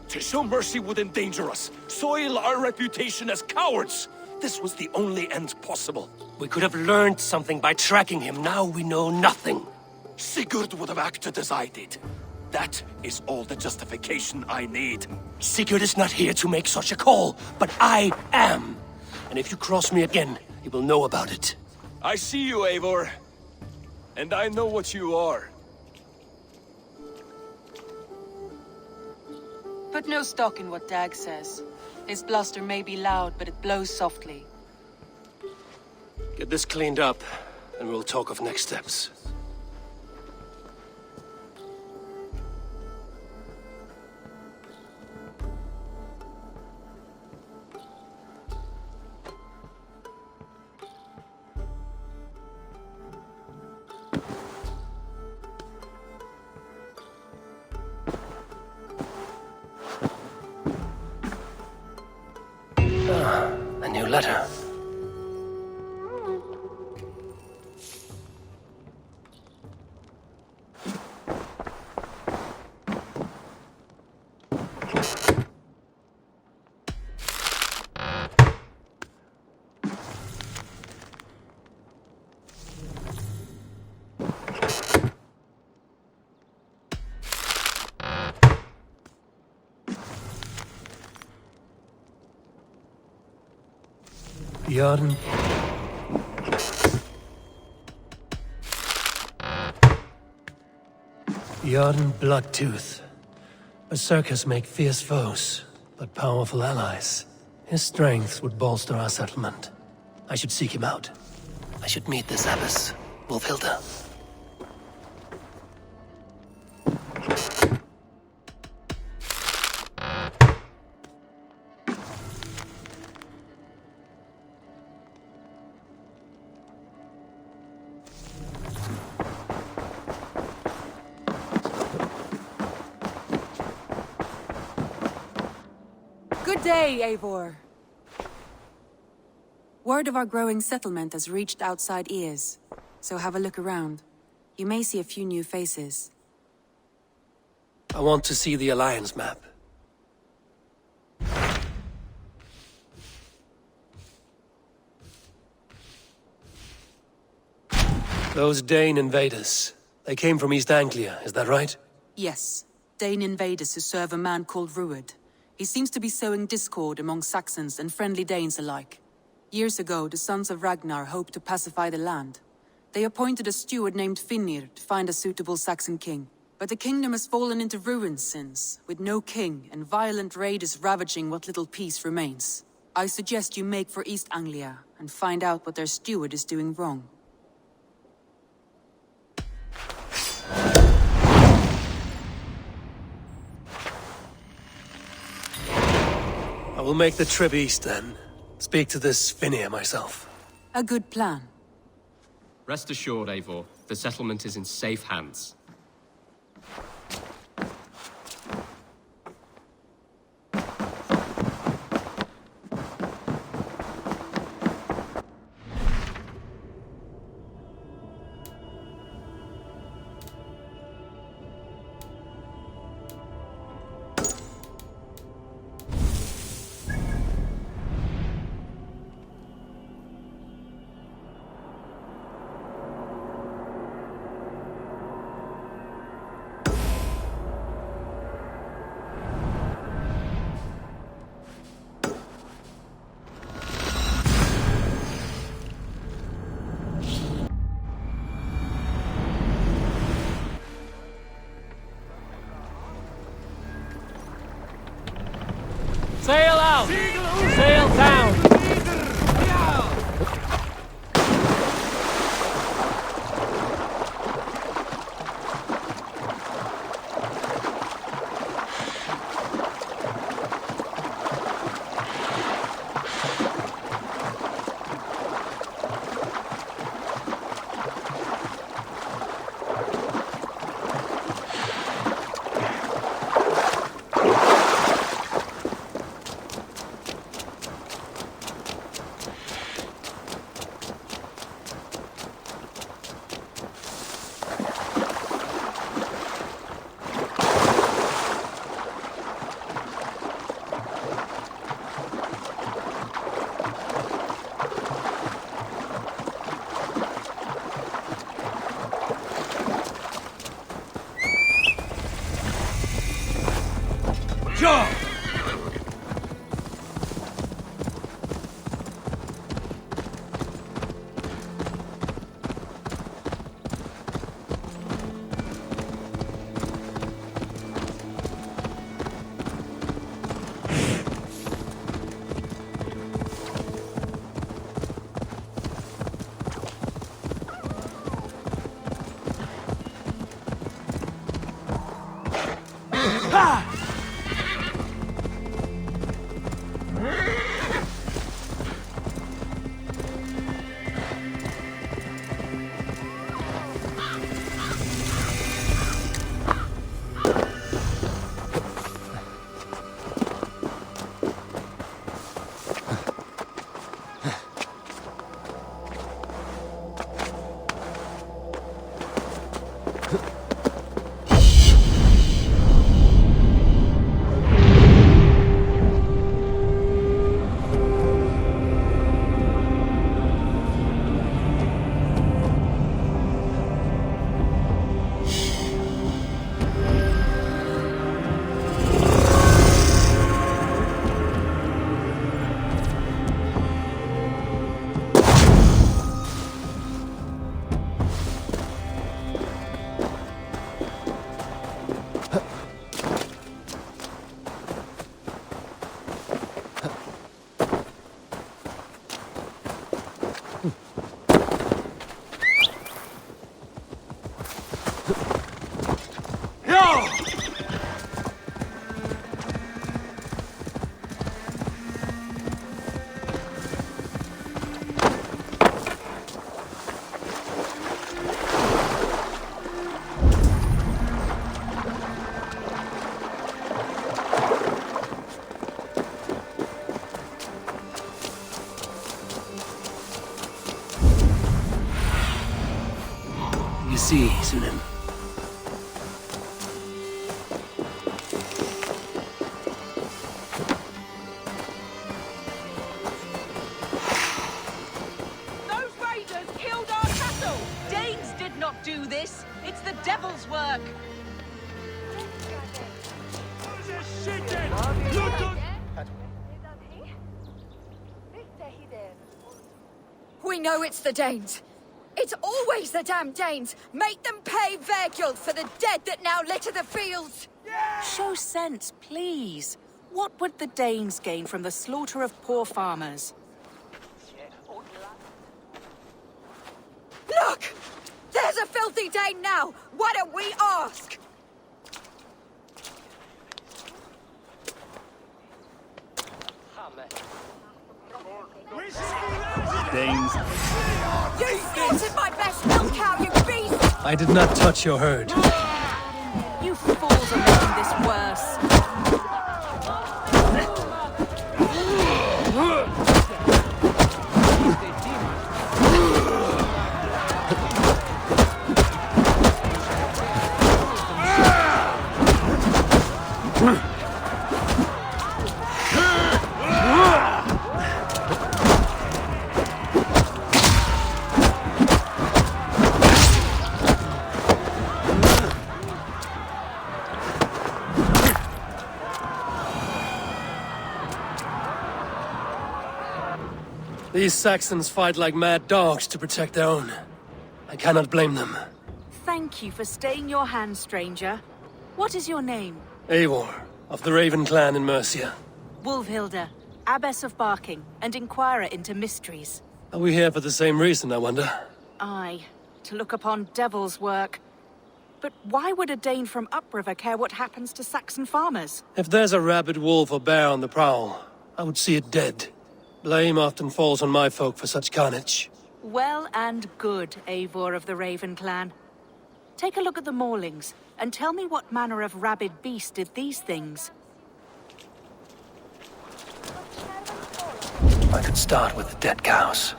To show mercy would endanger us, soil our reputation as cowards. This was the only end possible. We could have learned something by tracking him. Now we know nothing. Sigurd would have acted as I did. That is all the justification I need. Sigurd is not here to make such a call, but I am. And if you cross me again, you will know about it. I see you, Eivor. And I know what you are. Put no stock in what Dag says. His bluster may be loud, but it blows softly. Get this cleaned up, and we'll talk of next steps. A new letter. Bjorn. Bjorn Bloodtooth. Berserkers make fierce foes, but powerful allies. His strength would bolster our settlement. I should seek him out. I should meet this abbess, Wolfhilda. Good day, Eivor. Word of our growing settlement has reached outside ears, so have a look around. You may see a few new faces. I want to see the Alliance map. Those Dane invaders, they came from East Anglia, is that right? Yes. Dane invaders who serve a man called Rued. He seems to be sowing discord among Saxons and friendly Danes alike. Years ago, the sons of Ragnar hoped to pacify the land. They appointed a steward named Finnr to find a suitable Saxon king. But the kingdom has fallen into ruins since, with no king and violent raiders ravaging what little peace remains. I suggest you make for East Anglia and find out what their steward is doing wrong. I will make the trip east then. Speak to this Finnr myself. A good plan. Rest assured, Eivor, the settlement is in safe hands. Sail out! Sail down! Jump! See, Sunan. Those raiders killed our castle! Danes not do this. It's the devil's work. We know it's the Danes. It's always the damn Danes. Make them pay their guilt for the dead that now litter the fields. Show sense, please. What would the Danes gain from the slaughter of poor farmers? Look! There's a filthy Dane now! Why don't we ask? Danes. You slaughtered my best milk cow, you beast! I did not touch your herd. You fools are making this worse. These Saxons fight like mad dogs to protect their own. I cannot blame them. Thank you for staying your hand, stranger. What is your name? Eivor, of the Raven clan in Mercia. Wolfhilda, Abbess of Barking, and Inquirer into Mysteries. Are we here for the same reason, I wonder? Aye, to look upon devil's work. But why would a Dane from upriver care what happens to Saxon farmers? If there's a rabid wolf or bear on the prowl, I would see it dead. Blame often falls on my folk for such carnage. Well and good, Eivor of the Raven clan. Take a look at the maulings, and tell me what manner of rabid beast did these things. I could start with the dead cows.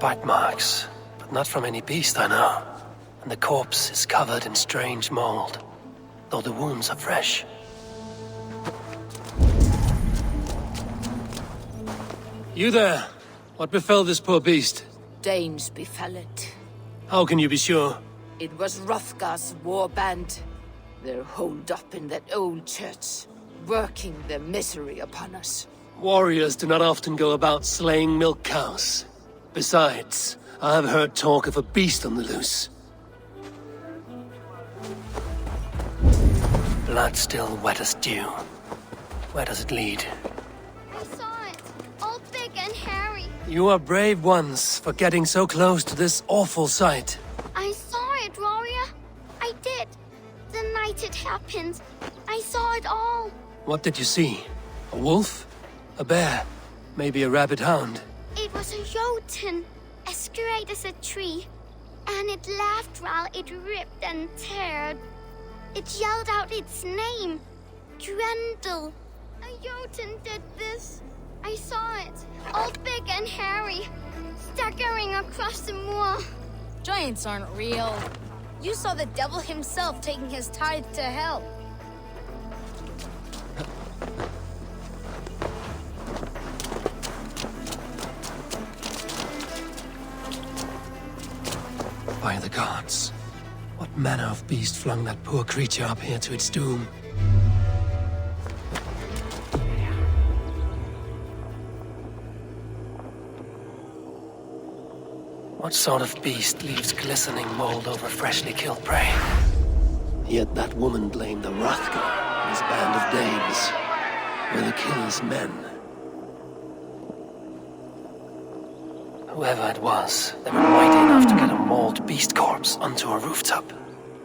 Bite marks, but not from any beast I know. And the corpse is covered in strange mold, though the wounds are fresh. You there? What befell this poor beast? Danes befell it. How can you be sure? It was Hrothgar's war band. They're holed up in that old church, working their misery upon us. Warriors do not often go about slaying milk cows. Besides, I have heard talk of a beast on the loose. Blood still wet as dew. Where does it lead? I saw it. All big and hairy. You are brave ones for getting so close to this awful sight. I saw it, warrior. I did. The night it happened. I saw it all. What did you see? A wolf? A bear? Maybe a rabid hound? It was a Jotun, as straight as a tree. And it laughed while it ripped and teared. It yelled out its name. Grendel. A Jotun did this. I saw it. All big and hairy. Staggering across the moor. Giants aren't real. You saw the devil himself taking his tithe to hell. By the gods. What manner of beast flung that poor creature up here to its doom? What sort of beast leaves glistening mold over freshly killed prey? Yet that woman blamed the Hrothgar and his band of Danes. Were the killers men? Whoever it was, they were mighty enough to get a mauled beast corpse onto a rooftop.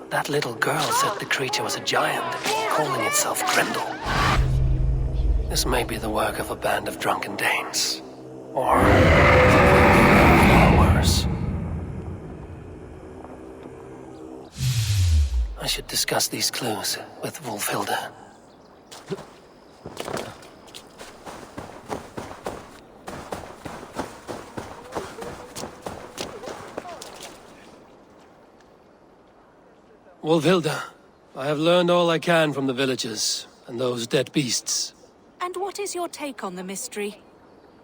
But that little girl said the creature was a giant, calling itself Grendel. This may be the work of a band of drunken Danes. Or worse. I should discuss these clues with Wolfhilda. Wolfhilda, I have learned all I can from the villagers and those dead beasts. And what is your take on the mystery?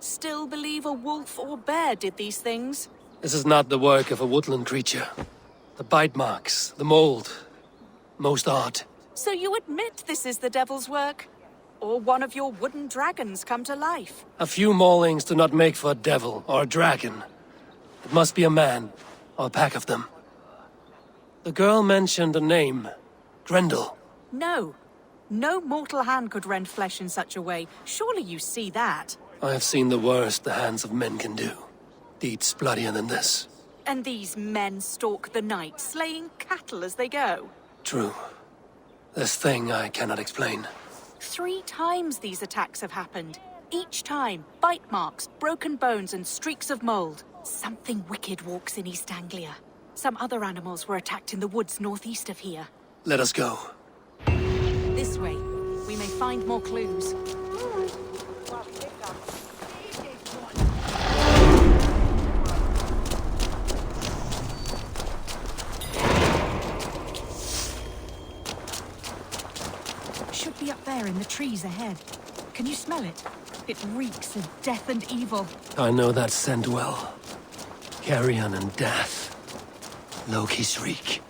Still believe a wolf or bear did these things? This is not the work of a woodland creature. The bite marks, the mold, most art. So you admit this is the devil's work? Or one of your wooden dragons come to life? A few maulings do not make for a devil or a dragon. It must be a man, or a pack of them. The girl mentioned a name. Grendel. No. No mortal hand could rend flesh in such a way. Surely you see that. I have seen the worst the hands of men can do. Deeds bloodier than this. And these men stalk the night, slaying cattle as they go. True. This thing I cannot explain. 3 times these attacks have happened. Each time, bite marks, broken bones, and streaks of mold. Something wicked walks in East Anglia. Some other animals were attacked in the woods northeast of here. Let us go. This way. We may find more clues. Should be up there in the trees ahead. Can you smell it? It reeks of death and evil. I know that scent well. Carrion and death. Loki's reek.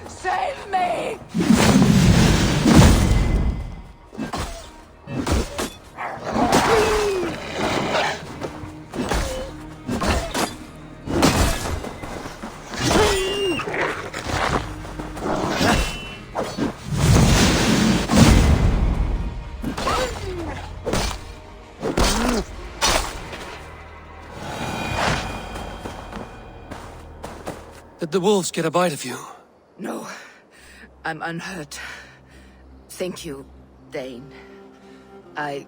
Save me! Did the wolves get a bite of you? No, I'm unhurt. Thank you, Dane. I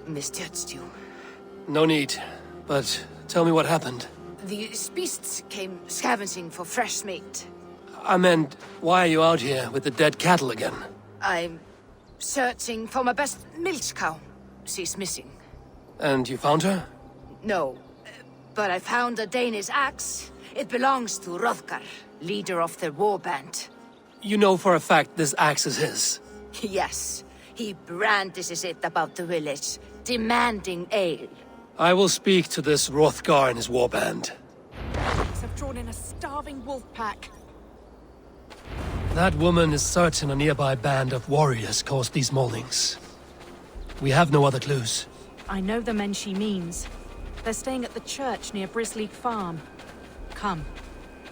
misjudged you. No need, but tell me what happened. These beasts came scavenging for fresh meat. I meant, why are you out here with the dead cattle again? I'm searching for my best milch cow. She's missing. And you found her? No, but I found a Danish axe. It belongs to Hrothgar, leader of the warband. You know for a fact this axe is his. Yes, he brandishes it about the village, demanding ale. I will speak to this Hrothgar and his warband. Have drawn in a starving wolf pack. That woman is certain a nearby band of warriors caused these maulings. We have no other clues. I know the men she means. They're staying at the church near Brisleek Farm. Come,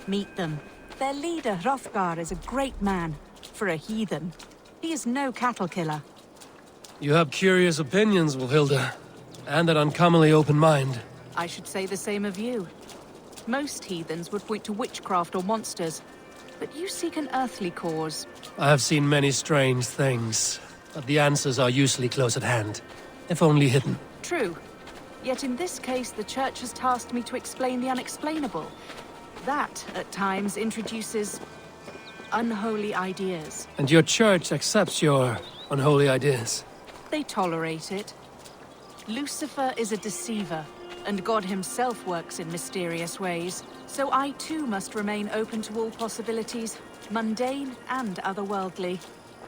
meet them. Their leader, Hrothgar, is a great man. For a heathen. He is no cattle killer. You have curious opinions, Wolfhilda. And an uncommonly open mind. I should say the same of you. Most heathens would point to witchcraft or monsters. But you seek an earthly cause. I have seen many strange things. But the answers are usually close at hand. If only hidden. True. Yet in this case, the Church has tasked me to explain the unexplainable. That, at times, introduces unholy ideas. And your Church accepts your unholy ideas? They tolerate it. Lucifer is a deceiver, and God himself works in mysterious ways. So I too must remain open to all possibilities, mundane and otherworldly.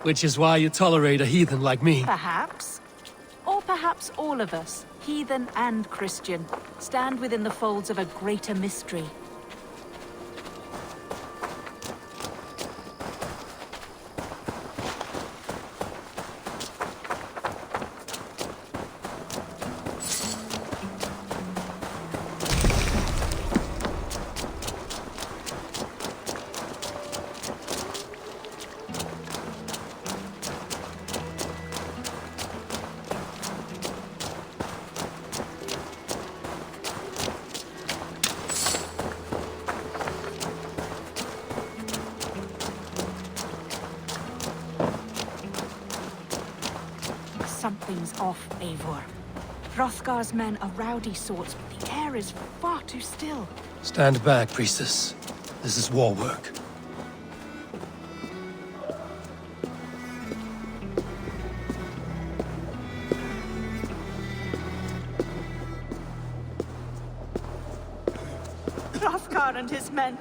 Which is why you tolerate a heathen like me. Perhaps. Or perhaps all of us, heathen and Christian, stand within the folds of a greater mystery. Something's off, Eivor. Hrothgar's men are rowdy sorts, but the air is far too still. Stand back, priestess. This is war work. Hrothgar and his men,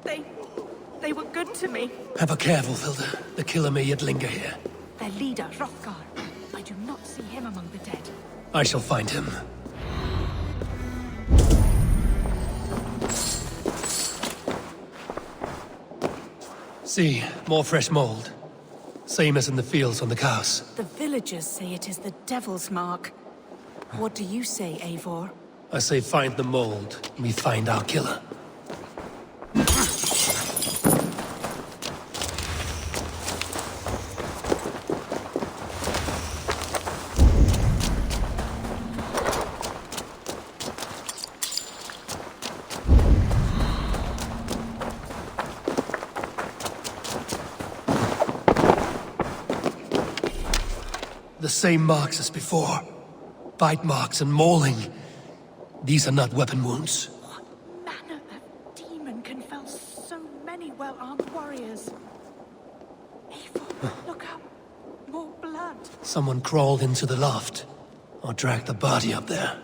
they were good to me. Have a care, Wolfhilda. The killer may yet linger here. Their leader, Hrothgar. I do not see him among the dead. I shall find him. See, more fresh mold. Same as in the fields on the cows. The villagers say it is the devil's mark. What do you say, Eivor? I say find the mold, and we find our killer. The same marks as before. Bite marks and mauling. These are not weapon wounds. What manner of demon can fell so many well-armed warriors? Eivor, look up. More blood. Someone crawled into the loft, or dragged the body up there.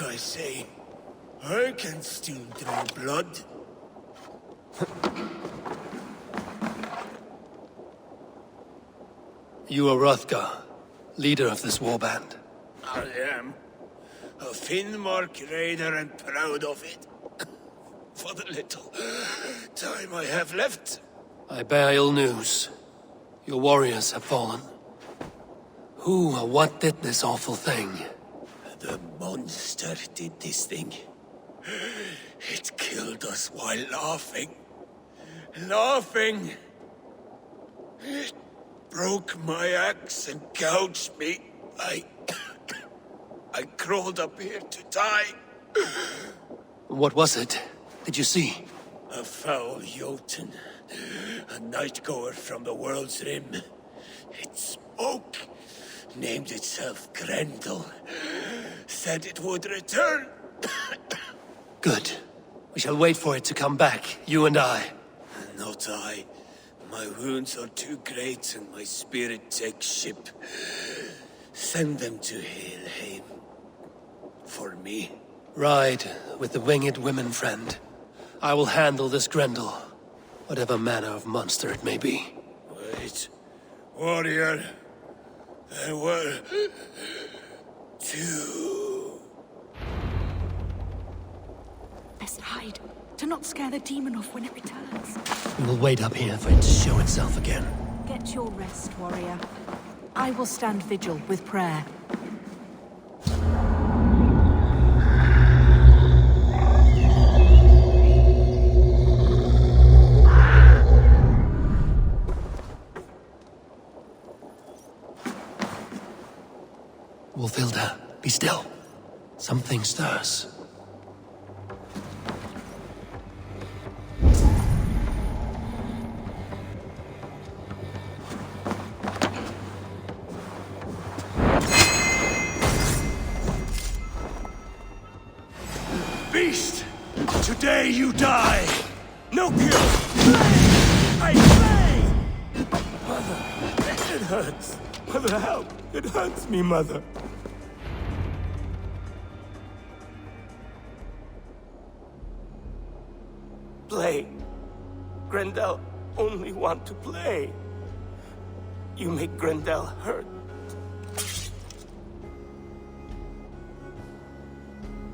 I say, I can still draw blood. You are Hrothgar, leader of this warband. I am. A Finnmark raider and proud of it. For the little time I have left. I bear ill news. Your warriors have fallen. Who or what did this awful thing? The monster did this thing. It killed us while laughing. Laughing! It broke my axe and gouged me. I crawled up here to die. What was it? Did you see? A foul Jotun. A night-goer from the world's rim. It spoke. Named itself Grendel. Said it would return. Good. We shall wait for it to come back, you and I. Not I. My wounds are too great and my spirit takes ship. Send them to Helheim. For me. Ride with the winged women, friend. I will handle this Grendel, whatever manner of monster it may be. Wait. Warrior. There were... two... Best hide, to not scare the demon off when it returns. We will wait up here for it to show itself again. Get your rest, warrior. I will stand vigil with prayer. Wolfhilda, be still. Something stirs. Beast! Today you die! No kill! I slay! Mother, it hurts. Mother, help! It hurts me, Mother. play. Grendel only want to play. You make Grendel hurt.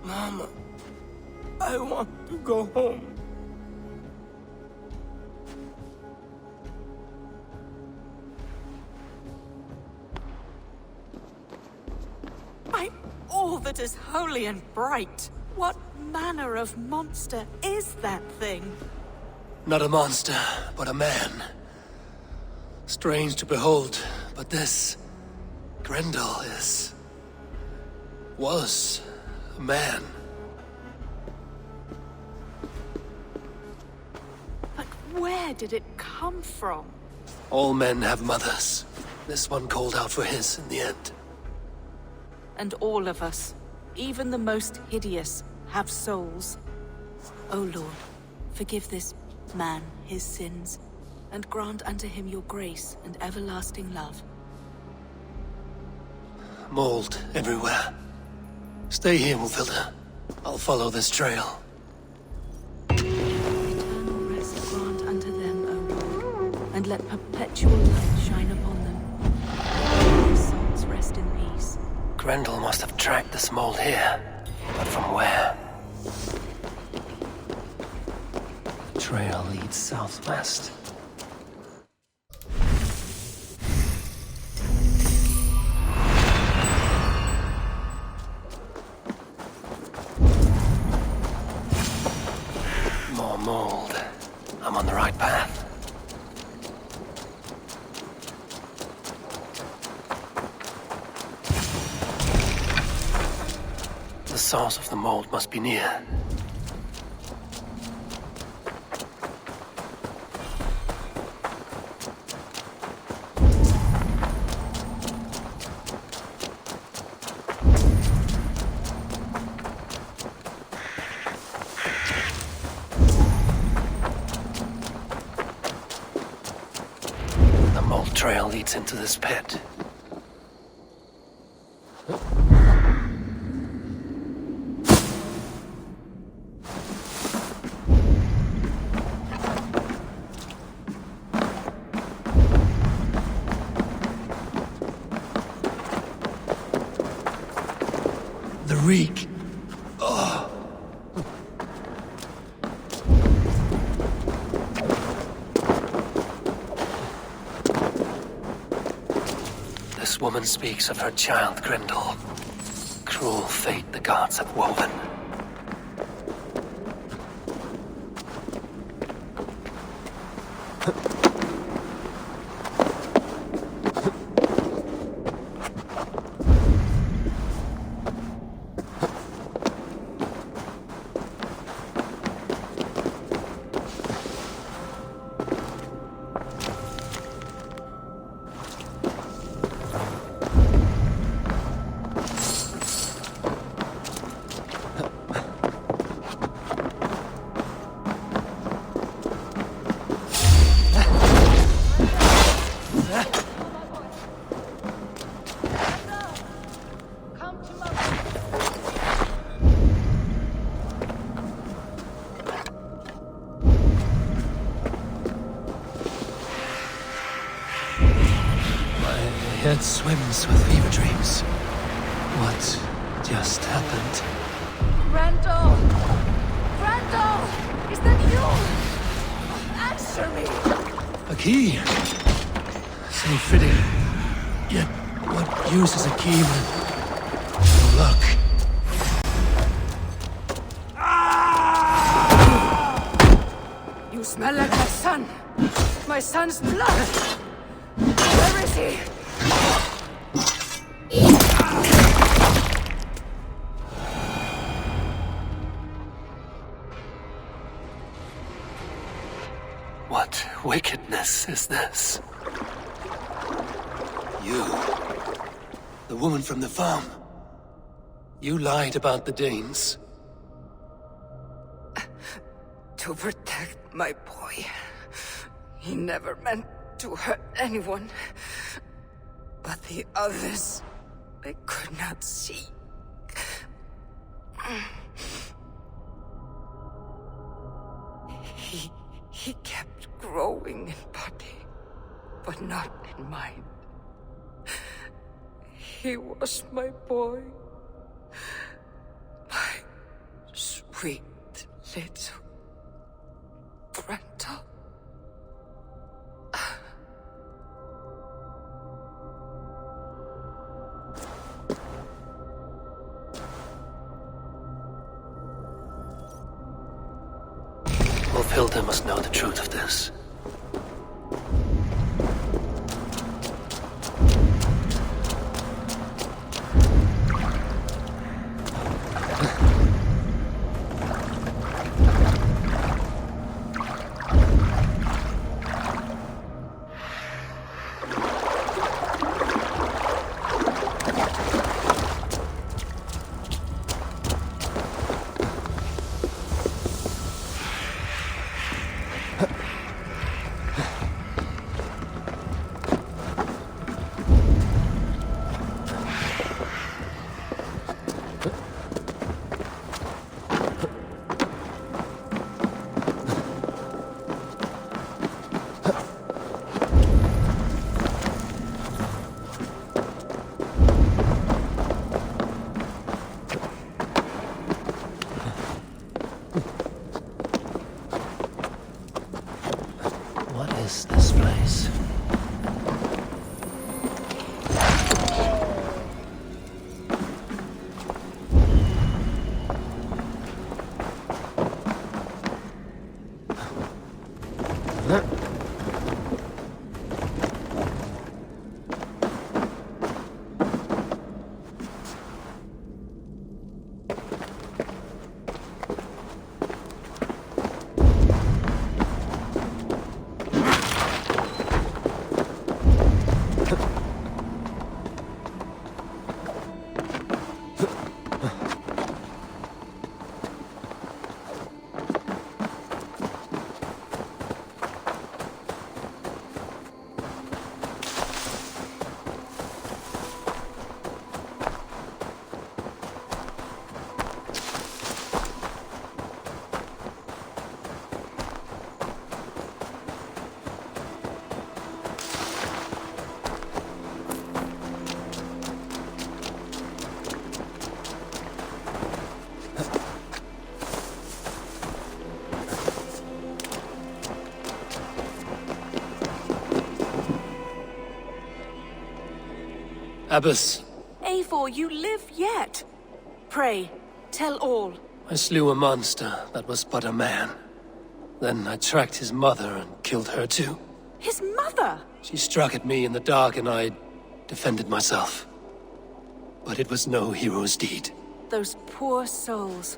Mama, I want to go home. By all that is holy and bright, what manner of monster is that thing? Not a monster, but a man. Strange to behold, but this Grendel was a man. But where did it come from? All men have mothers. This one called out for his in the end. And all of us, even the most hideous, have souls. O Lord, forgive this man his sins, and grant unto him your grace and everlasting love. Mold everywhere. Stay here, Wolfilda. I'll follow this trail. Eternal rest grant unto them, O Lord, and let perpetual light shine upon them. Let their souls rest in peace. Grendel must have tracked this mold here, but from where? The trail leads southwest. More mold. I'm on the right path. The source of the mold must be near. The mold trail leads into this pit. The reek. Oh. This woman speaks of her child, Grendel. Cruel fate the gods have woven. My head swims with fever dreams. What just happened? Grendel! Grendel! Is that you? Answer me! A key! So fitting. Yet, what use is a key when no luck? You smell like my son! My son's blood! Where is he? What wickedness is this? You, the woman from the farm. You lied about the Danes. To protect my boy. He never meant to hurt anyone. But the others, I could not see. He kept growing in body, but not in mind. He was my boy. My sweet little Grendel. Wolfhilda must know the truth of this. This place. Abbess. Eivor, you live yet. Pray, tell all. I slew a monster that was but a man. Then I tracked his mother and killed her too. His mother? She struck at me in the dark and I defended myself. But it was no hero's deed. Those poor souls.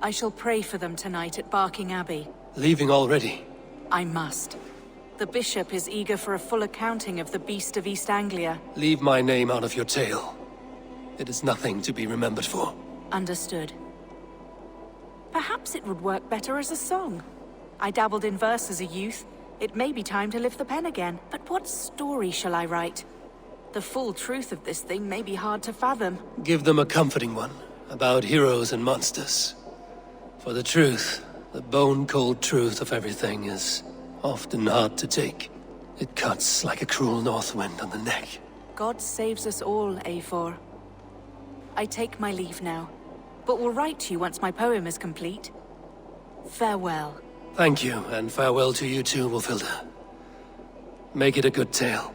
I shall pray for them tonight at Barking Abbey. Leaving already? I must. The bishop is eager for a full accounting of the Beast of East Anglia. Leave my name out of your tale. It is nothing to be remembered for. Understood. Perhaps it would work better as a song. I dabbled in verse as a youth. It may be time to lift the pen again. But what story shall I write? The full truth of this thing may be hard to fathom. Give them a comforting one, about heroes and monsters. For the truth, the bone-cold truth of everything is often hard to take. It cuts like a cruel north wind on the neck. God saves us all, Eivor. I take my leave now, but will write to you once my poem is complete. Farewell. Thank you, and farewell to you too, Wolfhilda. Make it a good tale.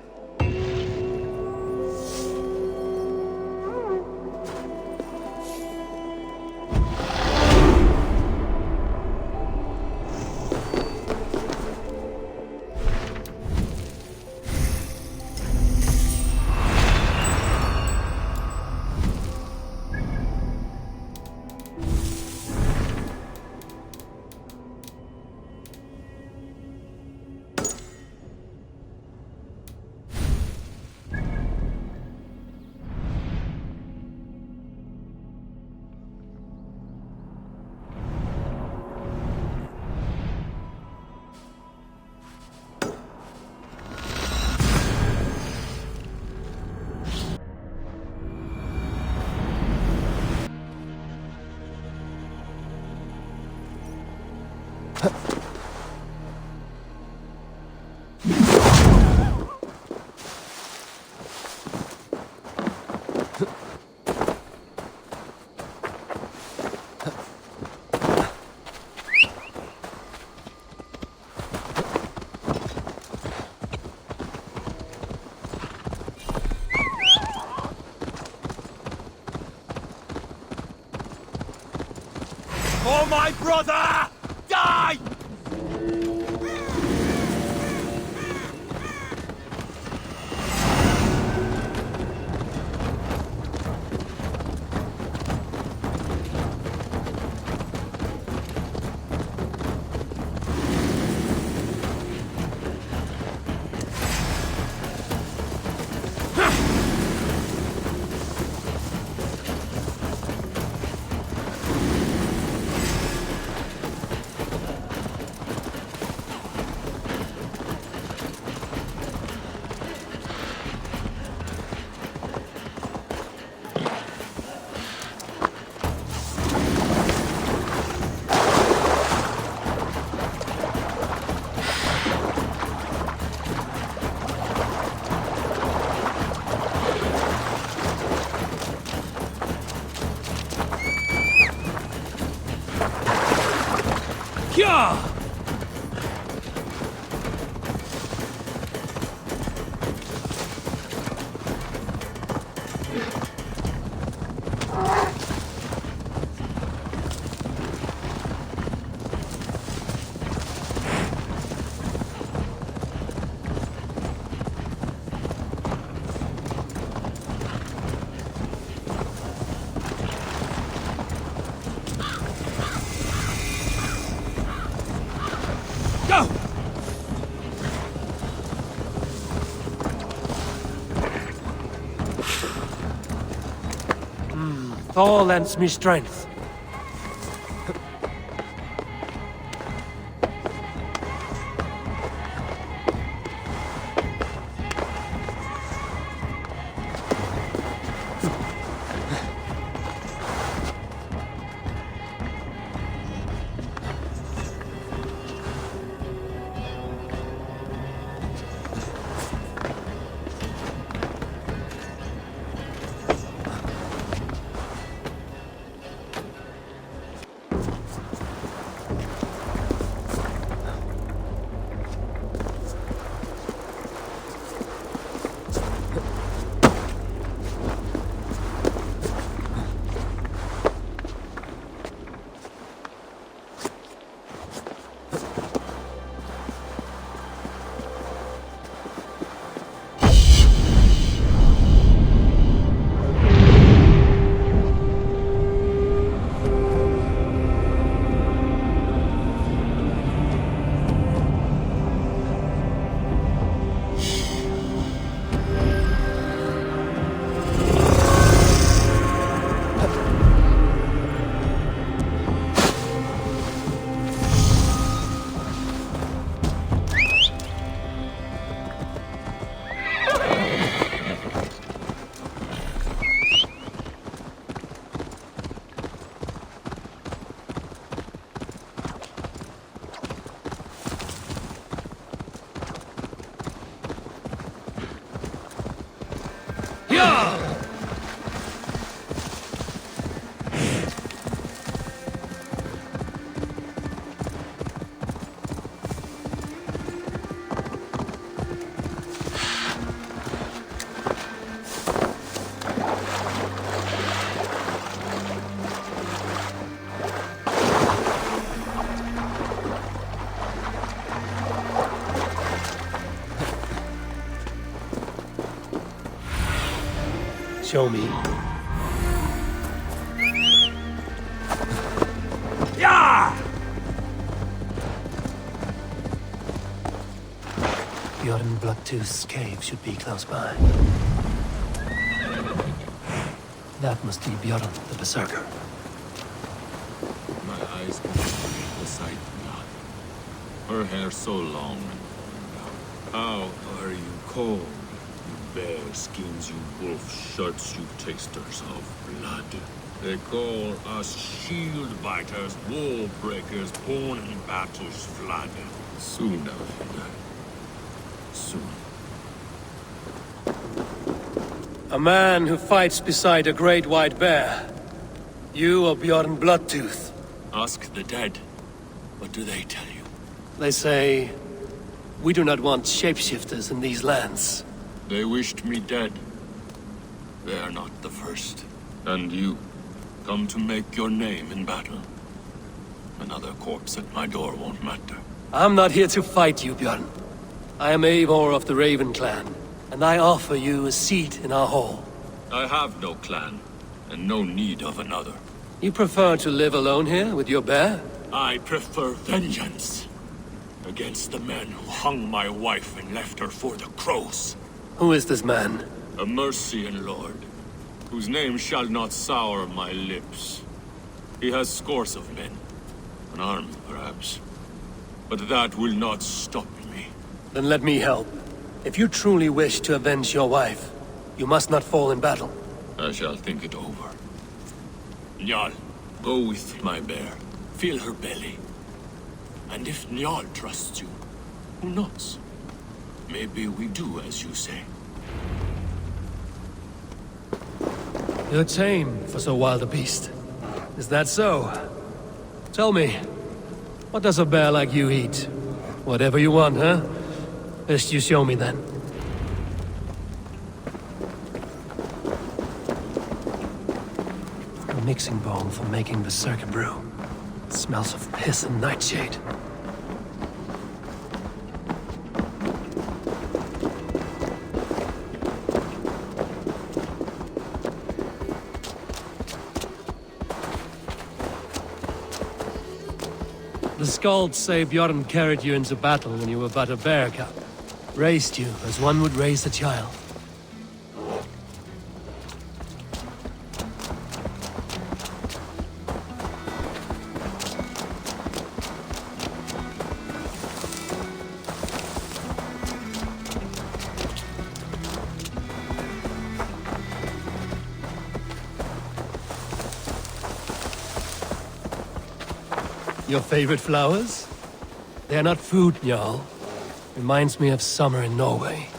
Oh, my brother! Die! Thor lends me strength. Show me. Yeah! Bjorn Bloodtooth's cave should be close by. That must be Bjorn, the Berserker. My eyes can see the sight not. Her hair so long and how are you cold? You bear skins, you wolf shirts, you tasters of blood. They call us shield biters, wall breakers, born in battle's flood. Soon, Alfred. Soon. A man who fights beside a great white bear. You are Bjorn Bloodtooth. Ask the dead. What do they tell you? They say, we do not want shapeshifters in these lands. They wished me dead. They are not the first. And you, come to make your name in battle. Another corpse at my door won't matter. I'm not here to fight you, Bjorn. I am Eivor of the Raven clan, and I offer you a seat in our hall. I have no clan, and no need of another. You prefer to live alone here with your bear? I prefer vengeance against the men who hung my wife and left her for the crows. Who is this man? A Mercian lord, whose name shall not sour my lips. He has scores of men, an army perhaps, but that will not stop me. Then let me help. If you truly wish to avenge your wife, you must not fall in battle. I shall think it over. Njal, go with my bear. Feel her belly. And if Njal trusts you, who knows? Maybe we do as you say. You're tame for so wild a beast. Is that so? Tell me, what does a bear like you eat? Whatever you want, huh? Best you show me then. A mixing bowl for making Berserker brew. It smells of piss and nightshade. The Skalds say Bjorn carried you into battle when you were but a bear cub. Raised you as one would raise a child. Your favorite flowers? They're not food, Jarl. Reminds me of summer in Norway.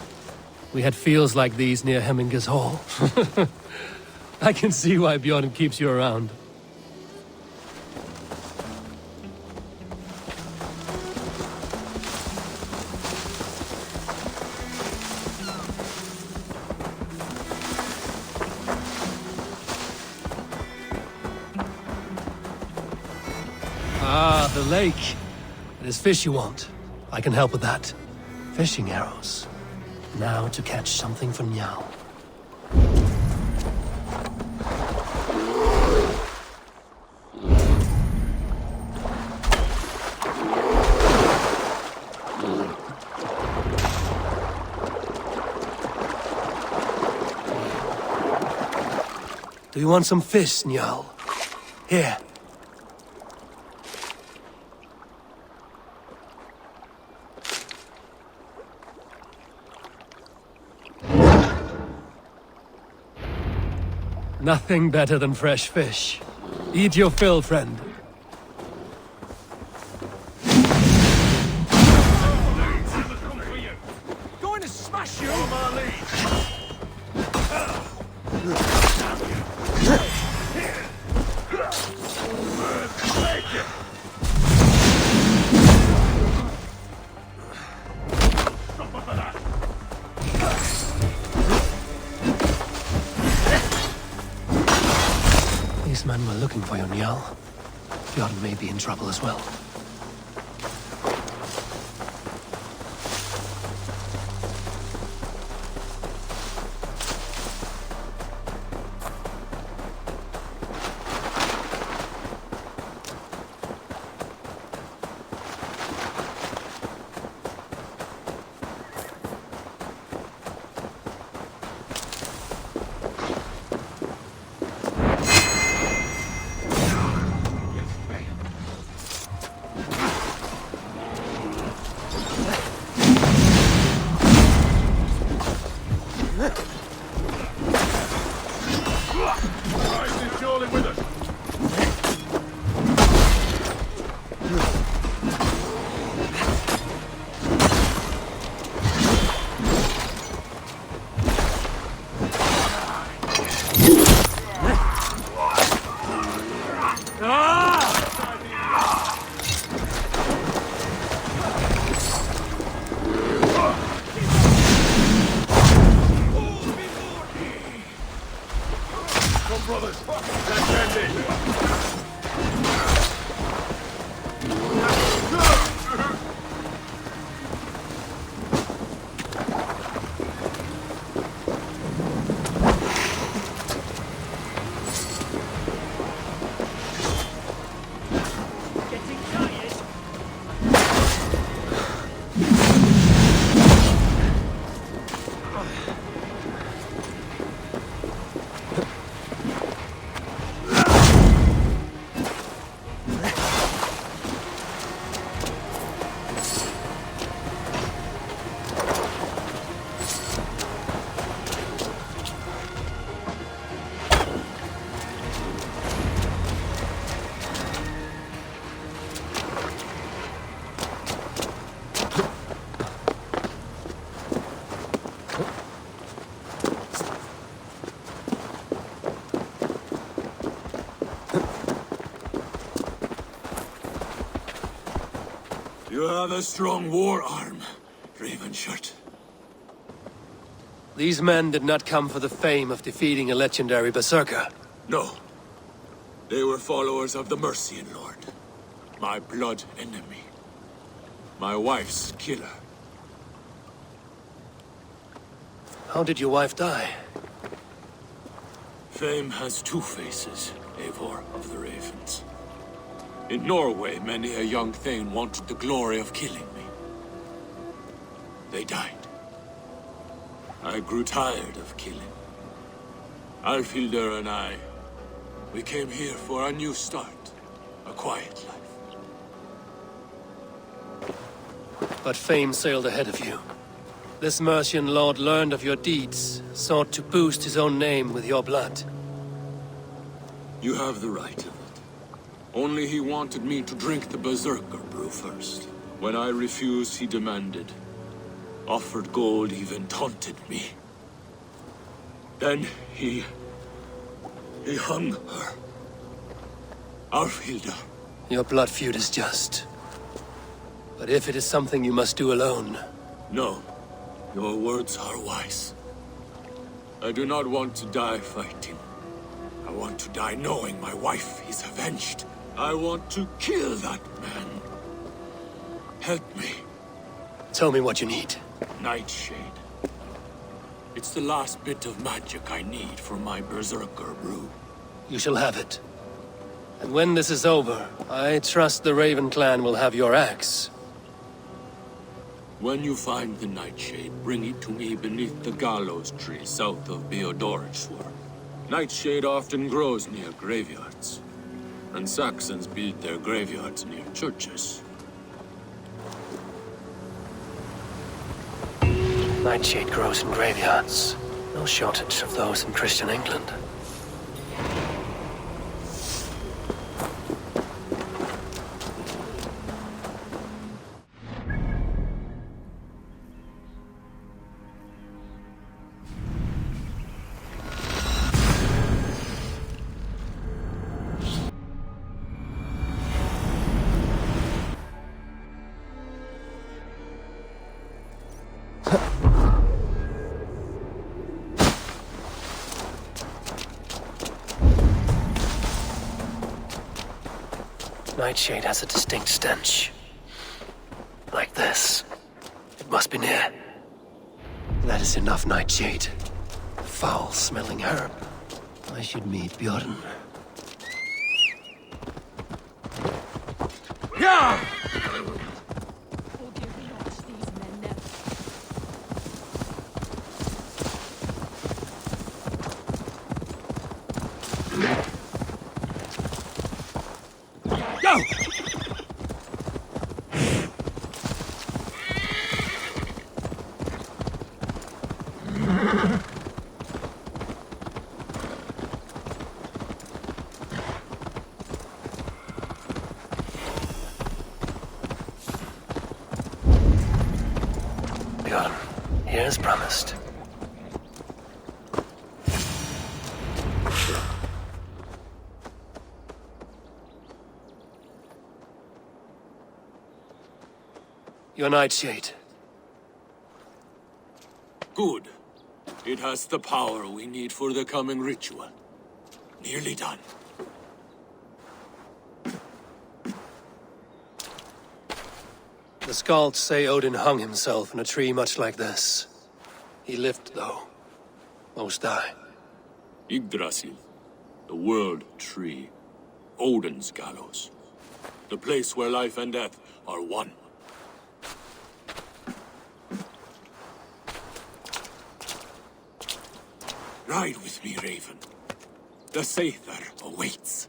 We had fields like these near Hemminger's Hall. I can see why Bjorn keeps you around. Ah, the lake. It is fish you want. I can help with that. Fishing arrows. Now to catch something for Njal. Do you want some fish, Njal? Here. Nothing better than fresh fish. Eat your fill, friend. Going to smash you! These men were looking for you, Njal. Bjorn may be in trouble as well. You have a strong war arm, Ravenshirt. These men did not come for the fame of defeating a legendary berserker. No. They were followers of the Mercian Lord. My blood enemy. My wife's killer. How did your wife die? Fame has two faces, Eivor of the Ravens. In Norway, many a young thane wanted the glory of killing me. They died. I grew tired of killing. Alfhildr and I, we came here for a new start. A quiet life. But fame sailed ahead of you. This Mercian lord learned of your deeds, sought to boost his own name with your blood. You have the right of it. Only he wanted me to drink the Berserker brew first. When I refused, he demanded. Offered gold, even taunted me. Then he hung her. Alfhildr. Your blood feud is just. But if it is something you must do alone... No. Your words are wise. I do not want to die fighting. I want to die knowing my wife is avenged. I want to kill that man. Help me. Tell me what you need. Nightshade. It's the last bit of magic I need for my Berserker brew. You shall have it. And when this is over, I trust the Raven clan will have your axe. When you find the Nightshade, bring it to me beneath the gallows tree south of Beordorswar. Nightshade often grows near graveyards, and Saxons build their graveyards near churches. Nightshade grows in graveyards. No shortage of those in Christian England. Nightshade has a distinct stench. Like this. It must be near. That is enough, Nightshade. Foul-smelling herb. I should meet Bjorn. Yeah! Bjorn, here as promised. Your Nightshade. Good. It has the power we need for the coming ritual. Nearly done. The Skalds say Odin hung himself in a tree much like this. He lived, though. Most die. Yggdrasil. The world tree. Odin's gallows. The place where life and death are one. Ride with me, Raven. The Sather awaits.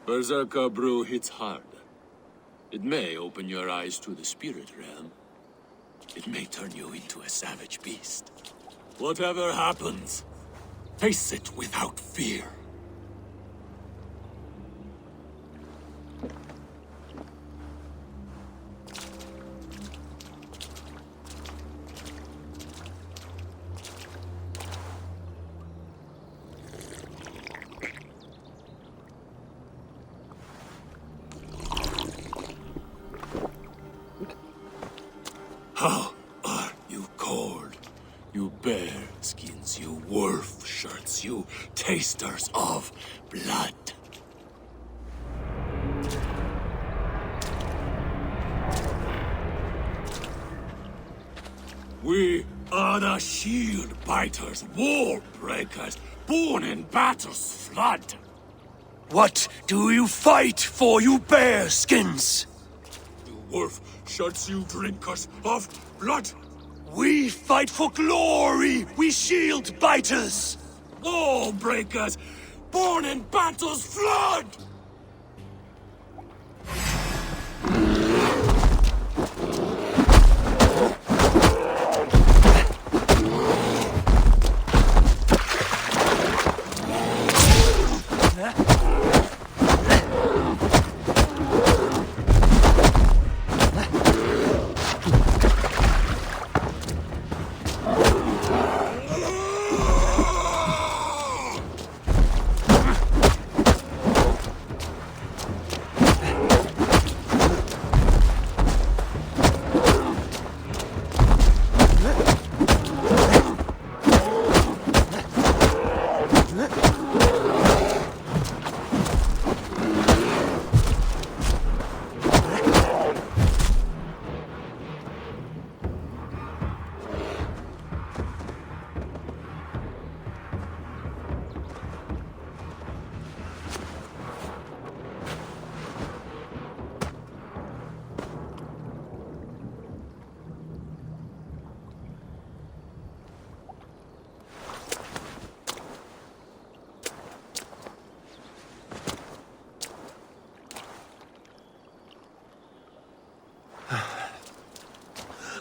Berserker brew hits hard. It may open your eyes to the spirit realm. It may turn you into a savage beast. Whatever happens, Face it without fear. How are you cold? You bear skins, you wolf shirts, you tasters of blood. We are the shield biters, wall breakers, born in battle's flood. What do you fight for, you bear skins? You wolf shirts, you drinkers of blood. We fight for glory, we shield biters. Wall breakers, born in battle's flood.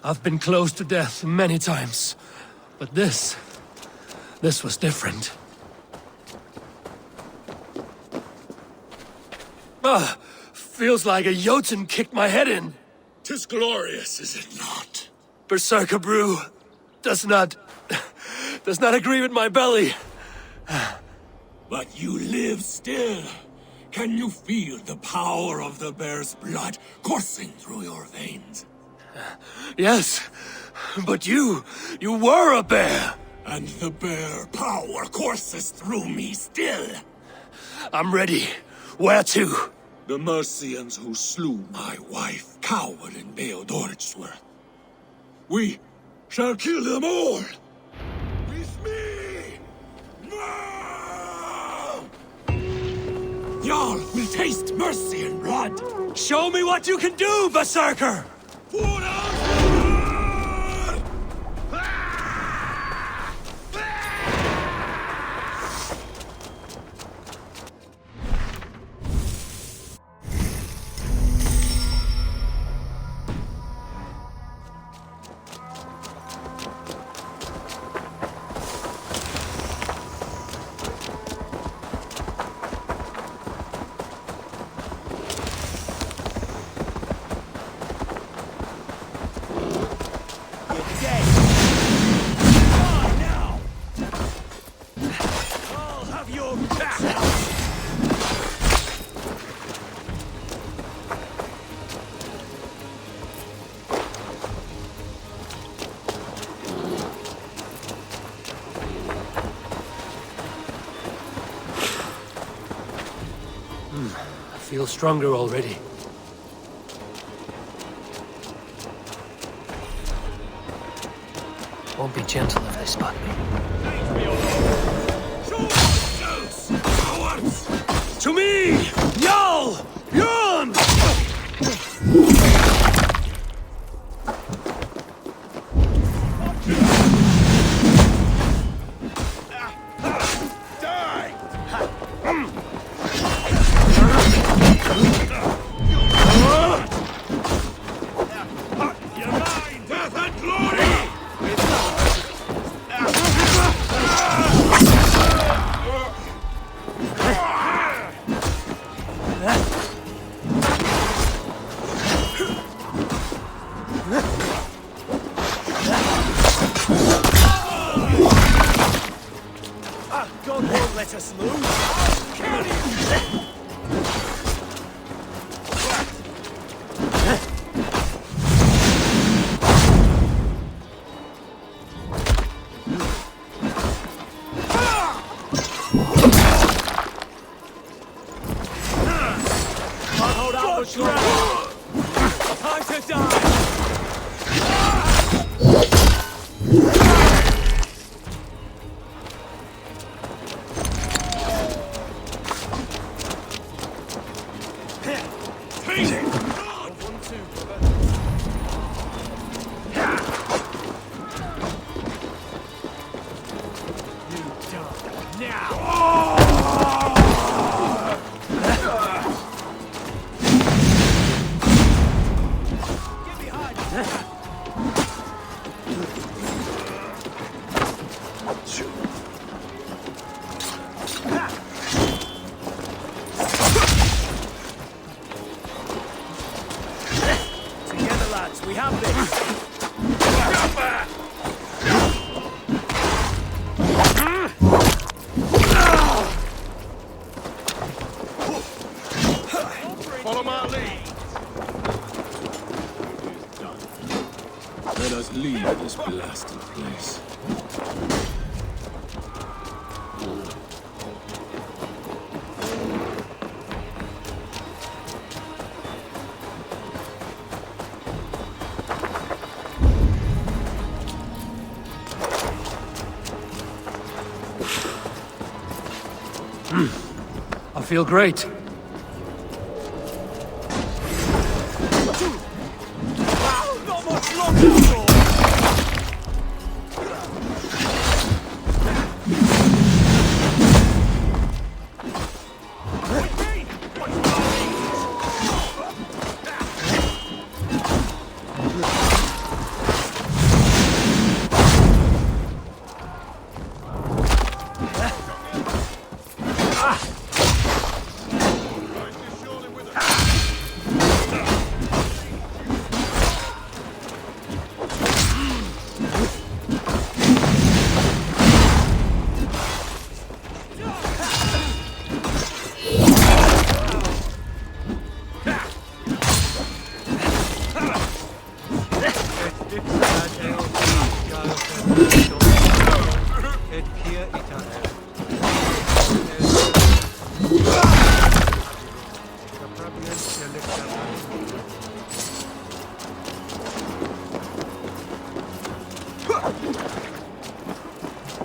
I've been close to death many times, but this was different. Feels like a Jotun kicked my head in. 'Tis glorious, is it not? Berserker brew does not agree with my belly. But you live still. Can you feel the power of the bear's blood coursing through your veins? Yes, but you were a bear. And the bear power courses through me still. I'm ready. Where to? The Mercians who slew my wife cowered in Beowulfsworth. We shall kill them all. With me! No! Jarl will taste mercy and blood. Show me what you can do, Berserker! I feel stronger already. Won't be gentle if they spot me. To me! Jarl! Bjorn! us loose. Kill you! Time to die! Follow my lead. Let us leave this blasted place. I feel great. Not much longer!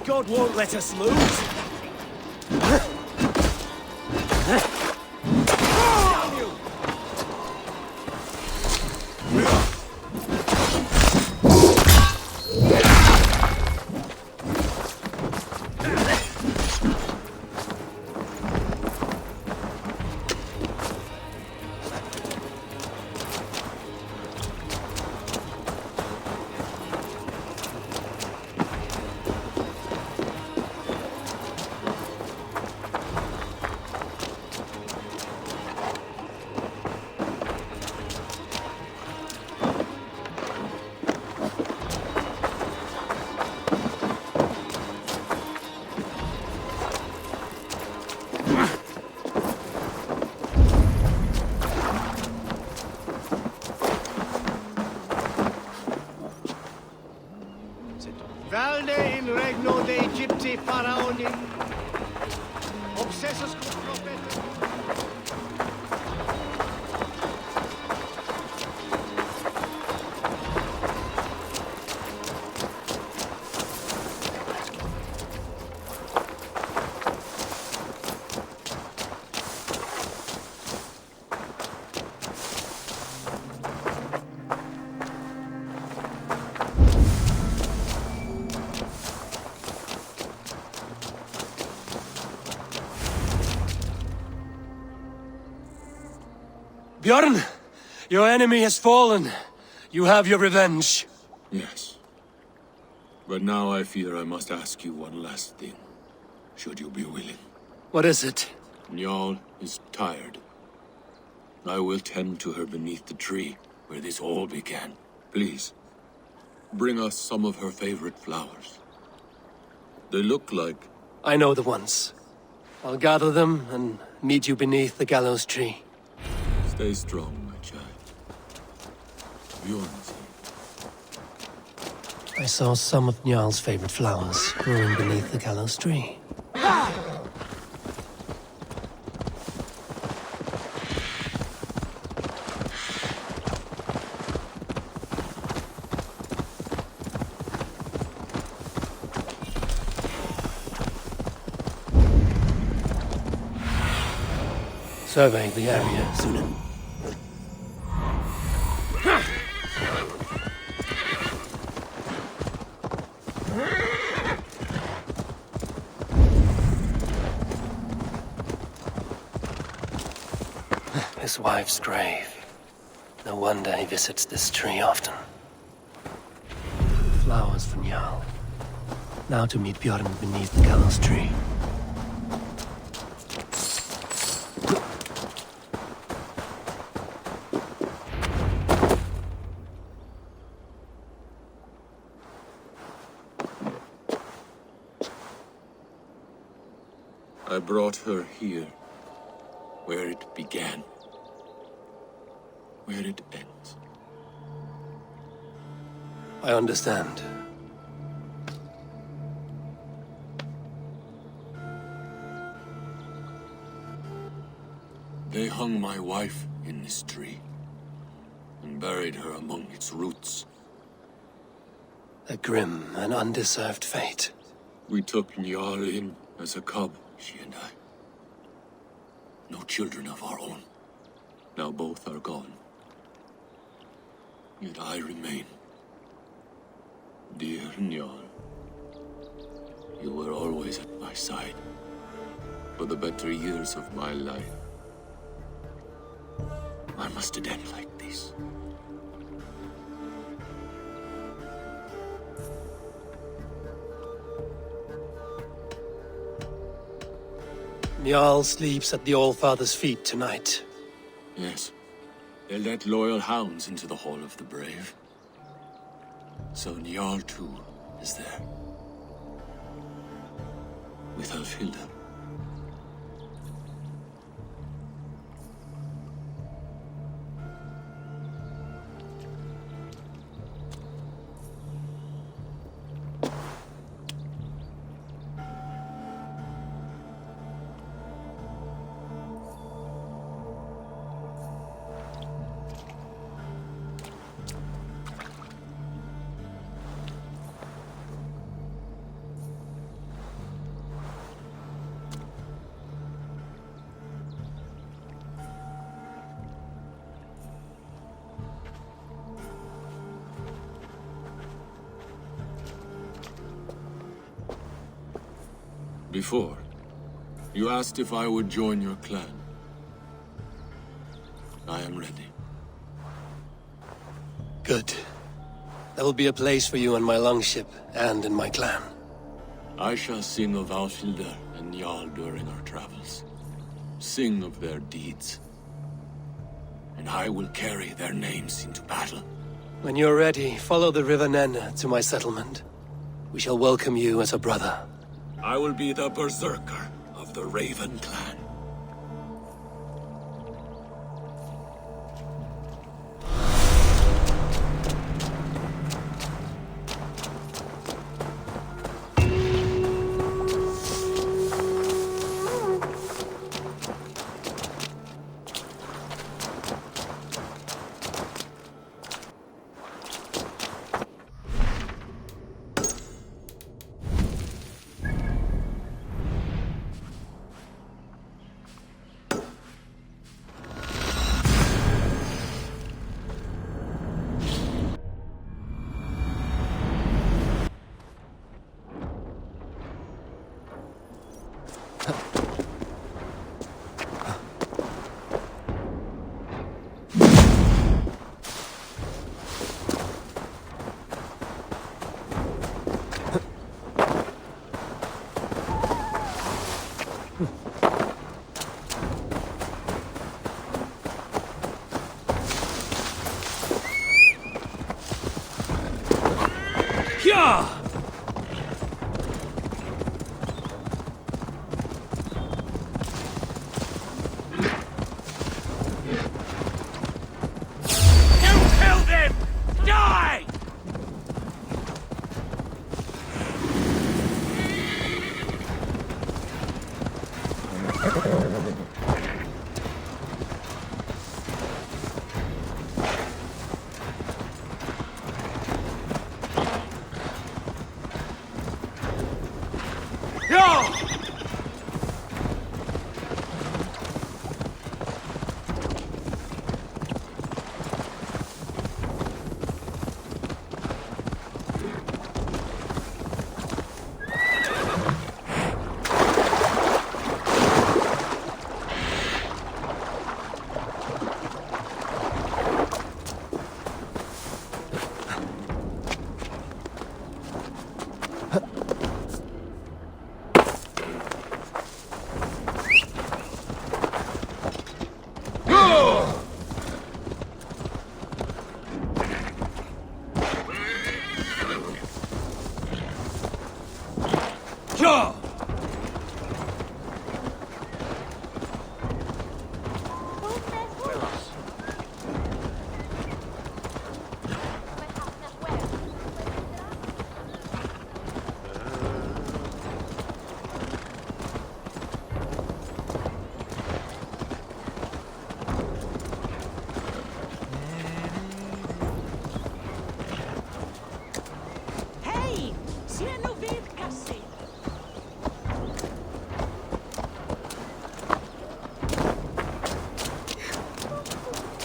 God won't let us lose. Valde in regno de Egypti Pharaoni. Obsessus cum prophetum. Bjorn, your enemy has fallen. You have your revenge. Yes. But now I fear I must ask you one last thing. Should you be willing. What is it? Njal is tired. I will tend to her beneath the tree where this all began. Please, bring us some of her favorite flowers. They look like... I know the ones. I'll gather them and meet you beneath the gallows tree. Stay strong, my child. Bjornsson. I saw some of Njarl's favorite flowers growing beneath the gallows tree. Surveying the area, Sunan. His wife's grave. No wonder he visits this tree often. Flowers for Njarl. Now to meet Bjorn beneath the gallows tree. I brought her here, where it began, where it ends. I understand. They hung my wife in this tree, and buried her among its roots. A grim and undeserved fate. We took Njarl in as a cub, she and I. No children of our own. Now both are gone. Yet I remain. Dear Njarl, you were always at my side, for the better years of my life. Why must it end like this? Njarl sleeps at the Allfather's feet tonight. Yes. They let loyal hounds into the Hall of the Brave. So Njarl too is there. With Alfhilda. Before, you asked if I would join your clan. I am ready. Good. There will be a place for you on my longship and in my clan. I shall sing of Alfhilda and Njarl during our travels. Sing of their deeds. And I will carry their names into battle. When you're ready, follow the River Nene to my settlement. We shall welcome you as a brother. I will be the Berserker of the Raven clan.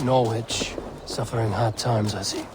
Norwich, suffering hard times, I see.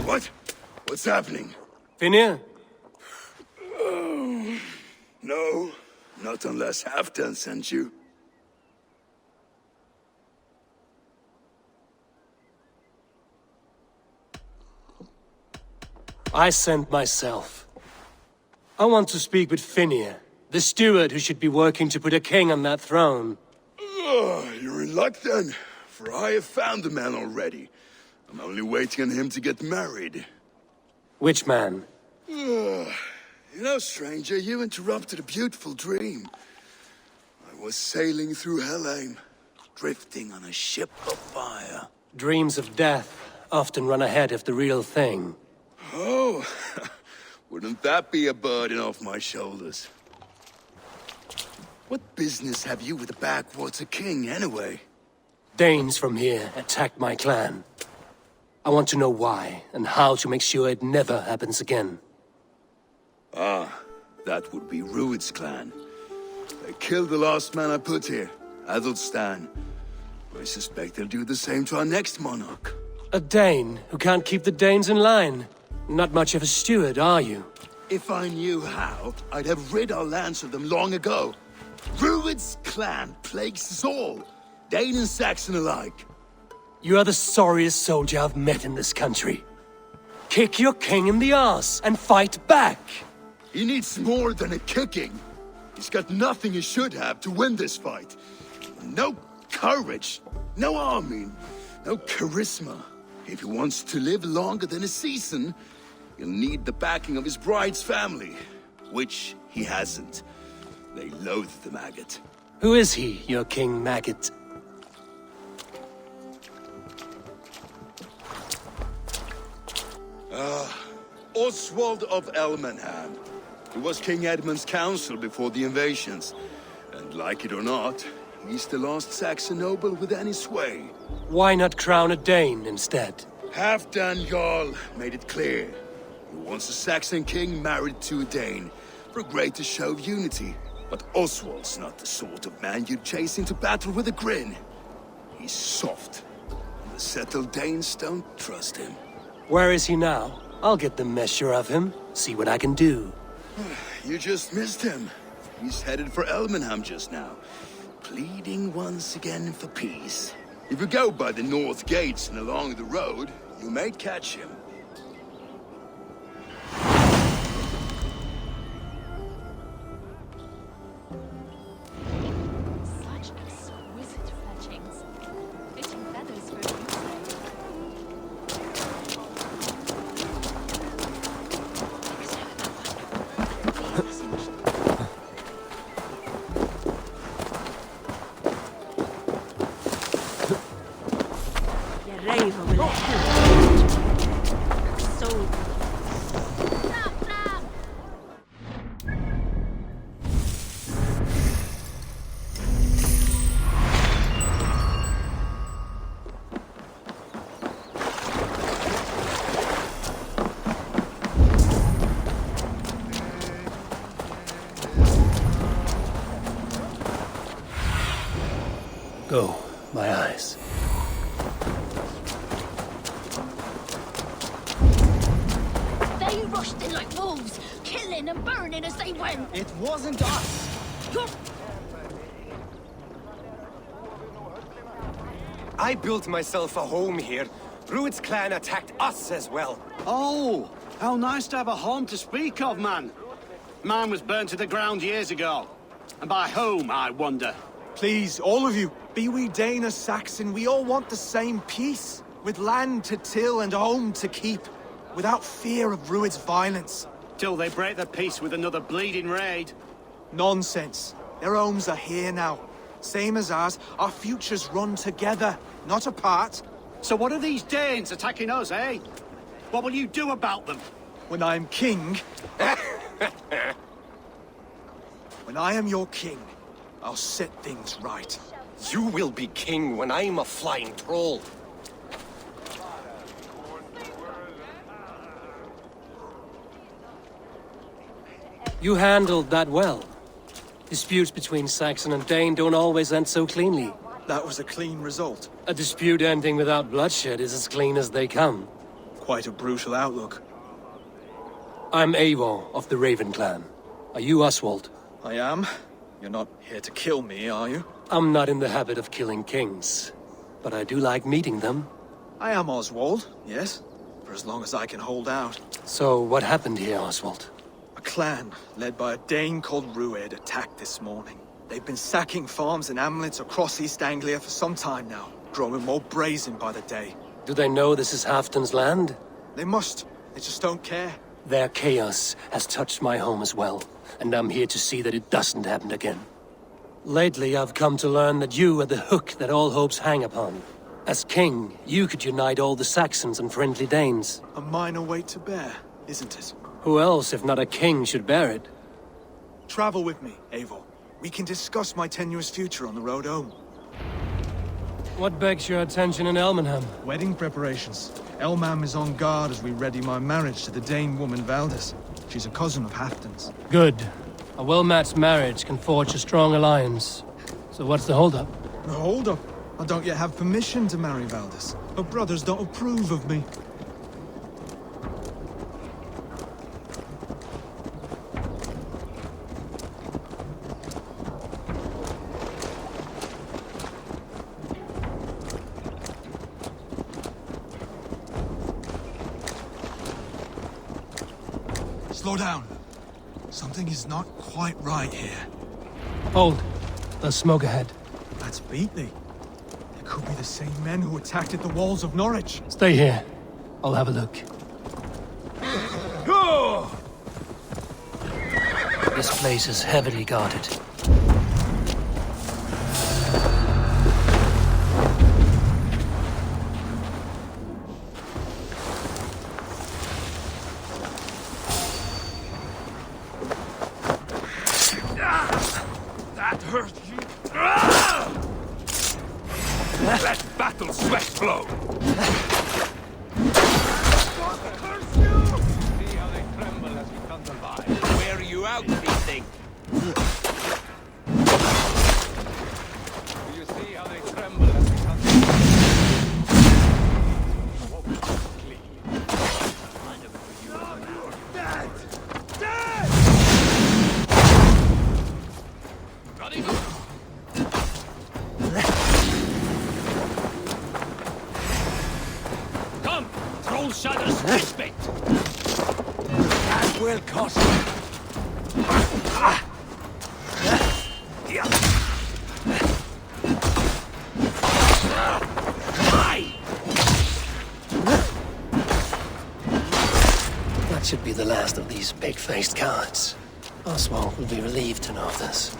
What? What's happening? Finnir? No, not unless Halfdan sent you. I sent myself. I want to speak with Finnir, the steward who should be working to put a king on that throne. You're in luck then, for I have found the man already. I'm only waiting on him to get married. Which man? You know, stranger, you interrupted a beautiful dream. I was sailing through Helheim, drifting on a ship of fire. Dreams of death often run ahead of the real thing. Oh, wouldn't that be a burden off my shoulders? What business have you with the backwater king, anyway? Danes from here attacked my clan. I want to know why, and how to make sure it never happens again. Ah, that would be Rued's clan. They killed the last man I put here, Adelstan. I suspect they'll do the same to our next monarch. A Dane who can't keep the Danes in line? Not much of a steward, are you? If I knew how, I'd have rid our lands of them long ago. Rued's clan plagues us all, Dane and Saxon alike. You are the sorriest soldier I've met in this country. Kick your king in the arse and fight back! He needs more than a kicking. He's got nothing he should have to win this fight. No courage, no army, no charisma. If he wants to live longer than a season, he'll need the backing of his bride's family, which he hasn't. They loathe the maggot. Who is he, your king maggot? Oswald of Elmenham. He was King Edmund's counsel before the invasions. And like it or not, he's the last Saxon noble with any sway. Why not crown a Dane instead? Halfdan Jarl made it clear. He wants a Saxon king married to a Dane, for a greater show of unity. But Oswald's not the sort of man you'd chase into battle with a grin. He's soft, and the settled Danes don't trust him. Where is he now? I'll get the measure of him, see what I can do. You just missed him. He's headed for Elmenham just now, pleading once again for peace. If you go by the north gates and along the road, you may catch him. Such exquisite fletchings. Fitting feathers for a Go, my eyes. They rushed in like wolves, killing and burning as they went. It wasn't us. I built myself a home here. Rued's clan attacked us as well. Oh, how nice to have a home to speak of, man. Mine was burned to the ground years ago. And by whom, I wonder? Please, all of you, be we Dane or Saxon, we all want the same peace. With land to till and home to keep. Without fear of Rued's violence. Till they break the peace with another bleeding raid. Nonsense. Their homes are here now. Same as ours, our futures run together, not apart. So what are these Danes attacking us, eh? What will you do about them? When I am king... when I am your king, I'll set things right. You will be king when I'm a flying troll. You handled that well. Disputes between Saxon and Dane don't always end so cleanly. That was a clean result. A dispute ending without bloodshed is as clean as they come. Quite a brutal outlook. I'm Eivor of the Raven clan. Are you Oswald? I am. You're not here to kill me, are you? I'm not in the habit of killing kings, but I do like meeting them. I am Oswald, yes. For as long as I can hold out. So, what happened here, Oswald? A clan, led by a Dane called Rued, attacked this morning. They've been sacking farms and hamlets across East Anglia for some time now, growing more brazen by the day. Do they know this is Halfdan's land? They must. They just don't care. Their chaos has touched my home as well, and I'm here to see that it doesn't happen again. Lately, I've come to learn that you are the hook that all hopes hang upon. As king, you could unite all the Saxons and friendly Danes. A minor weight to bear, isn't it? Who else, if not a king, should bear it? Travel with me, Eivor. We can discuss my tenuous future on the road home. What begs your attention in Elmenham? Wedding preparations. Elmam is on guard as we ready my marriage to the Dane woman Valdis. She's a cousin of Halfdan's. Good. A well-matched marriage can forge a strong alliance. So what's the holdup? The holdup? I don't yet have permission to marry Valdis. Her brothers don't approve of me. Slow down. Something is not quite right here. Hold. There's smoke ahead. That's beat thee. There Could be the same men who attacked at the walls of Norwich. Stay here. I'll have a look. This place is heavily guarded. That hurt you. Let battle sweat flow. See how they tremble as we come to life. Wear you out, me think. Do you see how they tremble as we come to Dead! Dead! Come! Troll shadows respect! That will cost you! That should be the last of these pig-faced cowards. Oswald will be relieved to know of this.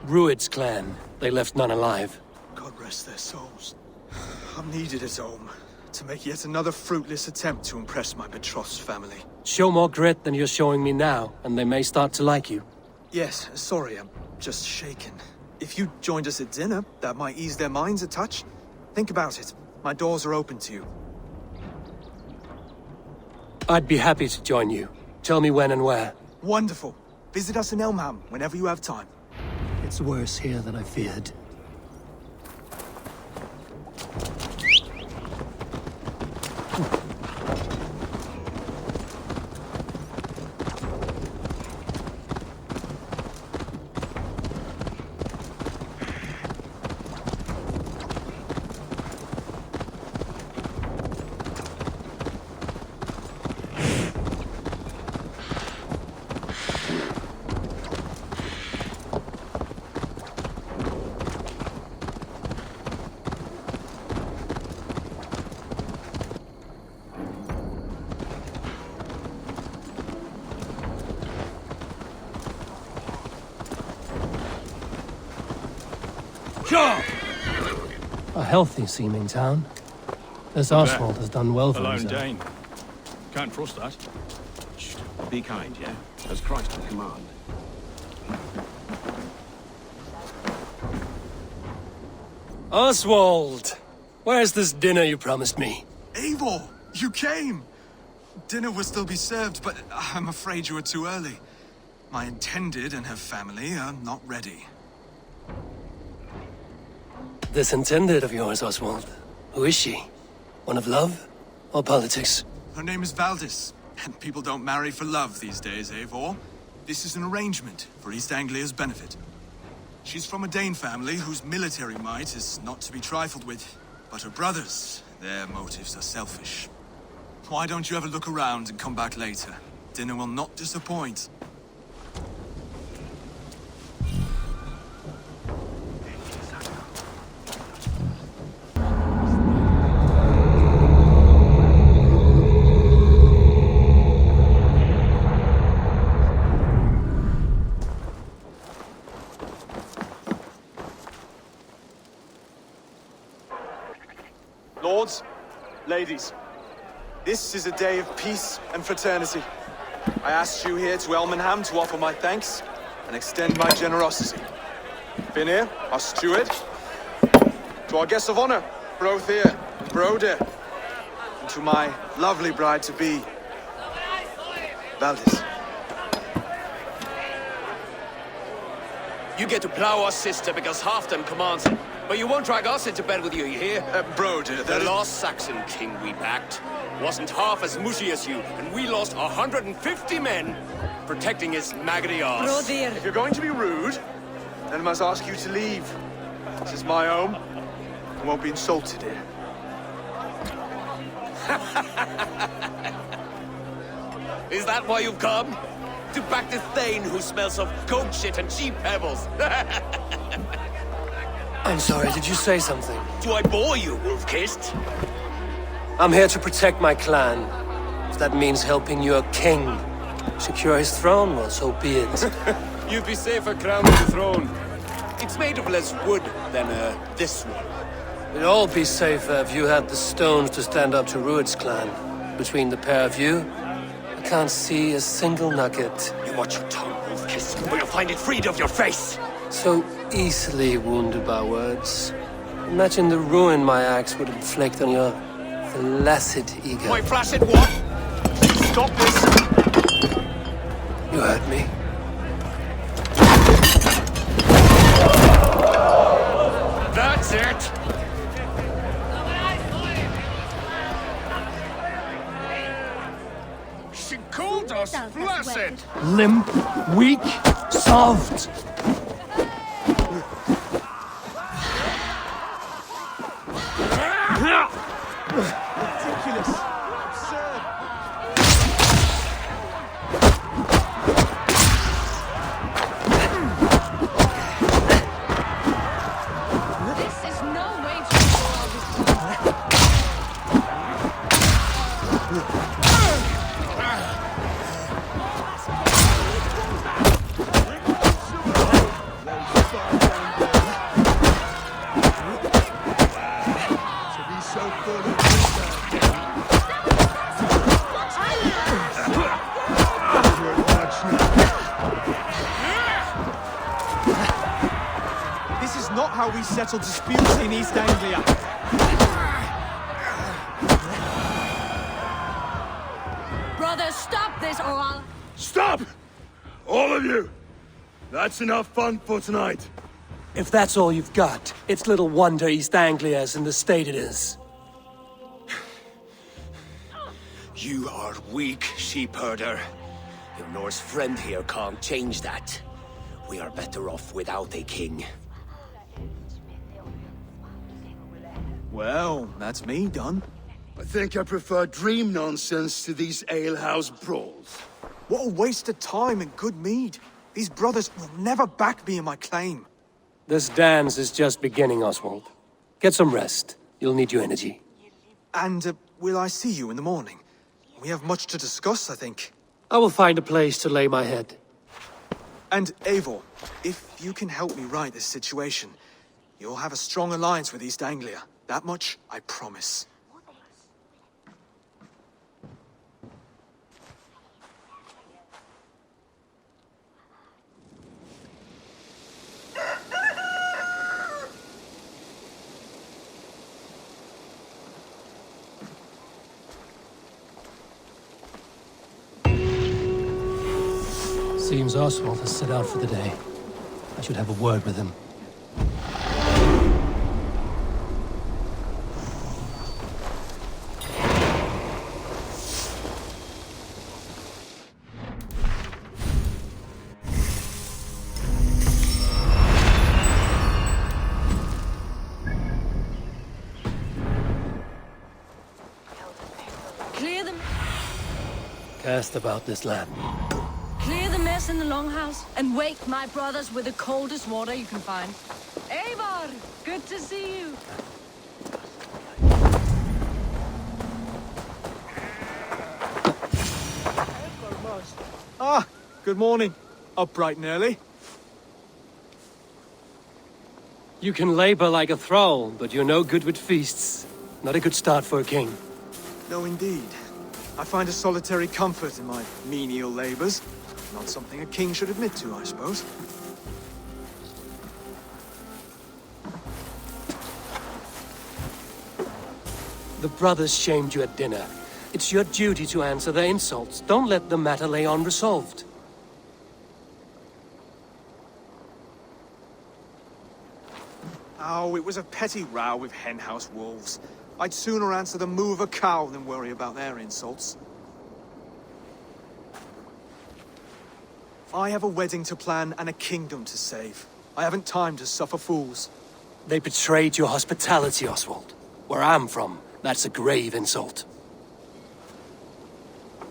Rued's clan. They left none alive. God rest their souls. I'm needed at home to make yet another fruitless attempt to impress my betrothed's family. Show more grit than you're showing me now, and they may start to like you. Yes, sorry, I'm just shaken. If you joined us at dinner, that might ease their minds a touch. Think about it. My doors are open to you. I'd be happy to join you. Tell me when and where. Wonderful. Visit us in Elmham whenever you have time. It's worse here than I feared. A healthy-seeming town. This Oswald has done well for himself. Dane. Can't trust that. Shh. Be kind, yeah? As Christ would command. Oswald! Where's this dinner you promised me? Eivor! You came! Dinner will still be served, but I'm afraid you were too early. My intended and her family are not ready. This intended of yours, Oswald. Who is she? One of love? Or politics? Her name is Valdis, and people don't marry for love these days, Eivor. This is an arrangement for East Anglia's benefit. She's from a Dane family whose military might is not to be trifled with. But her brothers, their motives are selfish. Why don't you ever look around and come back later? Dinner will not disappoint. Ladies, this is a day of peace and fraternity. I asked you here to Elmenham to offer my thanks and extend my generosity. Finir, our steward, to our guests of honor, Brothir and Broder, and to my lovely bride-to-be, Valdis. You get to plow our sister because Halfdan commands it. But you won't drag us into bed with you hear? Broder, the last Saxon king we backed wasn't half as mushy as you, and we lost 150 men protecting his maggoty arse. Broder. If you're going to be rude, then I must ask you to leave. This is my home. I won't be insulted here. Is that why you've come? To back this Thane who smells of goat shit and cheap pebbles? I'm sorry, did you say something? Do I bore you, wolf-kissed? I'm here to protect my clan. If that means helping your king secure his throne, well, so be it. You'd be safer crowned with the throne. It's made of less wood than, this one. We'd all be safer if you had the stones to stand up to Rued's clan. Between the pair of you, I can't see a single nugget. You watch your tongue, wolf-kissed, or you'll find it freed of your face! So easily wounded by words. Imagine the ruin my axe would inflict on your flaccid ego. My flaccid what? Stop this! You heard me. That's it! She called us flaccid! Limp, weak, soft. Ridiculous! Absurd! This is no way to explore this. This is not how we settle disputes in East Anglia. Brother, stop this or I'll... Stop! All of you! That's enough fun for tonight. If that's all you've got, it's little wonder East Anglia is in the state it is. You are weak, sheep herder. Your Norse friend here can't change that. We are better off without a king. Well, that's me done. I think I prefer dream nonsense to these alehouse brawls. What a waste of time and good mead. These brothers will never back me in my claim. This dance is just beginning, Oswald. Get some rest. You'll need your energy. And will I see you in the morning? We have much to discuss, I think. I will find a place to lay my head. And Eivor, if you can help me right this situation, you'll have a strong alliance with East Anglia. That much, I promise. Seems Oswald has set out for the day. I should have a word with him. Clear them. Cast about this land. Clear the mess in the longhouse and wake my brothers with the coldest water you can find. Eivor, good to see you. Ah, good morning. Up bright and early. You can labor like a thrall, but you're no good with feasts. Not a good start for a king. No, indeed. I find a solitary comfort in my menial labors. Not something a king should admit to, I suppose. The brothers shamed you at dinner. It's your duty to answer their insults. Don't let the matter lay unresolved. Oh, it was a petty row with henhouse wolves. I'd sooner answer the moo of a cow than worry about their insults. I have a wedding to plan and a kingdom to save. I haven't time to suffer fools. They betrayed your hospitality, Oswald. Where I'm from, that's a grave insult.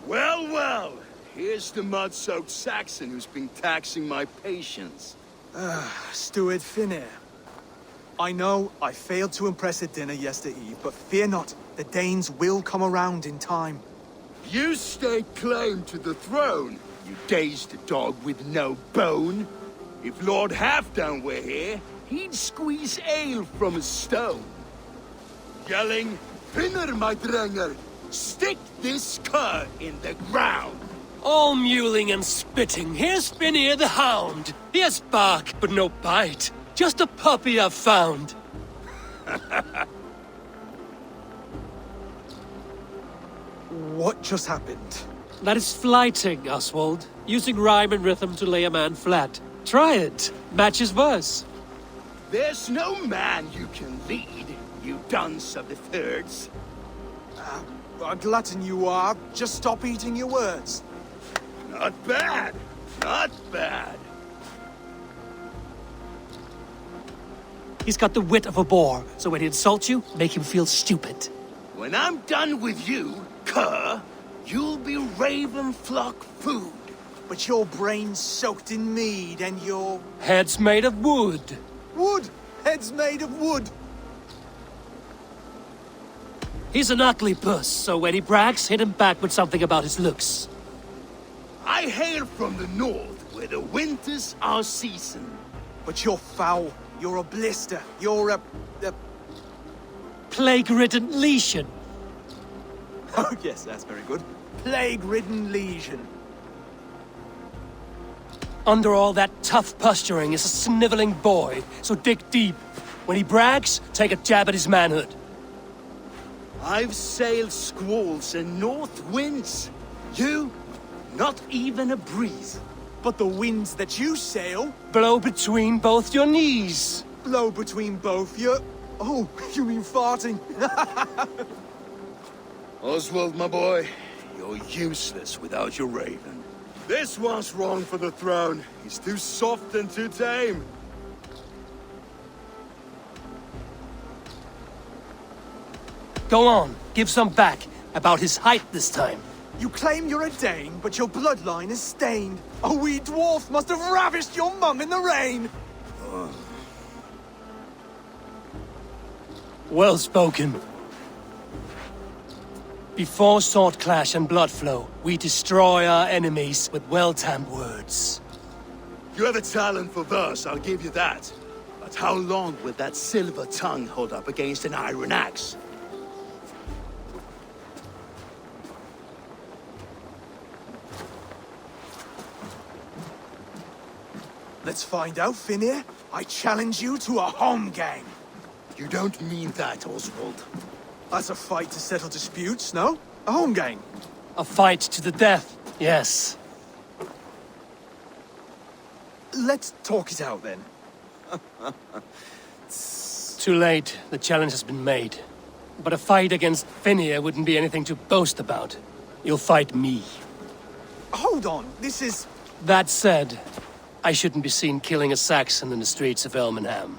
Well, well. Here's the mud-soaked Saxon who's been taxing my patience. Steward Finir. I know I failed to impress at dinner yestereve, but fear not, the Danes will come around in time. You stake claim to the throne, you dazed dog with no bone. If Lord Halfdan were here, he'd squeeze ale from a stone. Yelling, Finner, my drenger, stick this cur in the ground. All mewling and spitting, here's Finir the hound. He has bark, but no bite. Just a puppy I've found. What just happened? That is flighting, Oswald. Using rhyme and rhythm to lay a man flat. Try it. Matches verse. There's no man you can lead, you dunce of the thirds. A glutton you are. Just stop eating your words. Not bad. Not bad. He's got the wit of a boar, so when he insults you, make him feel stupid. When I'm done with you, cur, you'll be raven flock food. But your brain's soaked in mead and your... Head's made of wood. Wood! Head's made of wood! He's an ugly puss, so when he brags, hit him back with something about his looks. I hail from the north, where the winters are season. But you're foul. You're a blister. You're a... Plague-ridden lesion. Oh, yes, that's very good. Plague-ridden lesion. Under all that tough posturing is a sniveling boy, so dig deep. When he brags, take a jab at his manhood. I've sailed squalls and north winds. You, not even a breeze. But the winds that you sail... Blow between both your knees. Blow between both your... Oh, you mean farting? Oswald, my boy, you're useless without your raven. This one's wrong for the throne. He's too soft and too tame. Go on, give some back. About his height this time. You claim you're a Dane, but your bloodline is stained. A wee dwarf must have ravished your mum in the rain. Well spoken. Before sword clash and blood flow, we destroy our enemies with well-timed words. You have a talent for verse, I'll give you that. But how long will that silver tongue hold up against an iron axe? Let's find out, Finir. I challenge you to a home gang. You don't mean that, Oswald. That's a fight to settle disputes, no? A home gang. A fight to the death, yes. Let's talk it out, then. Too late. The challenge has been made. But a fight against Finir wouldn't be anything to boast about. You'll fight me. Hold on, this is... That said, I shouldn't be seen killing a Saxon in the streets of Elmenham.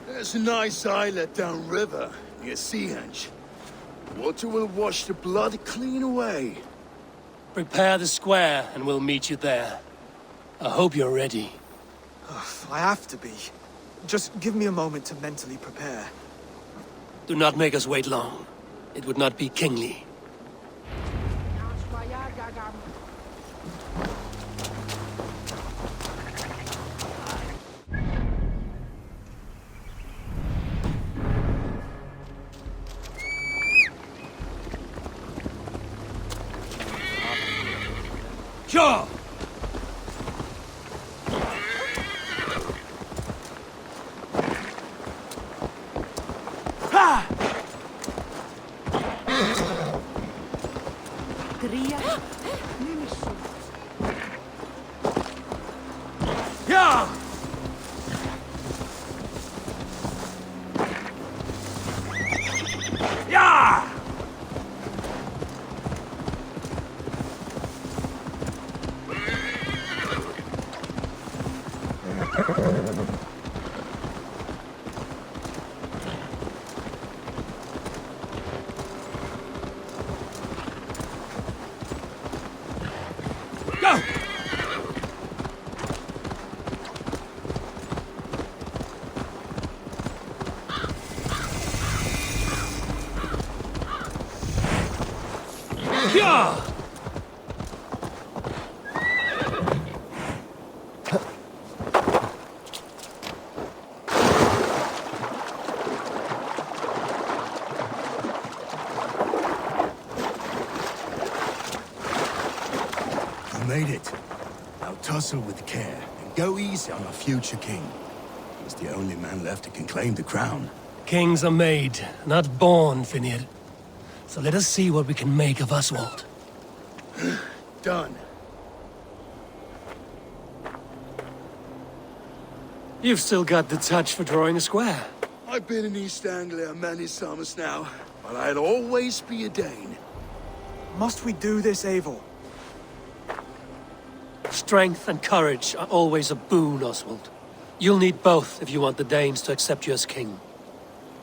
There's a nice islet downriver, near Seahenge. Water will wash the blood clean away. Prepare the square, and we'll meet you there. I hope you're ready. I have to be. Just give me a moment to mentally prepare. Do not make us wait long. It would not be kingly. Sure! Yeah! Yeah! Go! Yeah! You made it. Now tussle with care and go easy on our future king. He's the only man left who can claim the crown. Kings are made, not born, Finir. So let us see what we can make of Oswald. Done. You've still got the touch for drawing a square. I've been in East Anglia many summers now, but I'll always be a Dane. Must we do this, Eivor? Strength and courage are always a boon, Oswald. You'll need both if you want the Danes to accept you as king.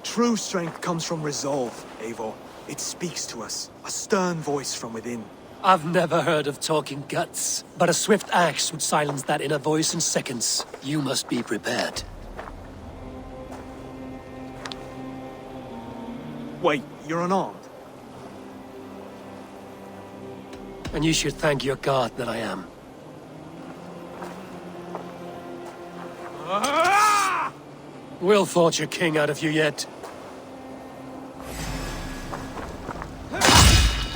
True strength comes from resolve, Eivor. It speaks to us, a stern voice from within. I've never heard of talking guts, but a swift axe would silence that inner voice in seconds. You must be prepared. Wait, you're unarmed? And you should thank your god that I am. We'll forge a king out of you yet.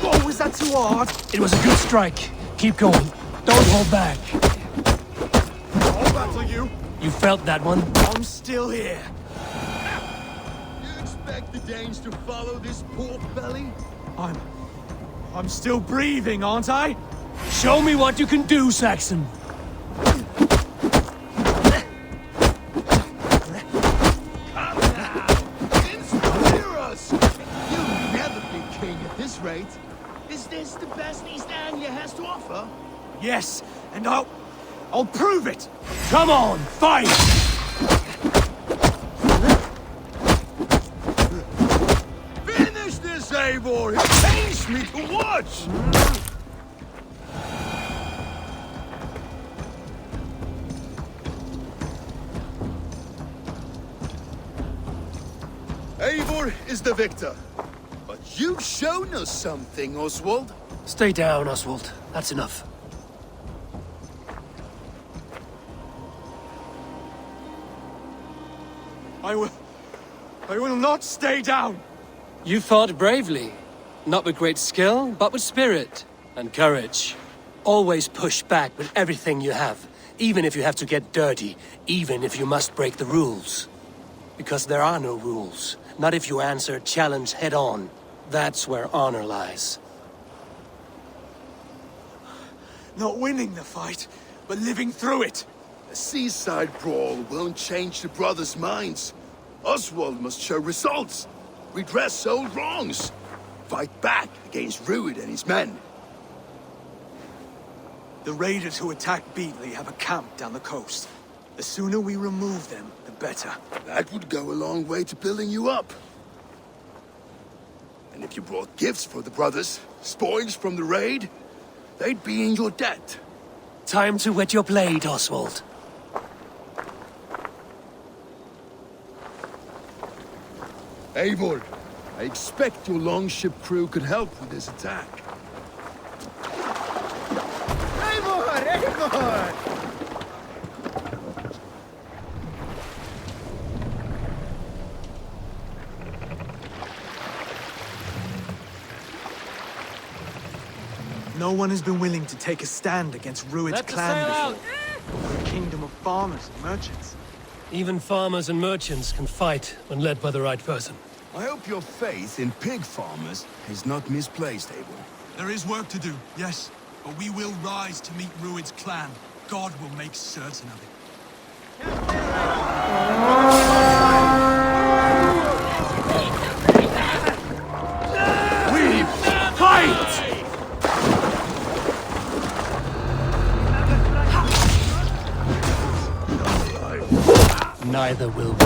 Oh, was that too hard? It was a good strike. Keep going. Don't hold back. I'll battle you. You felt that one? I'm still here. You expect the Danes to follow this pork belly? I'm still breathing, aren't I? Show me what you can do, Saxon. Rate. Is this the best East Anglia has to offer? Yes, and I'll prove it! Come on, fight! Finish this, Eivor! It pains me to watch! Eivor is the victor. But you've shown us something, Oswald. Stay down, Oswald. That's enough. I will not stay down! You fought bravely. Not with great skill, but with spirit and courage. Always push back with everything you have, even if you have to get dirty, even if you must break the rules. Because there are no rules. Not if you answer a challenge head on. That's where honor lies. Not winning the fight, but living through it. A seaside brawl won't change the brothers' minds. Oswald must show results. Redress old wrongs. Fight back against Rued and his men. The raiders who attacked Beatley have a camp down the coast. The sooner we remove them, the better. That would go a long way to building you up. And if you brought gifts for the brothers, spoils from the raid, they'd be in your debt. Time to wet your blade, Oswald. Eivor, I expect your longship crew could help with this attack. Eivor! Eivor! no one has been willing to take a stand against Rued's clan before. We're a kingdom of farmers and merchants. Even farmers and merchants can fight when led by the right person. I hope your faith in pig farmers is not misplaced, Eivor. There is work to do, yes. But we will rise to meet Rued's clan. God will make certain of it. We fight! Neither will we.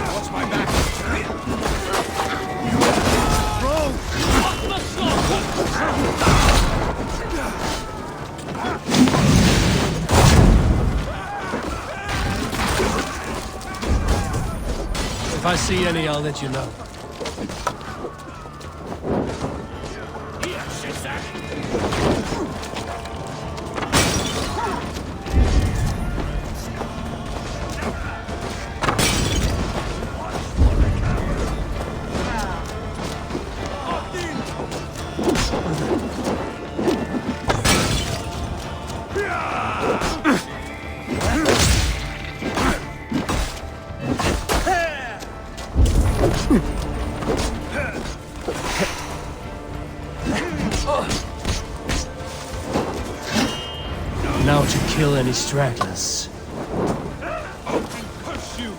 Watch my back. If I see any, I'll let you know. Now to kill any stragglers. Push you!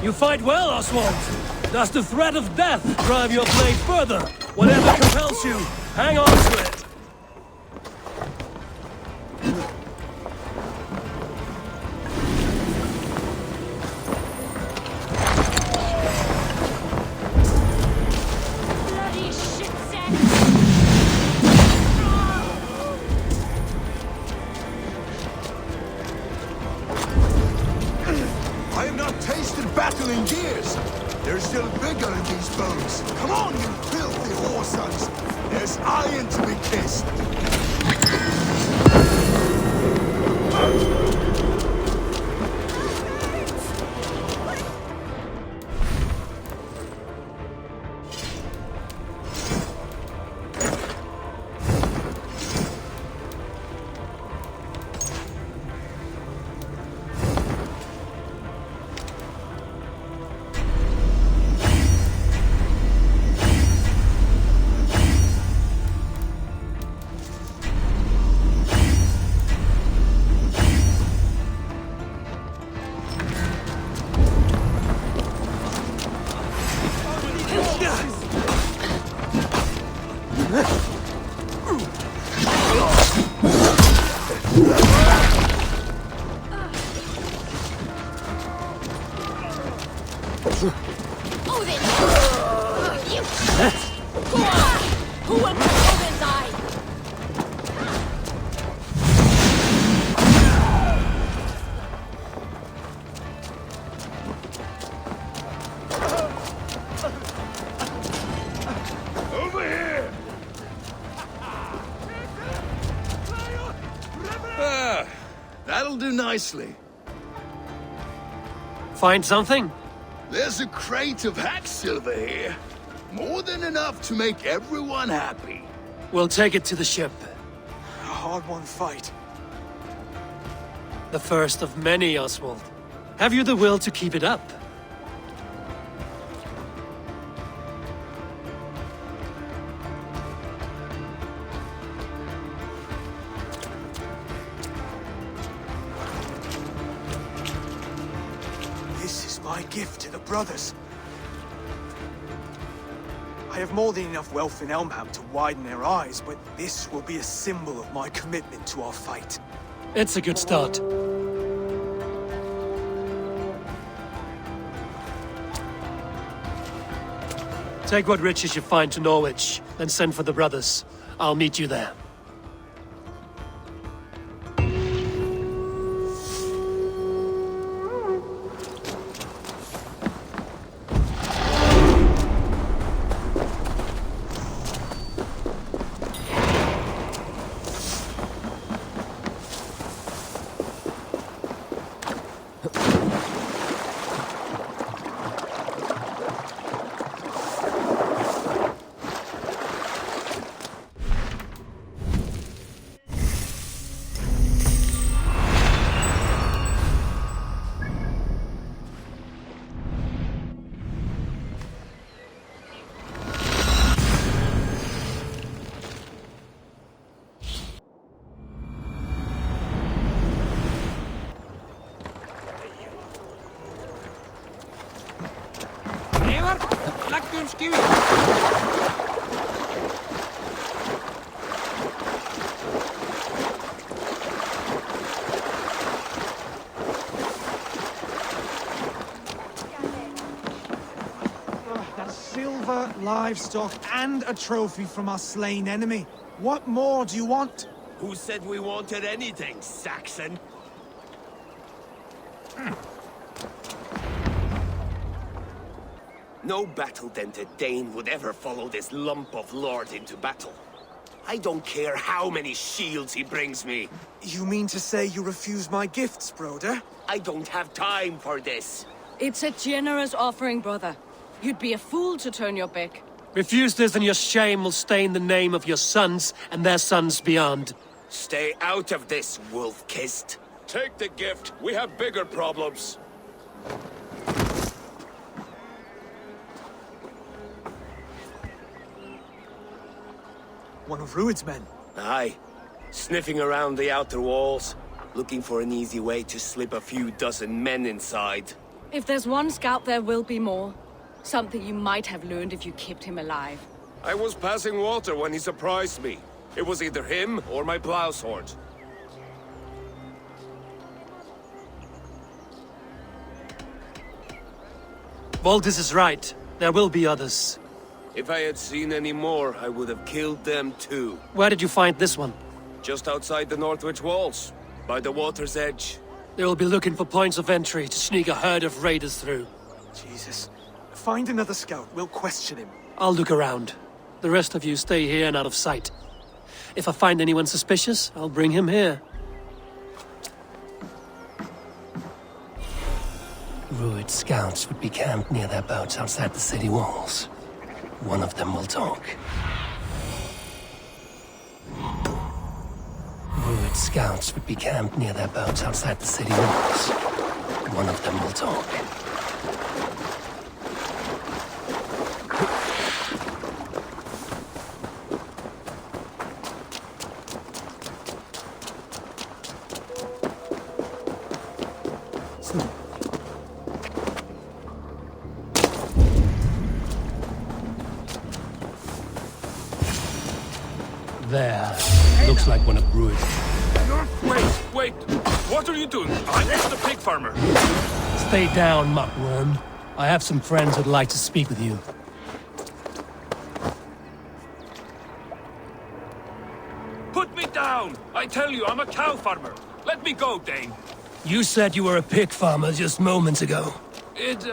You fight well, Oswald. Does the threat of death drive your blade further? Whatever compels you, hang on to it. I have not tasted battle in years. There's still vigor in these bones. Come on, you filthy whoresons. There's iron to be kissed. That'll do nicely. Find something? There's a crate of hack silver here. More than enough to make everyone happy. We'll take it to the ship. A hard-won fight. The first of many, Oswald. Have you the will to keep it up? This is my gift to the brothers. I have more than enough wealth in Elmham to widen their eyes, but this will be a symbol of my commitment to our fight. It's a good start. Take what riches you find to Norwich, then send for the brothers. I'll meet you there. That's silver, livestock, and a trophy from our slain enemy. What more do you want? Who said we wanted anything, Saxon? No battle-dented Dane would ever follow this lump of lord into battle. I don't care how many shields he brings me. You mean to say you refuse my gifts, broder? I don't have time for this. It's a generous offering, brother. You'd be a fool to turn your back. Refuse this and your shame will stain the name of your sons and their sons beyond. Stay out of this, wolf-kissed. Take the gift. We have bigger problems. One of Rued's men. Aye. Sniffing around the outer walls, looking for an easy way to slip a few dozen men inside. If there's one scout, there will be more. Something you might have learned if you kept him alive. I was passing water when he surprised me. It was either him or my plow sword. Valdis is right. There will be others. If I had seen any more, I would have killed them too. Where did you find this one? Just outside the Northwich walls, by the water's edge. They will be looking for points of entry to sneak a herd of raiders through. Jesus. Find another scout. We'll question him. I'll look around. The rest of you stay here and out of sight. If I find anyone suspicious, I'll bring him here. Rued scouts would be camped near their boats outside the city walls. One of them will talk. Rued scouts would be camped near their boats outside the city walls. One of them will talk. There. Looks like one of Rued's. Wait! What are you doing? I'm just a pig farmer. Stay down, muckworm. I have some friends who'd like to speak with you. Put me down! I tell you, I'm a cow farmer. Let me go, Dane. You said you were a pig farmer just moments ago. It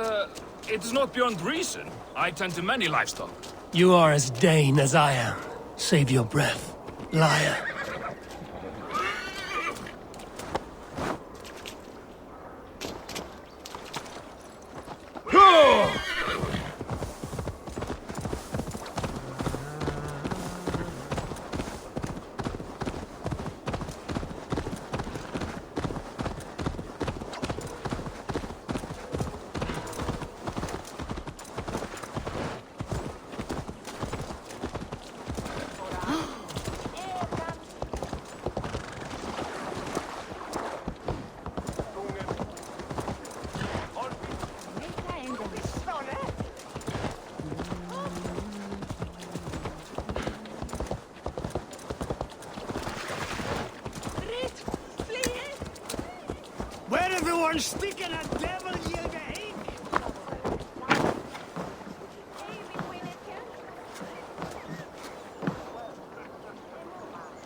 is not beyond reason. I tend to many livestock. You are as Dane as I am. Save your breath, liar. Where everyone sticking a devil you hate?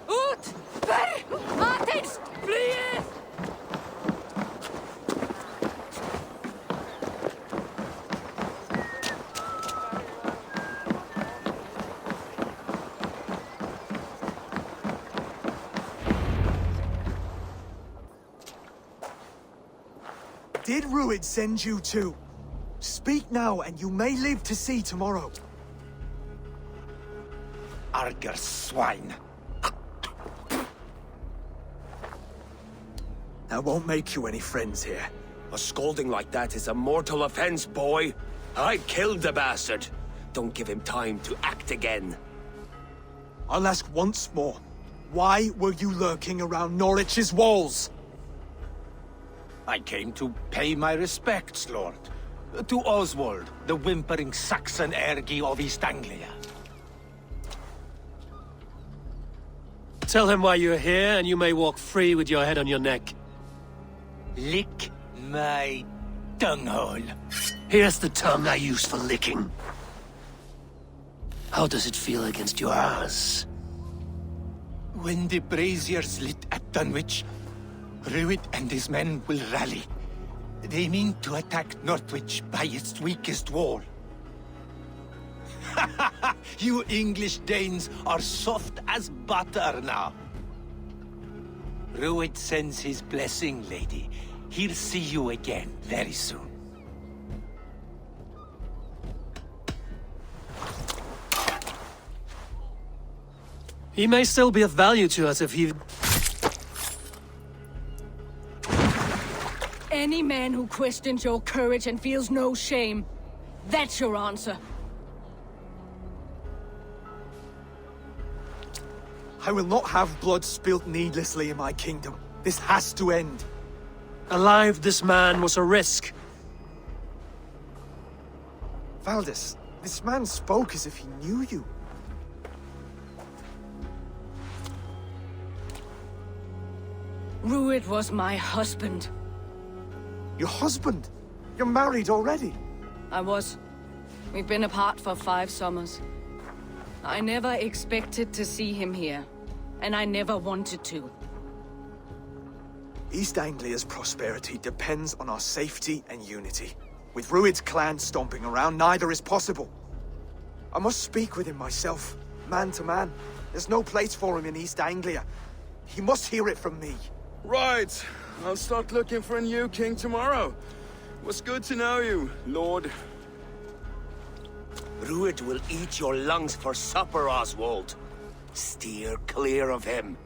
Ut! Ver! Martins! Flee! Did Rued send you too? Speak now, and you may live to see tomorrow. Arger swine. That won't make you any friends here. A scolding like that is a mortal offense, boy. I killed the bastard. Don't give him time to act again. I'll ask once more. Why were you lurking around Norwich's walls? I came to pay my respects, Lord. To Oswald, the whimpering Saxon ergi of East Anglia. Tell him why you're here, and you may walk free with your head on your neck. Lick my dunghole. Here's the tongue I use for licking. How does it feel against your ass? When the braziers lit at Dunwich, Rued and his men will rally. They mean to attack Northwich by its weakest wall. You English Danes are soft as butter now. Rued sends his blessing, lady. He'll see you again very soon. He may still be of value to us if he... Any man who questions your courage and feels no shame, that's your answer. I will not have blood spilt needlessly in my kingdom. This has to end. Alive, this man was a risk. Valdis, this man spoke as if he knew you. Rued was my husband. Your husband? You're married already? I was. We've been apart for 5 summers. I never expected to see him here, and I never wanted to. East Anglia's prosperity depends on our safety and unity. With Rued's clan stomping around, neither is possible. I must speak with him myself, man to man. There's no place for him in East Anglia. He must hear it from me. Right. I'll start looking for a new king tomorrow. It was good to know you, Lord. Rued will eat your lungs for supper, Oswald. Steer clear of him.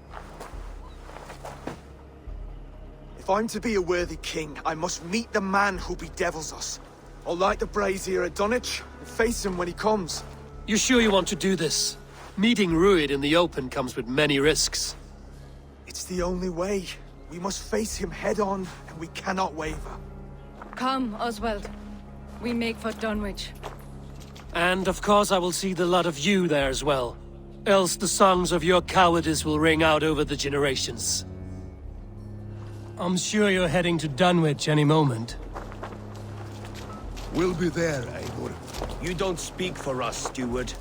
If I'm to be a worthy king, I must meet the man who bedevils us. I'll light the brazier at Dunwich and face him when he comes. You sure you want to do this? Meeting Rued in the open comes with many risks. It's the only way. We must face him head-on, and we cannot waver. Come, Oswald. We make for Dunwich. And of course I will see the lot of you there as well. Else the songs of your cowardice will ring out over the generations. I'm sure you're heading to Dunwich any moment. We'll be there, Eivor. You don't speak for us, steward.